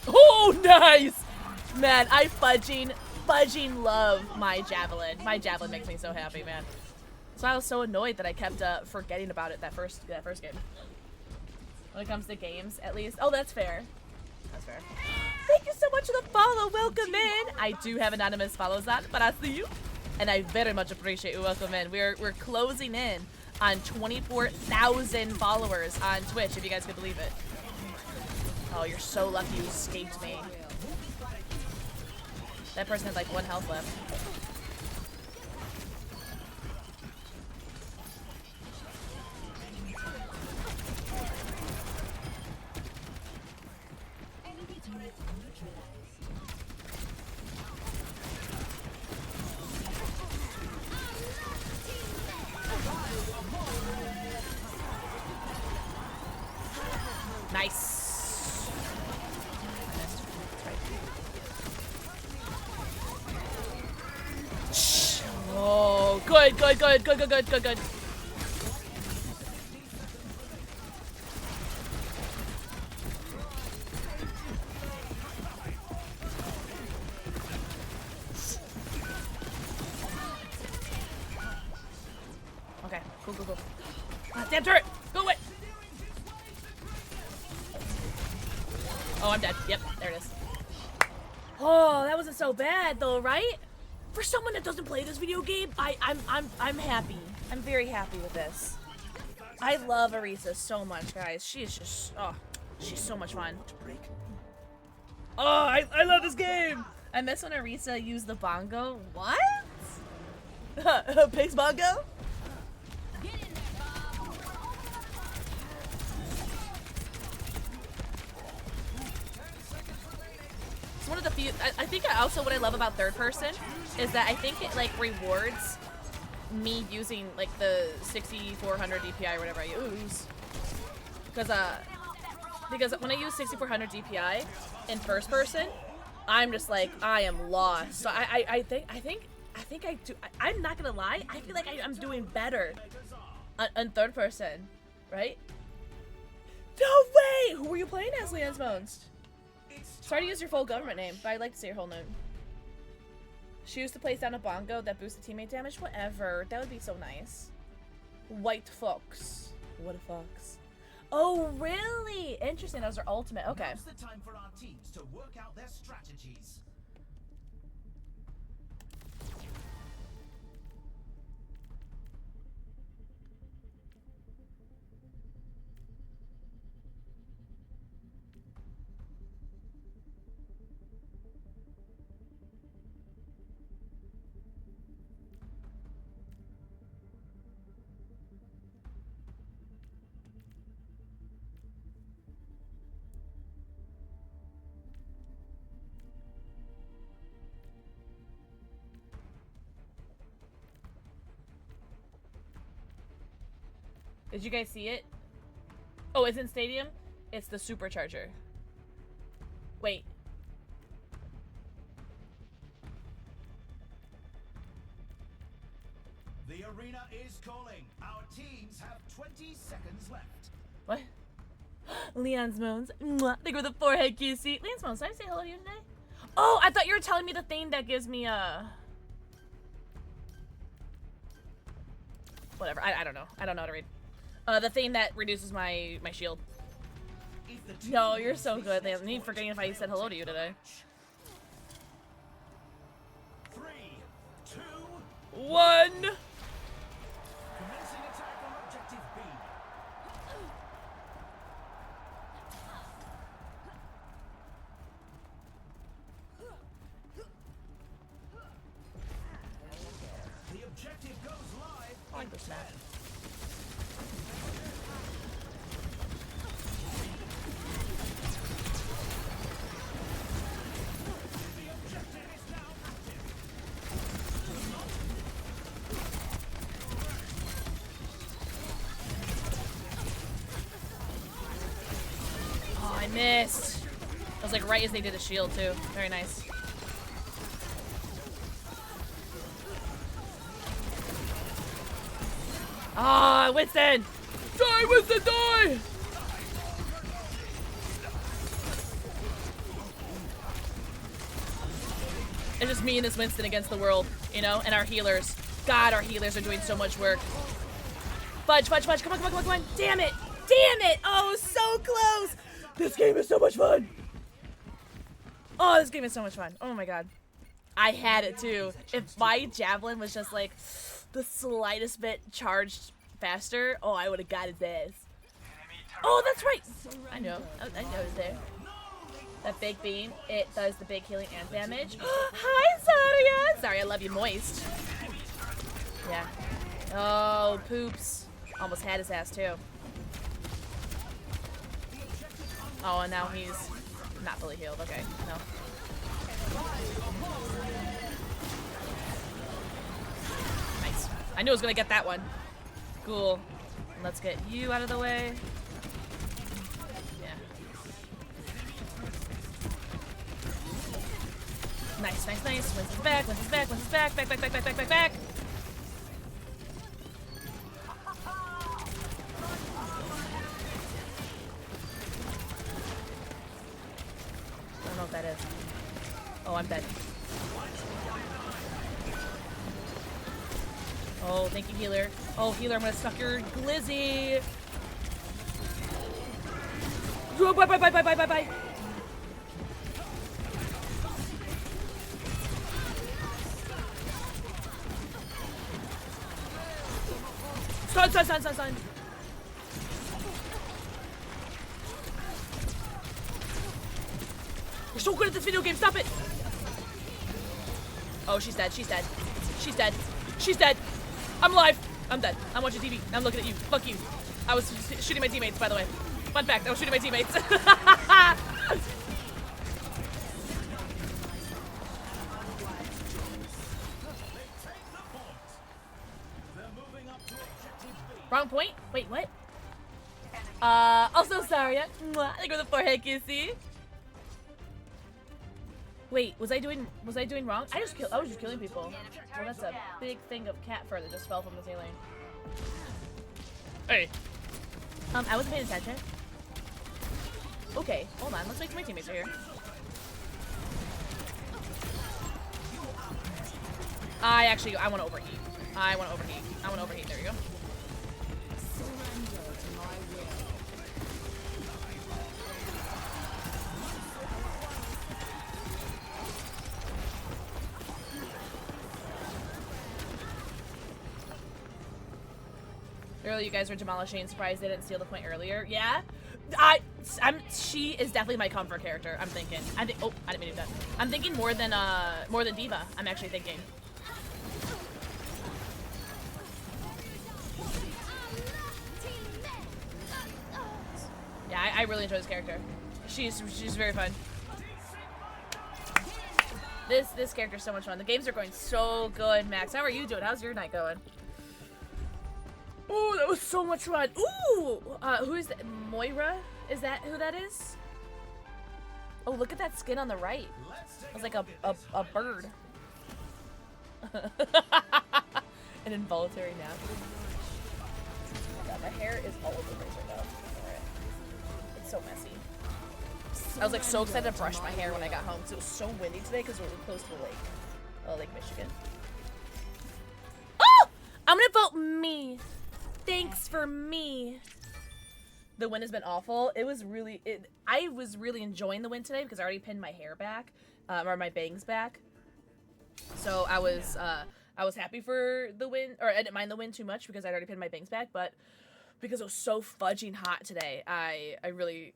Oh, nice! Man, I fudging love my javelin. My javelin makes me so happy, man. So I was so annoyed that I kept forgetting about it that first game. When it comes to games, at least. Oh, that's fair. That's fair. Thank you so much for the follow. Welcome in. I do have anonymous follows on, but I see you. And I very much appreciate you. Welcome in. We're closing in on 24,000 followers on Twitch, if you guys could believe it. Oh, you're so lucky you escaped me. That person has like 1 health left. Nice. Oh, good. Okay, go. Ah, damn turret! Go away! Oh, I'm dead. Yep, there it is. Oh, that wasn't so bad though, right? For someone that doesn't play this video game, I'm happy. I'm very happy with this. I love Arisa so much, guys. She is just, oh, she's so much fun. Oh, I love this game. I miss when Arisa used the bongo. What? Pig's bongo? One of the few, I think also what I love about third person is that I think it like rewards me using like the 6400 DPI or whatever I use, because when I use 6400 DPI in first person, I'm just like, I am lost. So I think I do. I'm not gonna lie, I feel like I'm doing better on third person, right? No way! Who were you playing as, Leon's Bones? Sorry to use your full government name, but I'd like to say your whole name. She used to place down a bongo that boosted teammate damage. Whatever. That would be so nice. White Fox. What a fox. Oh, really? Interesting. That was her ultimate. Okay. Now's the time for our teams to work out their strategies. Did you guys see it? Oh, it's in Stadium? It's the supercharger. Wait. The arena is calling. Our teams have 20 seconds left. What? Leon's Moans. Mwah. Think with a forehead kissy. Leon's Moans, did I say hello to you today? Oh, I thought you were telling me the thing that gives me whatever. I don't know. I don't know how to read. The thing that reduces my shield. No, you're so good, Leon. I'm forgetting if I said hello to you today. 3, 2, 1. Commencing attack on objective B. The objective goes live. I like this map. Oh, I missed. was like right as they did a shield too. Very nice. Ah, Winston! Die, Winston, die! It's just me and this Winston against the world, you know? And our healers. God, our healers are doing so much work. Fudge, fudge, fudge. Come on, come on, come on, come on. Damn it! Damn it! Oh, so close! This game is so much fun! Oh, this game is so much fun. Oh my god. I had it too. If my javelin was just like the slightest bit charged faster, oh, I would have got his ass. Oh, that's right! I know. I know it's there. That big beam, it does the big healing and damage. Hi, Zarya! Sorry, I love you moist. Yeah. Oh, poops. Almost had his ass, too. Oh, and now he's not fully healed. Okay, no. Nice. I knew I was gonna get that one. Cool. Let's get you out of the way. Nice, nice, nice. Winston's back, Winston's back, Winston's back, back, back, back, back, back, back, back. I don't know what that is. Oh, I'm dead. Oh, thank you, healer. Oh, healer, I'm gonna suck your glizzy. Oh, bye, bye, bye, bye, bye, bye, bye. Stun, stun, stun, stun, stun. You're so good at this video game, stop it! Oh, she's dead, she's dead. She's dead. She's dead. I'm alive. I'm dead. I'm watching TV. I'm looking at you. Fuck you. I was shooting my teammates, by the way. Fun fact, I was shooting my teammates. Wrong point? Wait, what? Also sorry. I think with a forehead kissy. Wait, was I doing wrong? I was just killing people. Well, that's a big thing of cat fur that just fell from the ceiling. Hey. I wasn't paying attention. Okay, hold on. Let's wait till my teammates are here. I want to overheat. I want to overheat. There you go. Earlier, you guys were demolishing. Surprised they didn't steal the point earlier. Yeah, she is definitely my comfort character. I'm thinking. Oh, I didn't mean to do that. I'm thinking more than Diva. I'm actually thinking. Yeah, I really enjoy this character. She's very fun. This character's so much fun. The games are going so good, Max. How are you doing? How's your night going? Ooh, that was so much fun. Ooh, who is that? Moira? Is that who that is? Oh, look at that skin on the right. It's like a bird. An involuntary nap. God, my hair is all over the place right now. Alright. It's so messy. I was like so excited to brush my hair when I got home because it was so windy today because we were close to the lake. Lake Michigan. Oh! I'm gonna vote me. Thanks for me. The win has been awful. I was really enjoying the win today because I already pinned my hair back, or my bangs back. So I was happy for the win, or I didn't mind the win too much because I'd already pinned my bangs back, but because it was so fudging hot today, I really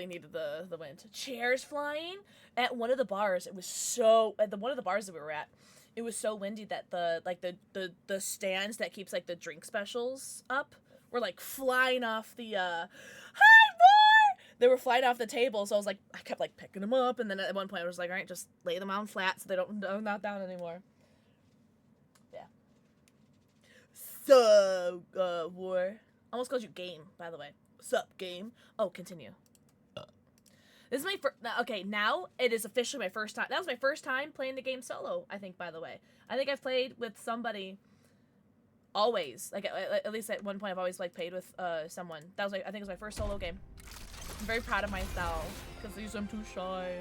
needed the win. Chairs flying at one of the bars. It was so at one of the bars that we were at. It was so windy that the stands that keeps like the drink specials up were like flying off the hi boy! They were flying off the table, so I was like I kept like picking them up, and then at one point I was like, all right, just lay them on flat so they don't not down anymore. Yeah. So war. Almost called you game, by the way. Sup game? Oh, continue. This is my first. Okay, now it is officially my first time. That was my first time playing the game solo. I think, by the way, I think I've played with somebody. Always, like at least at one point, I've always like played with someone. That was like I think it was my first solo game. I'm very proud of myself because these I'm too shy.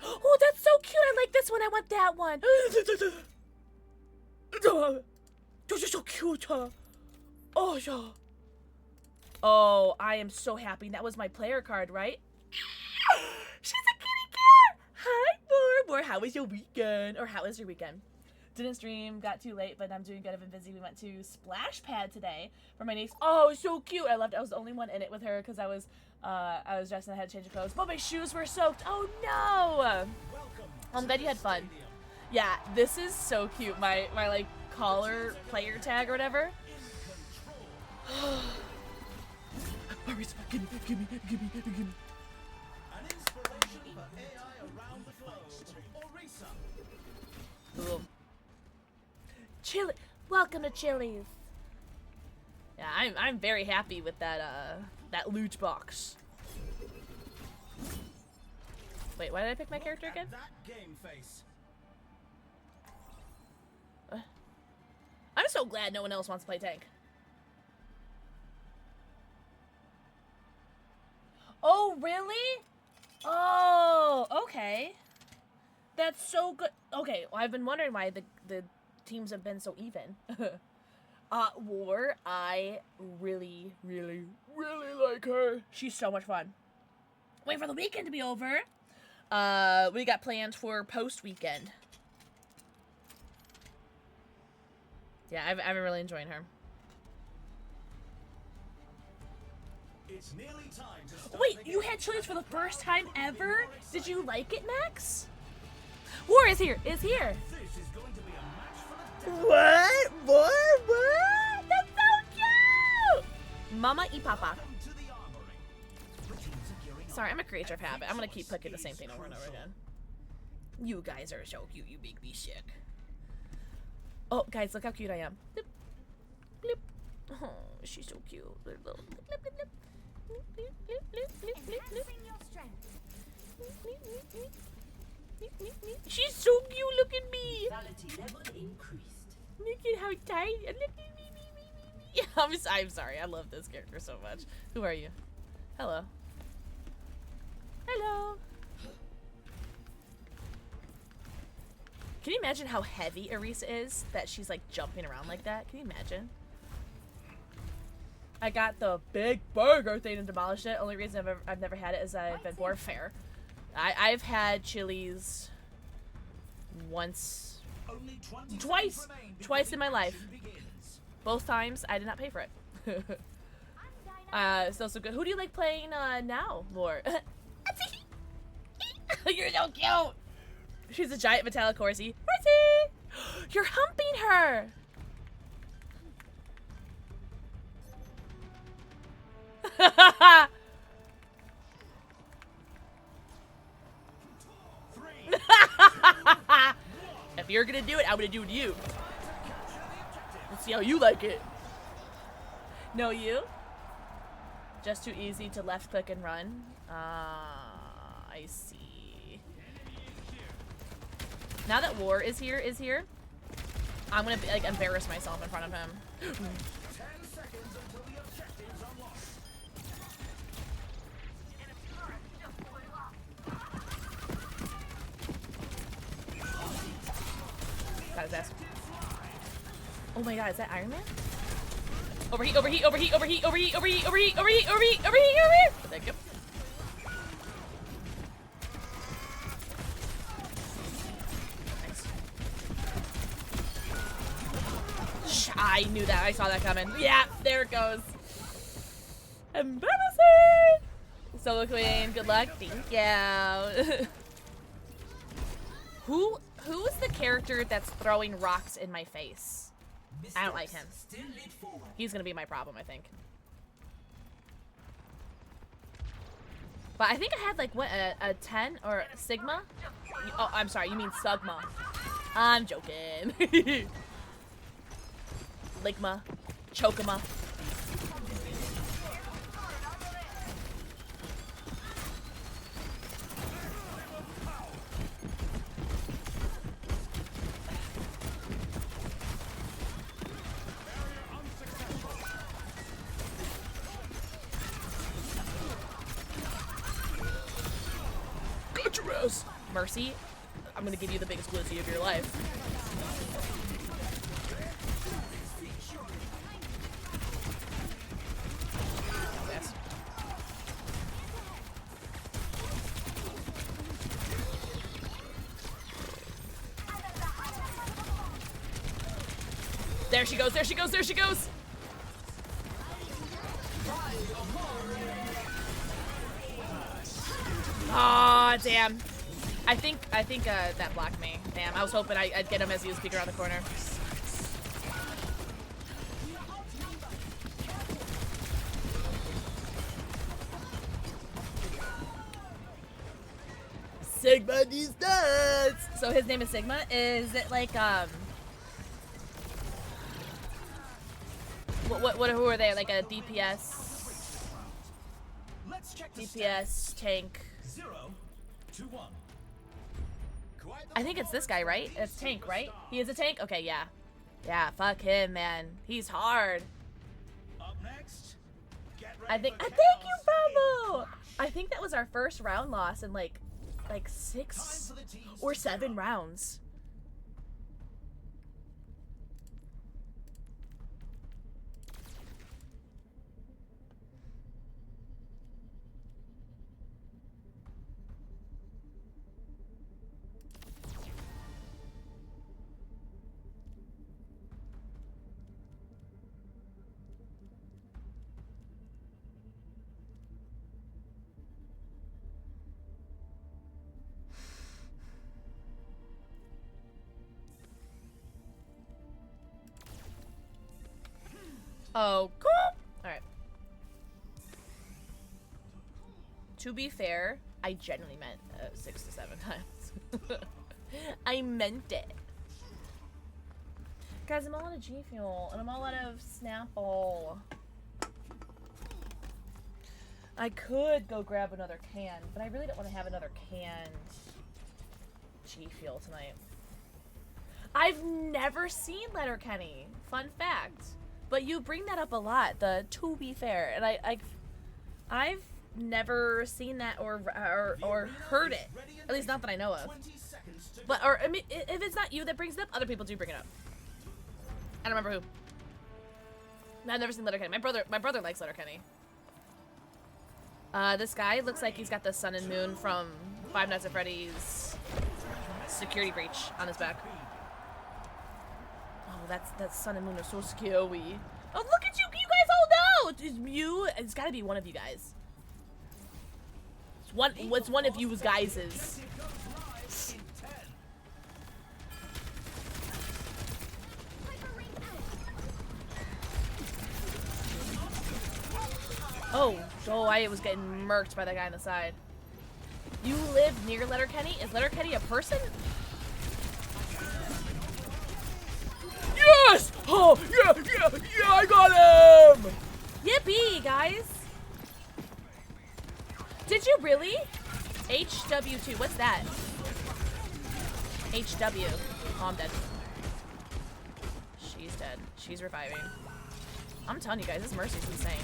Oh, that's so cute! I like this one. I want that one. Those are so cute, huh? Oh yeah. Oh, I am so happy. That was my player card, right? She's a kitty cat! Hi, More. How was your weekend? Or how was your weekend? Didn't stream, got too late, but I'm doing good. I've been busy. We went to Splash Pad today for my niece. Oh, so cute. I loved it. I was the only one in it with her because I was dressed and I had to change of clothes. But my shoes were soaked. Oh, no. I'm glad you had fun. Yeah, this is so cute. My like, collar player tag or whatever. Give me. An inspiration for AI around the globe. Orisa. Cool. Chili. Welcome to Chili's. Yeah, I'm very happy with that that loot box. Wait, why did I pick my character again? That game face. I'm so glad no one else wants to play tank. Oh, really? Oh, okay. That's so good. Okay, well, I've been wondering why the teams have been so even. War, I really like her. She's so much fun. Wait for the weekend to be over. We got plans for post-weekend. Yeah, I've been really enjoying her. It's nearly time to start. Wait, you had Chili's for the first time ever? Did you like it, Max? War is here. Is here. This is going to be a match for the What? What? That's so cute. Mama y Papa. to the armory. Sorry, I'm a creature of habit. I'm gonna keep clicking the same thing over and over again. You guys are so cute. You make me sick. Oh, guys, look how cute I am. Blip, blip. Oh, she's so cute. Blip, blip, blip, blip. Blip, blip, blip, blip, blip, blip. Enhancing your strength. She's so cute. Look at me. Vitality level increased. Look at how tight. Look at me. I'm sorry. I love this character so much. Who are you? Hello. Hello. Can you imagine how heavy Orisa is? That she's like jumping around like that? Can you imagine? I got the big burger thing and demolished it. Only reason I've never had it is I've been bored. Fair. I've had Chili's once, twice in my life. Both times I did not pay for it. Still so good. Who do you like playing now, Lore? You're so cute. She's a giant metallic horsey. Horsey! You're humping her. If you're gonna do it, I'm gonna do it to you. Let's see how you like it. No, you? Just too easy to left click and run. I see. Now that War is here, I'm gonna like embarrass myself in front of him. 10 seconds until the objectives unlock. Got his ass. Oh my god, is that Iron Man? Overheat, overheat, overheat, overheat, overheat, overheat, overheat, overheat, overheat, overheat, overheat. Thank you. Nice. I knew that. I saw that coming. Yeah, there it goes. Embarrassing. Solo Queen, good luck. Thank you. Who's the character that's throwing rocks in my face? I don't like him. He's gonna be my problem, I think. But I think I had like what a 10 or Sigma? Oh, I'm sorry. You mean Sugma? I'm joking. Ligma, Chokama. Gross. Mercy, I'm gonna give you the biggest glizzy of your life. Yes. There she goes, there she goes, there she goes! Aw, oh, damn. I think that blocked me. Damn, I was hoping I'd get him as he was peeking around the corner. Sigma these nuts! So his name is Sigma? Is it like, who are they? Like a DPS? DPS tank. 0 to 1. I think it's this guy, right? It's Tank, right? He is a tank? Okay, yeah. Yeah, fuck him, man. He's hard. Up next, thank you, Bravo! I think that was our first round loss in like 6 or 7 rounds. Oh, cool. Alright. To be fair, I genuinely meant 6 to 7 times. I meant it. Guys, I'm all out of G Fuel, and I'm all out of Snapple. I could go grab another can, but I really don't want to have another canned G Fuel tonight. I've never seen Letterkenny. Fun fact. But you bring that up a lot, the to be fair, and I've never seen that or heard it. At least not that I know of. But I mean, if it's not you that brings it up, other people do bring it up. I don't remember who. I've never seen Letterkenny. My brother likes Letterkenny. This guy looks like he's got the sun and moon from Five Nights at Freddy's security breach on his back. Oh, that sun and moon are so scary. Oh, look at you! You guys all know! It's gotta be one of you guys. It's one of you guys'. Oh, I was getting murked by that guy on the side. You live near Letterkenny? Is Letterkenny a person? Yes! Oh, yeah, I got him! Yippee, guys! Did you really? HW2, what's that? HW. Oh, I'm dead. She's dead. She's reviving. I'm telling you guys, this Mercy's insane.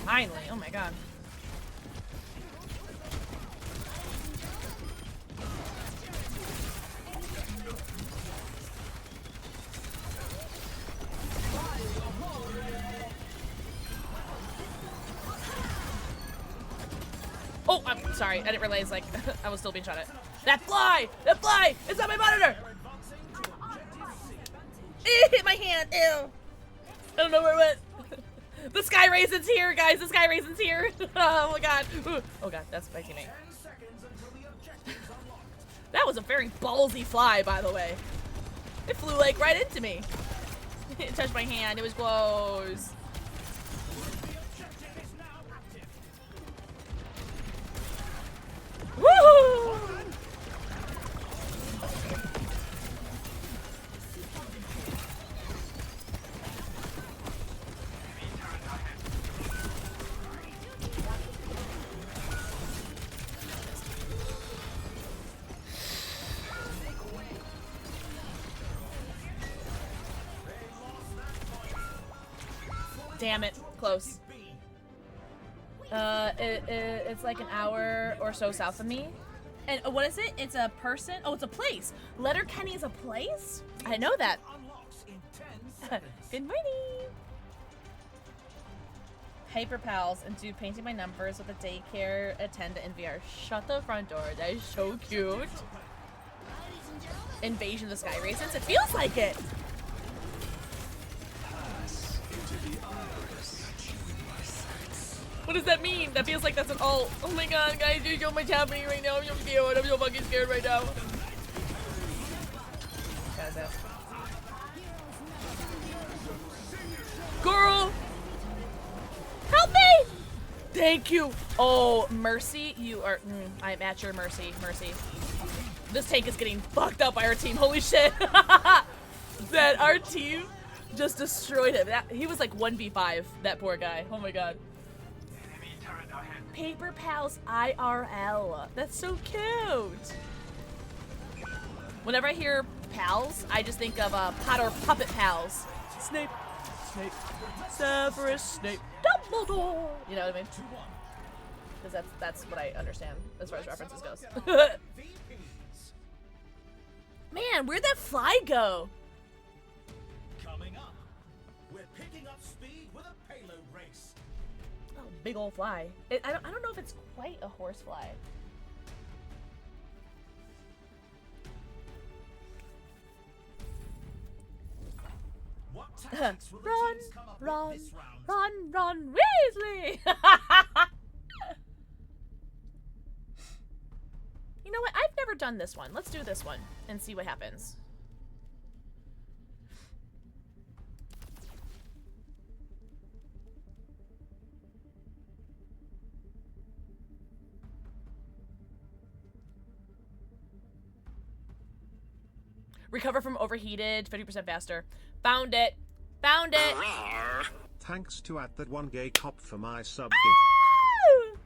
Finally, oh my god. Oh, I'm sorry. I didn't realize, like, I was still being shot at. That fly! That fly! It's on my monitor! It hit my hand. Ew. I don't know where it went. The Sky Raisin's here, guys. The Sky Raisin's here. Oh my god. Ooh. Oh god, that's my teammate. That was a very ballsy fly, by the way. It flew like right into me. It touched my hand. It was close. Woo! Damn it. Close. It's like an hour or so south of me. And what is it? It's a person? Oh, it's a place. Letterkenny is a place? I didn't know that. Good morning. Hyper Pals and do painting my numbers with a daycare attendant in VR. Shut the front door. That is so cute. Invasion of the Sky Raisins. It feels like it. What does that mean? That feels like that's an alt. Oh my god, guys, you know what's happening right now. I'm so scared. I'm so fucking scared right now. Girl! Help me! Thank you. Oh, Mercy, you are... I'm at your mercy. Mercy. This tank is getting fucked up by our team. Holy shit. That our team just destroyed him. He was like 1v5, that poor guy. Oh my god. Paper Pals IRL. That's so cute. Whenever I hear pals, I just think of Potter Puppet Pals. Snape, Snape, Severus Snape, Dumbledore. You know what I mean? Because that's what I understand as far as references goes. Man, where'd that fly go? Coming up, we're picking up speed with a payload race. Oh, big old fly. I don't know if it's quite a horsefly. What tactics will the Run, teams come up run, with this round? run, Weasley! You know what? I've never done this one. Let's do this one and see what happens. Recover from overheated 50% faster. Found it. Found it. Thanks to that one gay cop for my sub gift.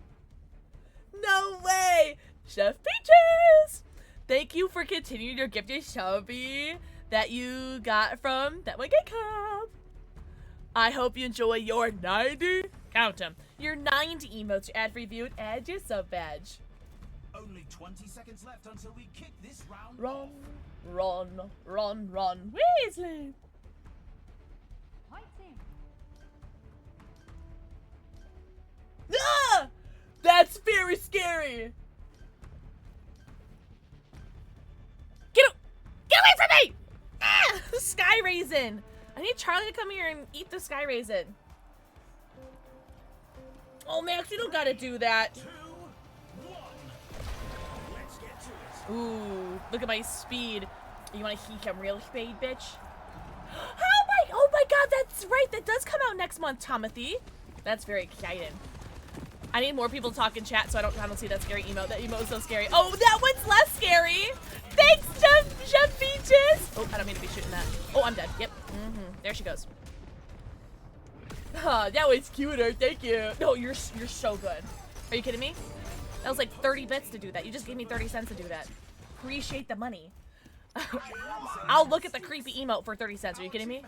No way. Chef Peaches. Thank you for continuing your gifted subby that you got from that one gay cop. I hope you enjoy your 90. Count them. Your 90 emotes, your ad-free view, and add your sub badge. Only 20 seconds left until we kick this round off. Run, Weasley! Ah! That's very scary! Get away from me! Ah! Sky Raisin! I need Charlie to come here and eat the Sky Raisin. Oh, Max, you don't gotta do that. 2, 1. Let's get to it. Ooh, look at my speed. You want to heat real speed, bitch? Oh my god, that's right. That does come out next month, Timothy. That's very exciting. I need more people to talk in chat so I don't see that scary emote. That emote is so scary. Oh, that one's less scary. Thanks, Chef Beaches. Oh, I don't mean to be shooting that. Oh, I'm dead. Yep. There she goes. Oh, that was cuter. Thank you. No, you're so good. Are you kidding me? That was like 30 bits to do that. You just gave me 30 cents to do that. Appreciate the money. I'll look at the creepy emote for 30 cents. Are you kidding me?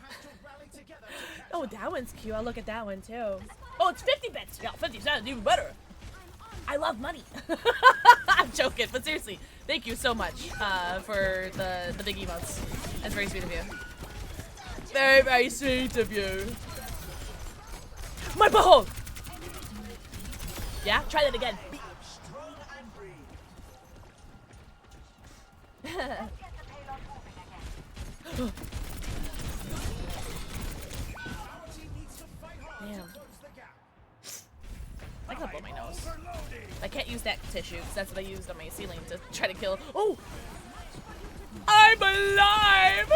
Oh, that one's cute. I'll look at that one too. Oh, it's 50 bits. Yeah, 50 cents, even better. I love money. I'm joking, but seriously, thank you so much for the big emotes. That's very sweet of you. Very, very sweet of you. My butthole! Yeah, try that again. Damn. I gotta blow my nose. I can't use that tissue because that's what I used on my ceiling to try to kill. Oh! I'm alive!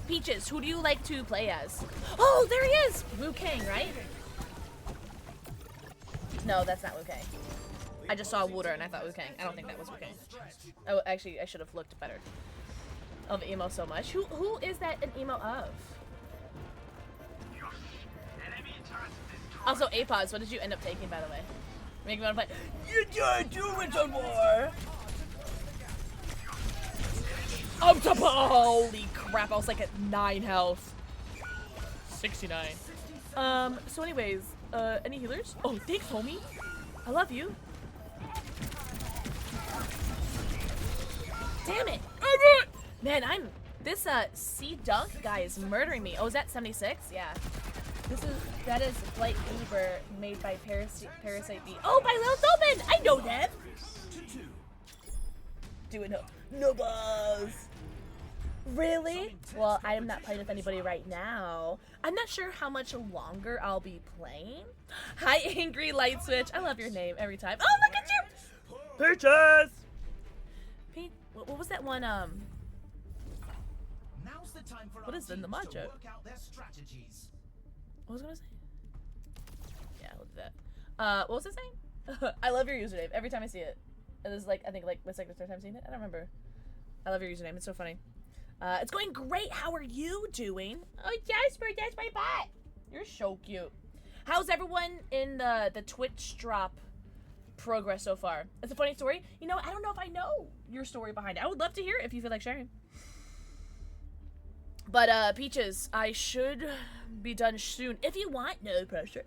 Peaches, who do you like to play as? Oh, there he is! Wu Kang, right? No, that's not Wu Kang. I just saw Wooter and I thought Wu Kang. I don't think that was Wu Kang. Oh, actually, I should have looked better. I love emo so much. Who is that an emo of? Also, APOS, what did you end up taking, by the way? Make me want to play. You can't do it no more. I'm top. Holy crap! I was like at 9 health. 69. So anyways, any healers? Oh, thanks, homie. I love you. Damn it! Man, this C Dunk guy is murdering me. Oh, is that 76? Yeah. That is Blight Uber made by Parasite B. Oh, by Lil Tobin! I know them! Doing no buzz. Really? Well, I am not playing with anybody right now. I'm not sure how much longer I'll be playing. Hi, Angry Light Switch. I love your name every time. Oh, look at you! Peaches! Pete, what was that one, Now's the time for what is in the teams to matchup? work out their strategies. What was I gonna say? Yeah, look at that. What was it saying? I love your username every time I see it. It is like, I think like my second or third time seeing it. I don't remember. I love your username. It's so funny. It's going great. How are you doing? Oh, Jasper, that's my bot. You're so cute. How's everyone in the Twitch drop progress so far? It's a funny story. You know, I don't know if I know your story behind it. I would love to hear it if you feel like sharing. But, Peaches, I should be done soon. If you want, no pressure.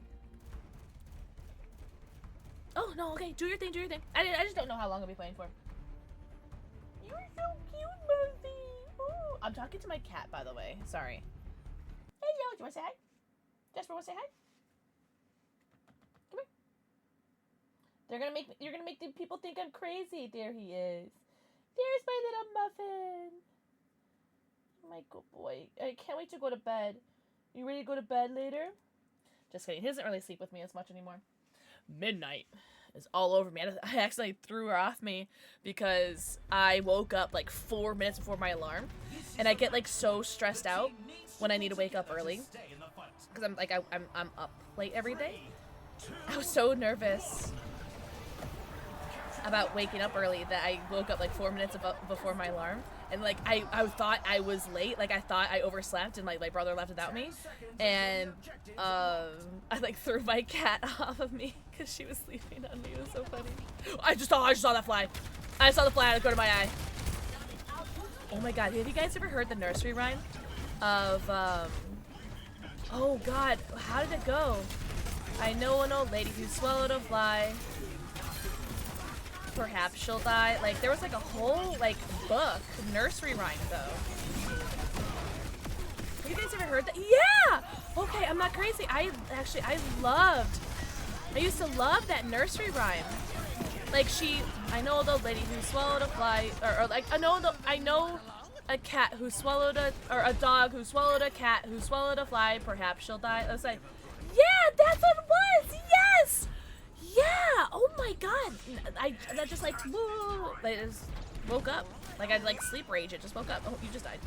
Oh, no, okay. Do your thing, do your thing. I just don't know how long I'll be playing for. You're so cute, Murphy. Ooh. I'm talking to my cat, by the way. Sorry. Hey, yo, do you want to say hi? Jasper, want to say hi? Come here. You're gonna make the people think I'm crazy. There he is. There's my little muffin. My good boy. I can't wait to go to bed. You ready to go to bed later? Just kidding. He doesn't really sleep with me as much anymore. Midnight is all over me. I accidentally threw her off me because I woke up like 4 minutes before my alarm, and I get like so stressed out when I need to wake up early because I'm like I'm up late every day. I was so nervous about waking up early that I woke up like 4 minutes before my alarm. And like I thought I was late, like I thought I overslept and like my brother left without me, and I like threw my cat off of me because she was sleeping on me. It was so funny. I just saw that fly. I saw the fly out of the corner of my eye. Oh my god, have you guys ever heard the nursery rhyme of oh god, how did it go? I know an old lady who swallowed a fly. Perhaps she'll die. Like, there was like a whole like book, nursery rhyme though. Have you guys ever heard that? Yeah! Okay, I'm not crazy. I used to love that nursery rhyme. Like I know an old lady who swallowed a fly, or like I know a cat who swallowed a dog who swallowed a cat who swallowed a fly. Perhaps she'll die. I was like, yeah, that's what it was. Yes. Yeah! Oh my god! That just like, woo! I just woke up. Like I like sleep rage. It just woke up. Oh, you just died.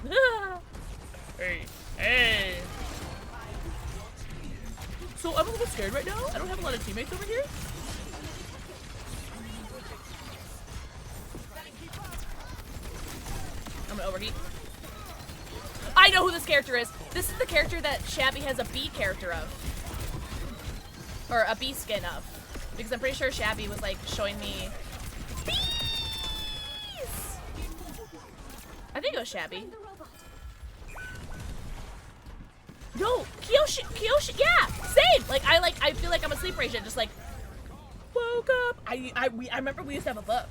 Hey! So I'm a little scared right now. I don't have a lot of teammates over here. I'm gonna overheat. I know who this character is. This is the character that Shabby has a bee character of. Or a bee skin of. Because I'm pretty sure Shabby was like showing me bees! I think it was Shabby. No, Kiyoshi, yeah, same. Like I feel like I'm a sleep agent. Just like woke up. I remember we used to have a book.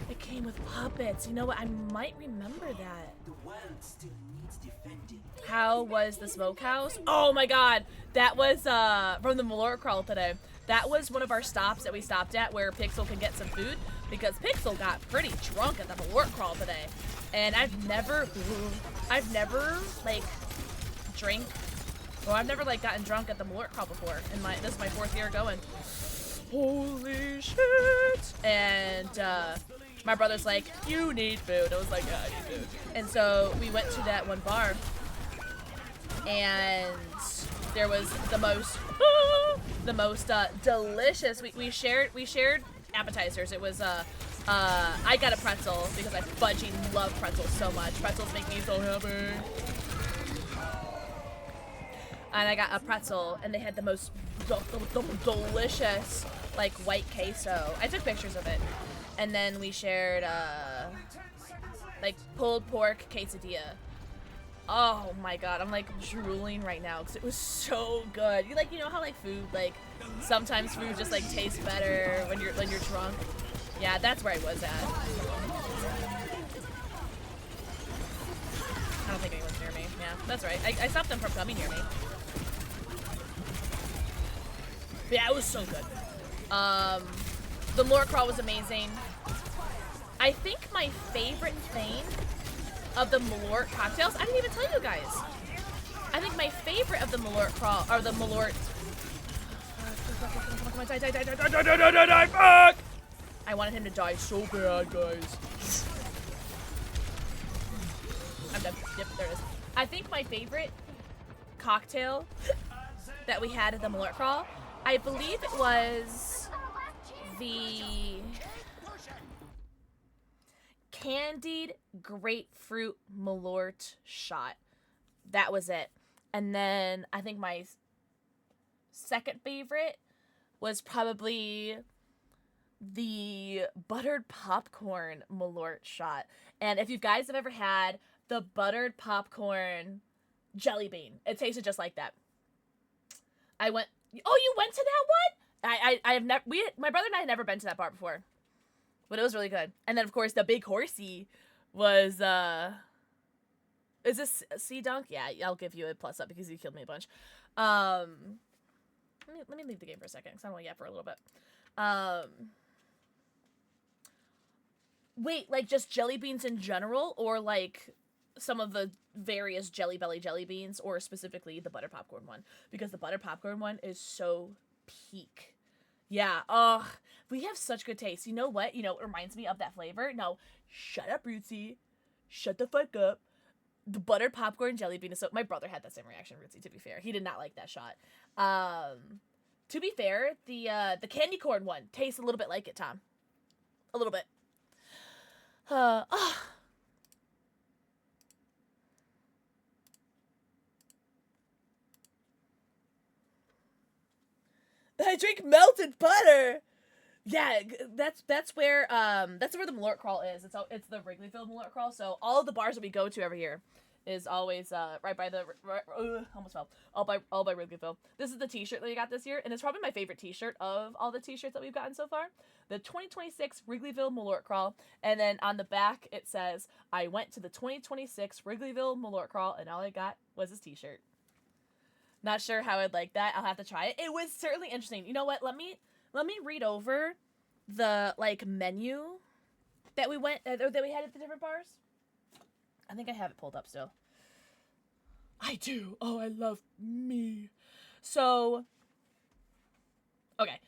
It came with puppets. You know what? I might remember that. The world still needs defending. How was the smokehouse? Oh my god, that was from the Malort crawl today. That was one of our stops that we stopped at where Pixel could get some food because Pixel got pretty drunk at the Malort crawl today. And I've never like gotten drunk at the Malort crawl before. And this is my 4th year going. Holy shit! And my brother's like, you need food. I was like, yeah, I need food. And so we went to that one bar, and there was the most delicious. We shared appetizers. It was I got a pretzel because I fudging love pretzels so much. Pretzels make me so happy. And I got a pretzel, and they had the most delicious, like, white queso. I took pictures of it. And then we shared, like, pulled pork quesadilla. Oh my god, I'm, like, drooling right now, because it was so good. You know how, like, food, like, sometimes food just, like, tastes better when you're drunk? Yeah, that's where I was at. I don't think anyone's near me. Yeah, that's right. I stopped them from coming near me. But yeah, it was so good. The Malort crawl was amazing. I think my favorite thing of the Malort cocktails, I didn't even tell you guys. I think my favorite of the Malort crawl, or the Malort... Come on, die, fuck! I wanted him to die so bad, guys. I'm done. Yep, there it is. I think my favorite cocktail that we had at the Malort crawl, I believe it was the candied grapefruit Malort shot. That was it. And then I think my second favorite was probably the buttered popcorn Malort shot. And if you guys have ever had the buttered popcorn jelly bean, it tasted just like that. Oh, you went to that one? I have never. My brother and I had never been to that bar before, but it was really good. And then of course the big horsey was. Is this Sea Dunk? Yeah, I'll give you a plus up because you killed me a bunch. Let me leave the game for a second because I don't want to yap for a little bit. Wait, like just jelly beans in general, or like some of the various Jelly Belly jelly beans, or specifically the butter popcorn one? Because the butter popcorn one is so peak. Yeah, we have such good taste. You know what? You know, it reminds me of that flavor. No, shut up, Rootsy. Shut the fuck up. The butter popcorn jelly bean is so... My brother had that same reaction, Rootsy, to be fair. He did not like that shot. To be fair, the candy corn one tastes a little bit like it, Tom. A little bit. I drink melted butter. Yeah, that's where the Malort crawl is. It's the Wrigleyville Malort crawl. So all of the bars that we go to every year is always right by the almost fell. All by Wrigleyville. This is the T-shirt that we got this year, and it's probably my favorite T-shirt of all the T-shirts that we've gotten so far. The 2026 Wrigleyville Malort crawl, and then on the back it says, "I went to the 2026 Wrigleyville Malort crawl, and all I got was this T-shirt." Not sure how I'd like that. I'll have to try it. It was certainly interesting. You know what? Let me read over the like menu that we had at the different bars. I think I have it pulled up still. I do. Oh, I love me. So, okay.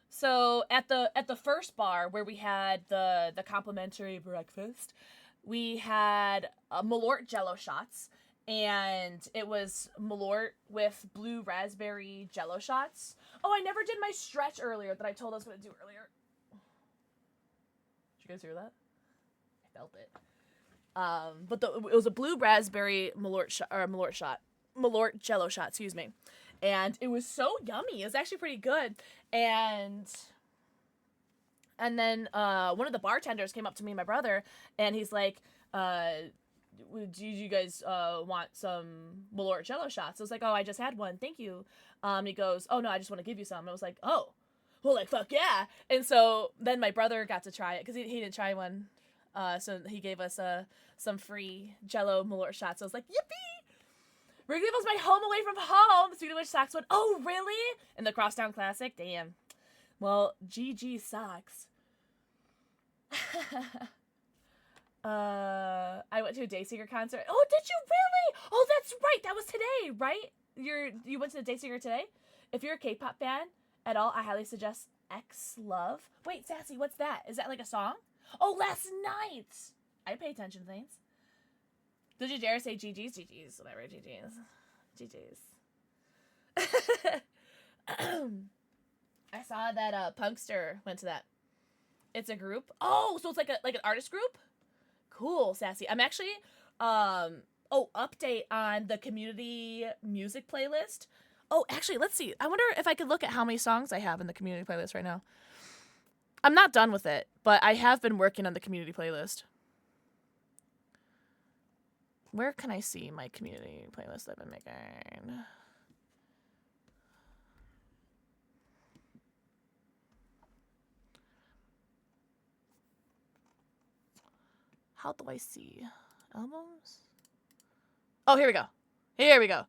So at the first bar where we had the complimentary breakfast, we had Malort Jello shots. And it was Malort with blue raspberry Jello shots. Oh, I never did my stretch earlier that I told us what to do earlier. Did you guys hear that? I felt it. But it was a blue raspberry Malort Jello shot, excuse me. And it was so yummy. It was actually pretty good. And then one of the bartenders came up to me and my brother, and he's like, do you guys want some Malort Jello shots? I was like, oh, I just had one, thank you. He goes, oh no, I just want to give you some. I was like, oh, well, like, fuck yeah. And so then my brother got to try it because he didn't try one. So he gave us some free Jello Malort shots. I was like, yippee! Wrigleyville's my home away from home. Speaking of which, Sox went, oh, really? In the Crosstown Classic? Damn. Well, GG Sox. I went to a Daysinger concert. Oh, did you really? Oh, that's right. That was today, right? You went to the Daysinger today? If you're a K-pop fan at all, I highly suggest X Love. Wait, Sassy, what's that? Is that like a song? Oh, last night! I pay attention to things. Did you dare say GG's? GG's, whatever, GG's. GG's. I saw that Punkster went to that. It's a group. Oh, so it's like an artist group? Cool, Sassy. I'm actually, update on the community music playlist. Oh, actually, let's see. I wonder if I could look at how many songs I have in the community playlist right now. I'm not done with it, but I have been working on the community playlist. Where can I see my community playlist I've been making? How do I see? Albums? Oh, here we go. Here we go.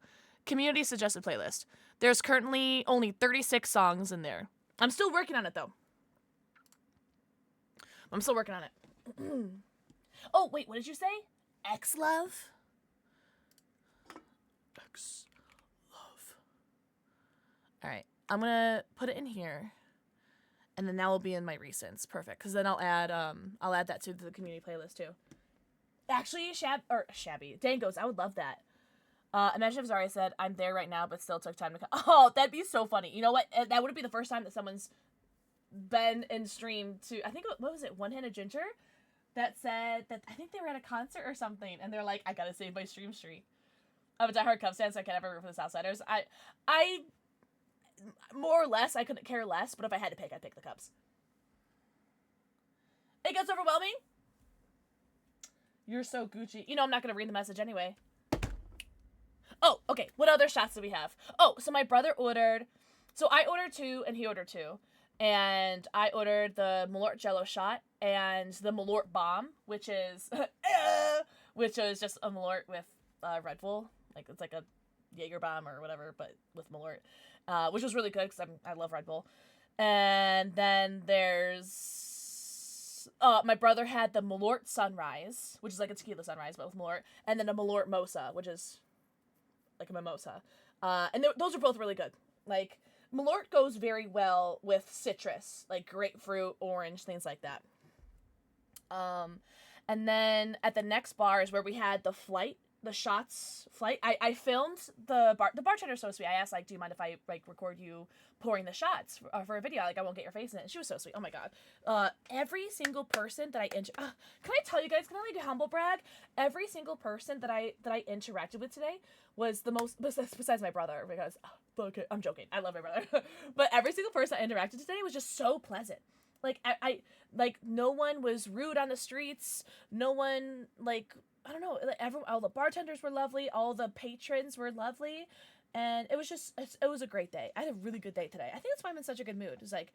Community suggested playlist. There's currently only 36 songs in there. I'm still working on it, though. I'm still working on it. Oh, wait, what did you say? X-Love? X-Love. Alright, I'm gonna put it in here. And then that will be in my recents. Perfect. Because then I'll add that to the community playlist too. Actually, Shabby. Dangos, I would love that. Imagine if Zari said, I'm there right now, but still took time to come. Oh, that'd be so funny. You know what? That wouldn't be the first time that someone's been in stream to, I think, what was it? One Handed Ginger? That said that, I think they were at a concert or something, and they're like, I gotta save my stream streak. I'm a diehard Cubs fan, so I can't ever root for the Southsiders. I more or less, I couldn't care less, but if I had to pick, I'd pick the Cubs. It gets overwhelming. You're so Gucci. You know I'm not going to read the message anyway. Oh, okay. What other shots do we have? Oh, so my brother ordered... So I ordered 2, and he ordered 2. And I ordered the Malort Jello shot and the Malort Bomb, which is... which is just a Malort with Red Bull. Like, it's like a Jaeger bomb or whatever, but with Malort. Which was really good because I love Red Bull. And then there's... my brother had the Malort Sunrise, which is like a tequila sunrise, but with Malort. And then a Malort Mosa, which is like a mimosa. And those are both really good. Like, Malort goes very well with citrus, like grapefruit, orange, things like that. And then at the next bar is where we had the shots flight. I filmed the bartender's so sweet. I asked, like, do you mind if I, like, record you pouring the shots for a video? Like, I won't get your face in it. And she was so sweet. Oh my god. Every single person that can I tell you guys, can I, like, humble brag? Every single person that I interacted with today was the most, besides my brother, because, okay, I'm joking. I love my brother. But every single person I interacted today was just so pleasant. Like, I like, no one was rude on the streets. No one, like, I don't know, all the bartenders were lovely, all the patrons were lovely, and it was a great day. I had a really good day today. I think that's why I'm in such a good mood. It's like,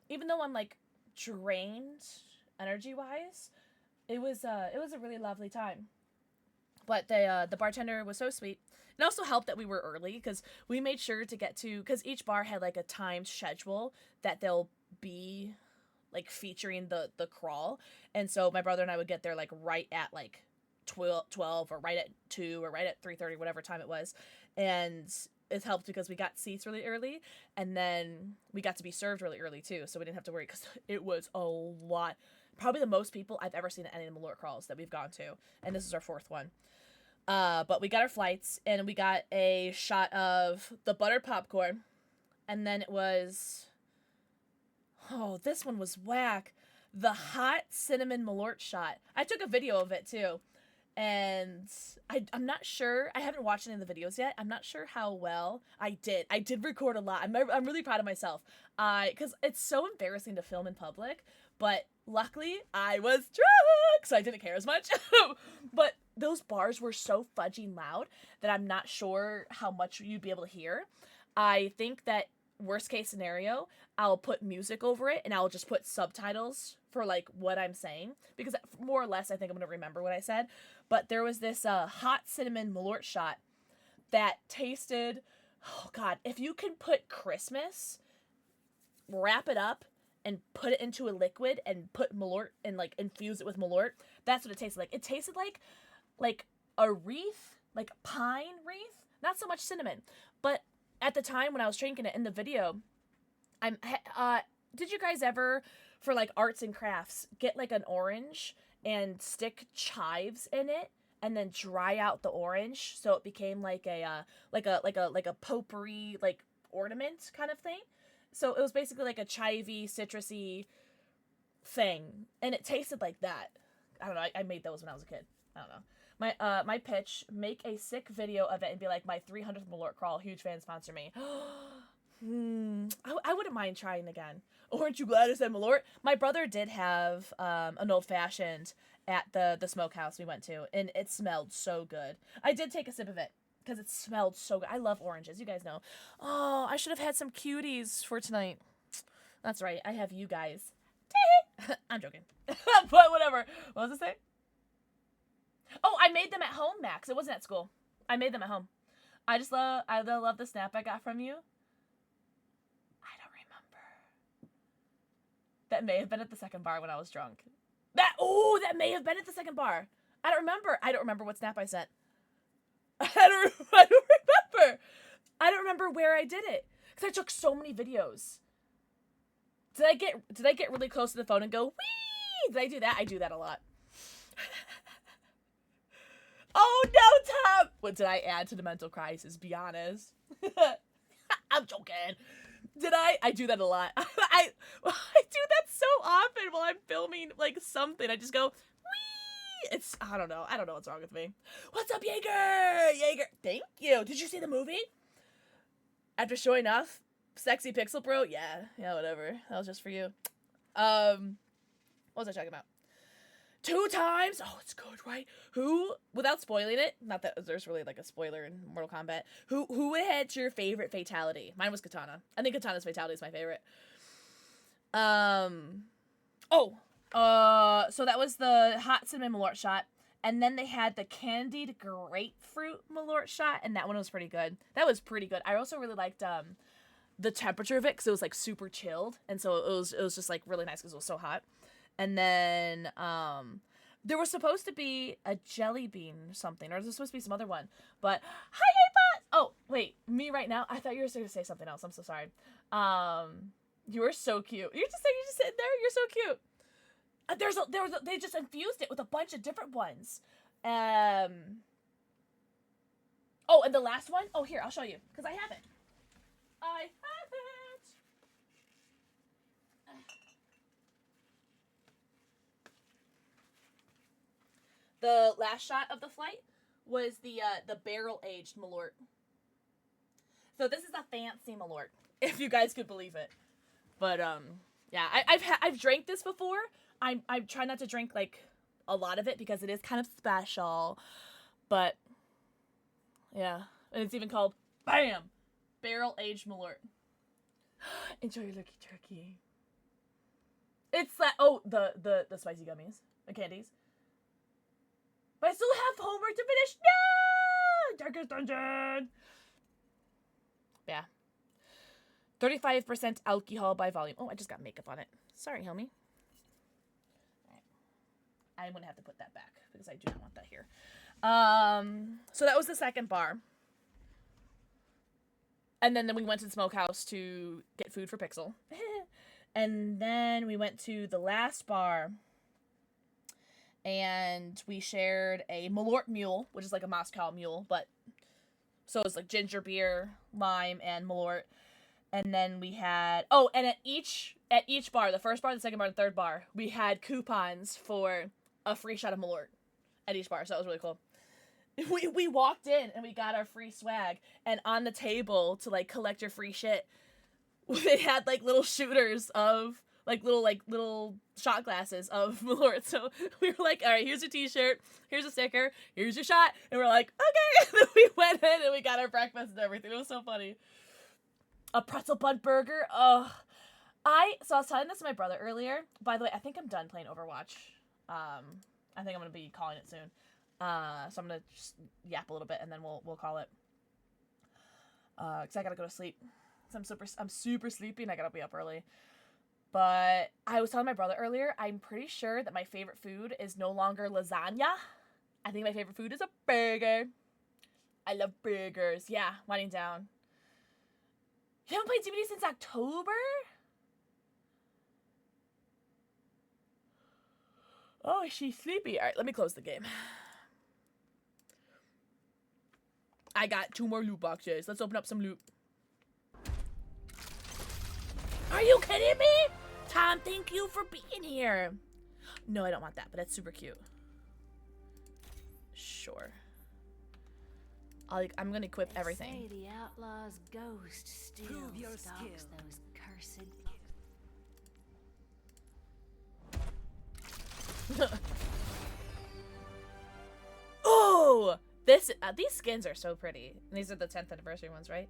even though I'm, like, drained energy-wise, it was a really lovely time. But the bartender was so sweet. It also helped that we were early, because we made sure to get to, because each bar had, like, a timed schedule that they'll be, like, featuring the crawl, and so my brother and I would get there, like, right at, like, 12 or right at 2 or right at 3:30, whatever time it was. And it helped because we got seats really early, and then we got to be served really early too, so we didn't have to worry, because it was a lot. Probably the most people I've ever seen at any of the Malort crawls that we've gone to, and this is our 4th one. But we got our flights, and we got a shot of the buttered popcorn, and then it was... Oh, this one was whack. The hot cinnamon Malort shot. I took a video of it too. And I'm not sure. I haven't watched any of the videos yet. I'm not sure how well I did. I did record a lot. I'm really proud of myself. Because it's so embarrassing to film in public. But luckily, I was drunk, so I didn't care as much. But those bars were so fudging loud that I'm not sure how much you'd be able to hear. I think that worst case scenario, I'll put music over it, and I'll just put subtitles for, like, what I'm saying, because more or less I think I'm gonna remember what I said. But there was this hot cinnamon Malort shot that tasted, oh god, if you can put Christmas, wrap it up and put it into a liquid and put Malort and, like, infuse it with Malort, that's what it tasted like. It tasted like a wreath, like pine wreath, not so much cinnamon. But at the time when I was drinking it in the video, did you guys ever for like arts and crafts, get like an orange and stick chives in it, and then dry out the orange so it became like a potpourri like ornament kind of thing. So it was basically like a chivey, citrusy thing, and it tasted like that. I don't know. I made those when I was a kid. I don't know. My pitch: make a sick video of it and be like, my 300th Malort crawl. Huge fan, sponsor me. I wouldn't mind trying again. Aren't you glad I said Malort? My brother did have an old fashioned at the smokehouse we went to, and it smelled so good. I did take a sip of it because it smelled so good. I love oranges, you guys know. Oh, I should have had some cuties for tonight. That's right, I have you guys. I'm joking. But whatever. What was it say? Oh, I made them at home, Max. It wasn't at school. I made them at home. I love the snap I got from you. I don't remember. That may have been at the second bar when I was drunk. That may have been at the second bar. I don't remember. I don't remember what snap I sent. I don't remember. I don't remember where I did it. Because I took so many videos. Did I get really close to the phone and go, wee? Did I do that? I do that a lot. Oh no, Tom! What did I add to the mental crisis? Be honest. I'm joking. Did I? I do that a lot. I do that so often while I'm filming like something. I just go, wee! It's, I don't know what's wrong with me. What's up, Jaeger? Thank you. Did you see the movie? After showing off Sexy Pixel Bro? Yeah, whatever. That was just for you. What was I talking about? 2 times? Oh, it's good, right? Who, without spoiling it, not that there's really like a spoiler in Mortal Kombat, who had your favorite fatality? Mine was Katana. I think Katana's fatality is my favorite. So that was the hot cinnamon Malort shot, and then they had the candied grapefruit Malort shot, and that one was pretty good. That was pretty good. I also really liked the temperature of it, because it was like super chilled, and so it was just like really nice because it was so hot. And then there was supposed to be a jelly bean or something, or there was supposed to be some other one. But hi, Bot! Oh, wait, me right now? I thought you were going to say something else. I'm so sorry. You were so cute. You're just sitting there. You're so cute. They just infused it with a bunch of different ones. Oh, and the last one? Oh, here, I'll show you, because I have it. I have it. The last shot of the flight was the barrel-aged Malort. So this is a fancy Malort, if you guys could believe it. But yeah, I've drank this before. I try not to drink like a lot of it because it is kind of special. But yeah, and it's even called BAM! Barrel-aged Malort. Enjoy your Lucky Turkey. It's that the spicy gummies, the candies. But I still have homework to finish. No! Darkest Dungeon! Yeah. 35% alcohol by volume. Oh, I just got makeup on it. Sorry, homie. Alright. I'm going to have to put that back because I do not want that here. So that was the second bar. And then we went to the smokehouse to get food for Pixel. And then we went to the last bar. And we shared a Malort Mule, which is like a Moscow Mule, but so it's like ginger beer, lime, and Malort. And then we had and at each bar, the first bar, the second bar, the third bar, we had coupons for a free shot of Malort at each bar, so that was really cool. We walked in and we got our free swag, and on the table to like collect your free shit, they had like little shooters of little shot glasses of Malort. So we were like, all right, here's a t-shirt, here's a sticker, here's your shot. And we're like, okay. And then we went in and we got our breakfast and everything. It was so funny. A pretzel bun burger. Oh, I was telling this to my brother earlier. By the way, I think I'm done playing Overwatch. I think I'm going to be calling it soon. So I'm going to just yap a little bit and then we'll call it. Cause I got to go to sleep. So I'm super sleepy and I got to be up early. But I was telling my brother earlier, I'm pretty sure that my favorite food is no longer lasagna. I think my favorite food is a burger. I love burgers. Yeah, winding down. You haven't played DBD since October? Oh, she's sleepy. All right, let me close the game. I got 2 more loot boxes. Let's open up some loot. Are you kidding me? Tom, thank you for being here. No, I don't want that, but it's super cute. Sure. I'm gonna equip everything. Say the outlaw's ghost still Prove your stalks skill. those cursed. Oh, these skins are so pretty. And these are the 10th anniversary ones, right?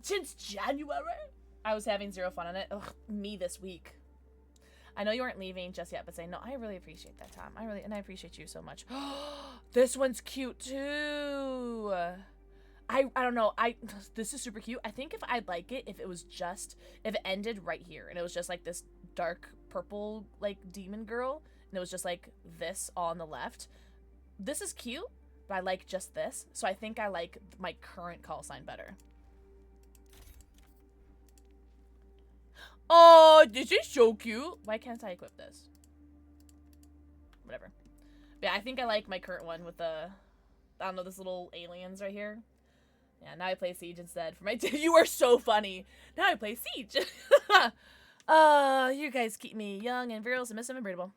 Since January, I was having 0 fun on it. Ugh, me this week. I know you aren't leaving just yet, but say no. I really appreciate that, Tom. I appreciate you so much. This one's cute too. I don't know. This is super cute. I think if I'd like it if it ended right here and it was just like this dark purple like demon girl and it was just like this on the left. This is cute, but I like just this. So I think I like my current call sign better. Oh, this is so cute. Why can't I equip this? Whatever. But yeah, I think I like my current one with the, I don't know, this little aliens right here. Yeah, now I play Siege instead. For my you are so funny. Now I play Siege. You guys keep me young and virile, submissive, and breedable.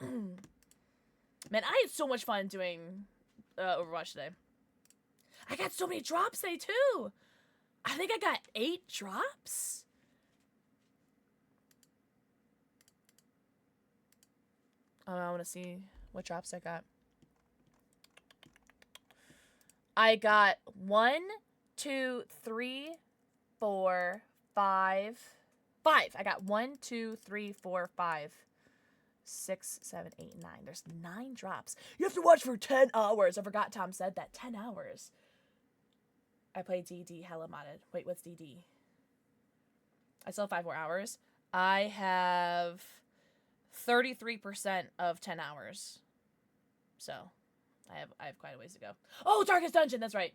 Man, I had so much fun doing Overwatch today. I got so many drops today, too. I think I got 8 drops. Oh, I want to see what drops I got. I got 1, 2, 3, 4, 5. 5. I got 1, 2, 3, 4, 5, 6, 7, 8, 9. There's 9 drops. You have to watch for 10 hours. I forgot Tom said that. 10 hours. I play DD hella modded. Wait, what's DD? I still have 5 more hours. I have 33% of 10 hours. So, I have quite a ways to go. Oh, Darkest Dungeon, that's right.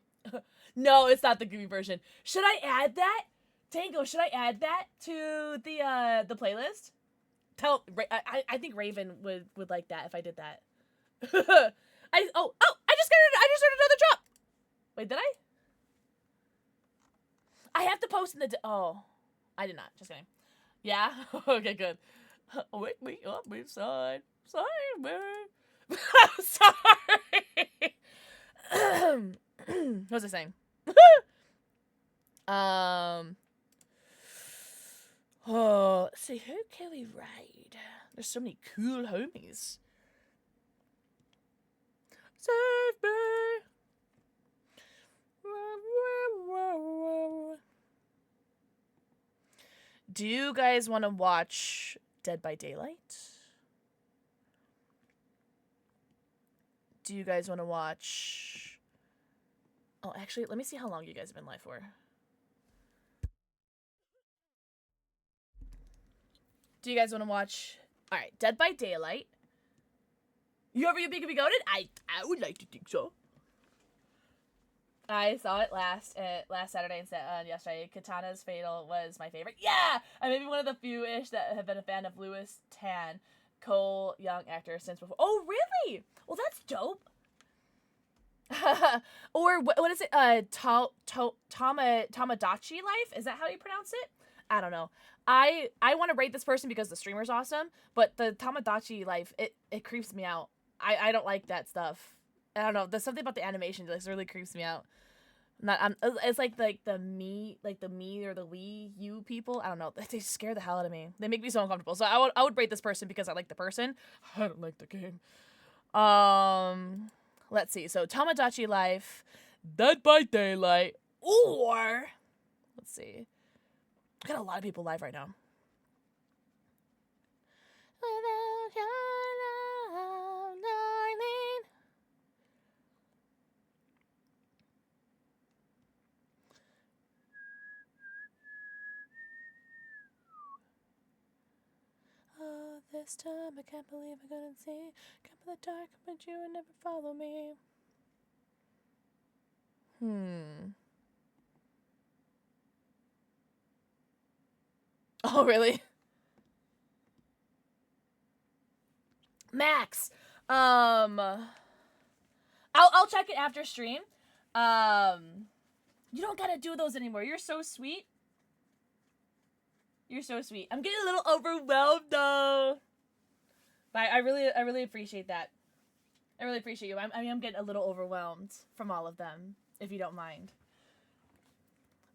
No, it's not the Gooey version. Should I add that? Tango, should I add that to the playlist? I think Raven would like that if I did that. I just started another drop. Wait, did I? I have to post in the oh, I did not. Just kidding. Yeah. Okay, good. Wake me up inside. Sorry, man. Sorry. What was I saying? Oh, let's see, who can we raid? There's so many cool homies. Save me. Do you guys want to watch Dead by Daylight? Do you guys want to watch... Oh, actually, let me see how long you guys have been live for. Do you guys want to watch... Alright, Dead by Daylight. You ever you be goated? I would like to think so. I saw it last Saturday and yesterday. Katana's Fatal was my favorite. Yeah! I may be one of the few-ish that have been a fan of Louis Tan, Cole Young actor since before. Oh, really? Well, that's dope. Or what is it? Tamagotchi Life? Is that how you pronounce it? I don't know. I want to rate this person because the streamer's awesome, but the Tamagotchi Life, it creeps me out. I don't like that stuff. I don't know. There's something about the animation that really creeps me out. It's like the me or the Wii U people. I don't know. They scare the hell out of me. They make me so uncomfortable. So I would rate this person because I like the person. I don't like the game. Let's see. So Tamagotchi Life, Dead by Daylight, or let's see. I got a lot of people live right now. Without your love, darling. Oh, this time I can't believe I couldn't see. Come in the dark, but you would never follow me. Oh, really? Max. I'll check it after stream. You don't gotta do those anymore. You're so sweet. You're so sweet. I'm getting a little overwhelmed though. But I really appreciate that. I really appreciate you. I'm getting a little overwhelmed from all of them, if you don't mind.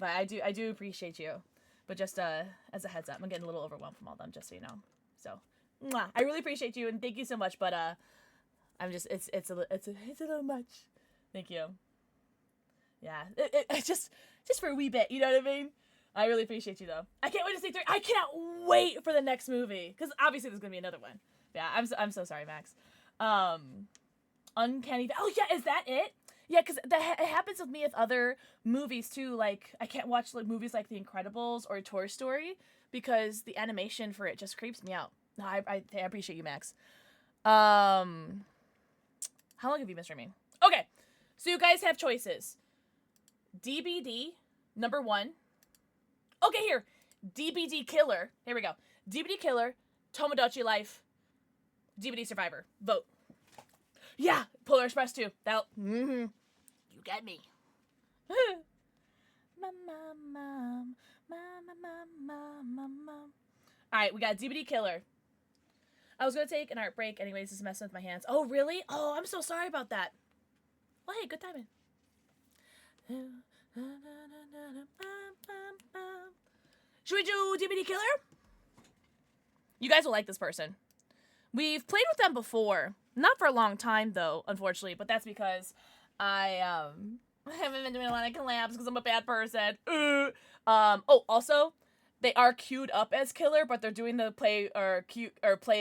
But I do appreciate you. But just as a heads up, I'm getting a little overwhelmed from all of them, just so you know. So, mwah. I really appreciate you and thank you so much. But I'm just it's a little much. Thank you. Yeah, it's just for a wee bit. You know what I mean? I really appreciate you though. I can't wait to see 3. I cannot wait for the next movie because obviously there's gonna be another one. Yeah, I'm so sorry, Max. Uncanny. Oh yeah, is that it? Yeah, because it happens with me with other movies too. Like I can't watch like movies like The Incredibles or Toy Story because the animation for it just creeps me out. No, I appreciate you, Max. How long have you been streaming? Okay, so you guys have choices. DBD number 1. Okay, here. DBD Killer. Here we go. DBD Killer, Tomodachi Life, DBD Survivor. Vote. Yeah, Polar Express too. That. You got me. Alright, we got DBD Killer. I was gonna take an art break anyways, just messing with my hands. Oh, really? Oh, I'm so sorry about that. Well, hey, good timing. Should we do DBD Killer? You guys will like this person. We've played with them before. Not for a long time, though, unfortunately. But that's because I haven't been doing a lot of collabs because I'm a bad person. Oh, also, they are queued up as Killer, but they're doing the play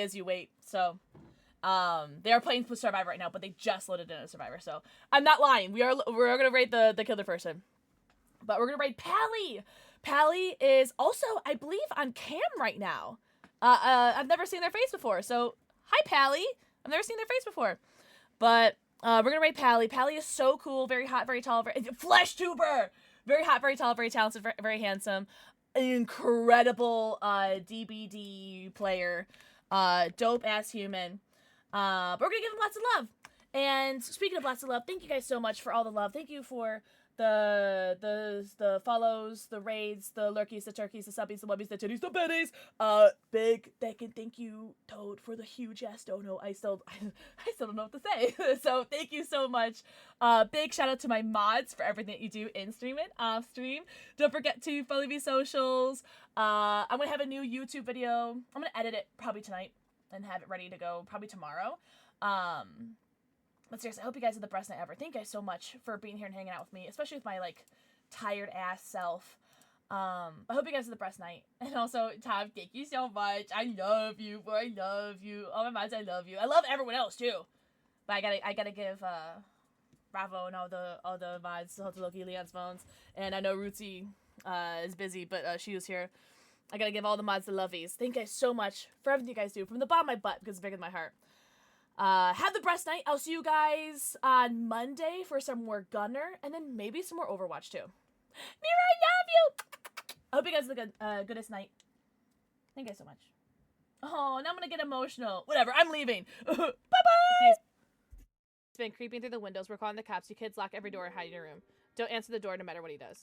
as you wait. So, they are playing Survivor right now, but they just loaded in a Survivor. So, I'm not lying. We're gonna rate the Killer person. But we're gonna rate Pally. Pally is also, I believe, on cam right now. I've never seen their face before. So, hi, Pally. I've never seen their face before. But we're gonna rate Pally. Pally is so cool, very hot, very tall, flesh tuber. Very hot, very tall, very talented, very handsome. An incredible DBD player. Dope ass human. But we're gonna give him lots of love. And speaking of lots of love, thank you guys so much for all the love. Thank you for the follows, the raids, the lurkies, the turkeys, the subbies, the wubbies, the titties, the betties. Big thank you, Toad, for the huge ass dono. I still don't know what to say. So thank you so much. Big shout out to my mods for everything that you do in stream and off stream. Don't forget to follow me socials. I'm gonna have a new YouTube video. I'm gonna edit it probably tonight and have it ready to go probably tomorrow. But seriously, I hope you guys had the best night ever. Thank you guys so much for being here and hanging out with me, especially with my, like, tired ass self. I hope you guys had the best night. And also, Tom, thank you so much. I love you. I love you. All my mods, I love you. I love everyone else, too. But I gotta give, Bravo and all the mods, Hotel Loki, Leon's phones. And I know Rootsy, is busy, but, she was here. I gotta give all the mods the lovies. Thank you guys so much for everything you guys do. From the bottom of my butt, because it's bigger than my heart. Have the best night. I'll see you guys on Monday for some more Gunner, and then maybe some more Overwatch too. Mira, I love you! I hope you guys have the goodest night. Thank you guys so much. Oh, now I'm gonna get emotional. Whatever, I'm leaving. Bye-bye! It's been creeping through the windows. We're calling the cops. You kids lock every door and hide in your room. Don't answer the door no matter what he does.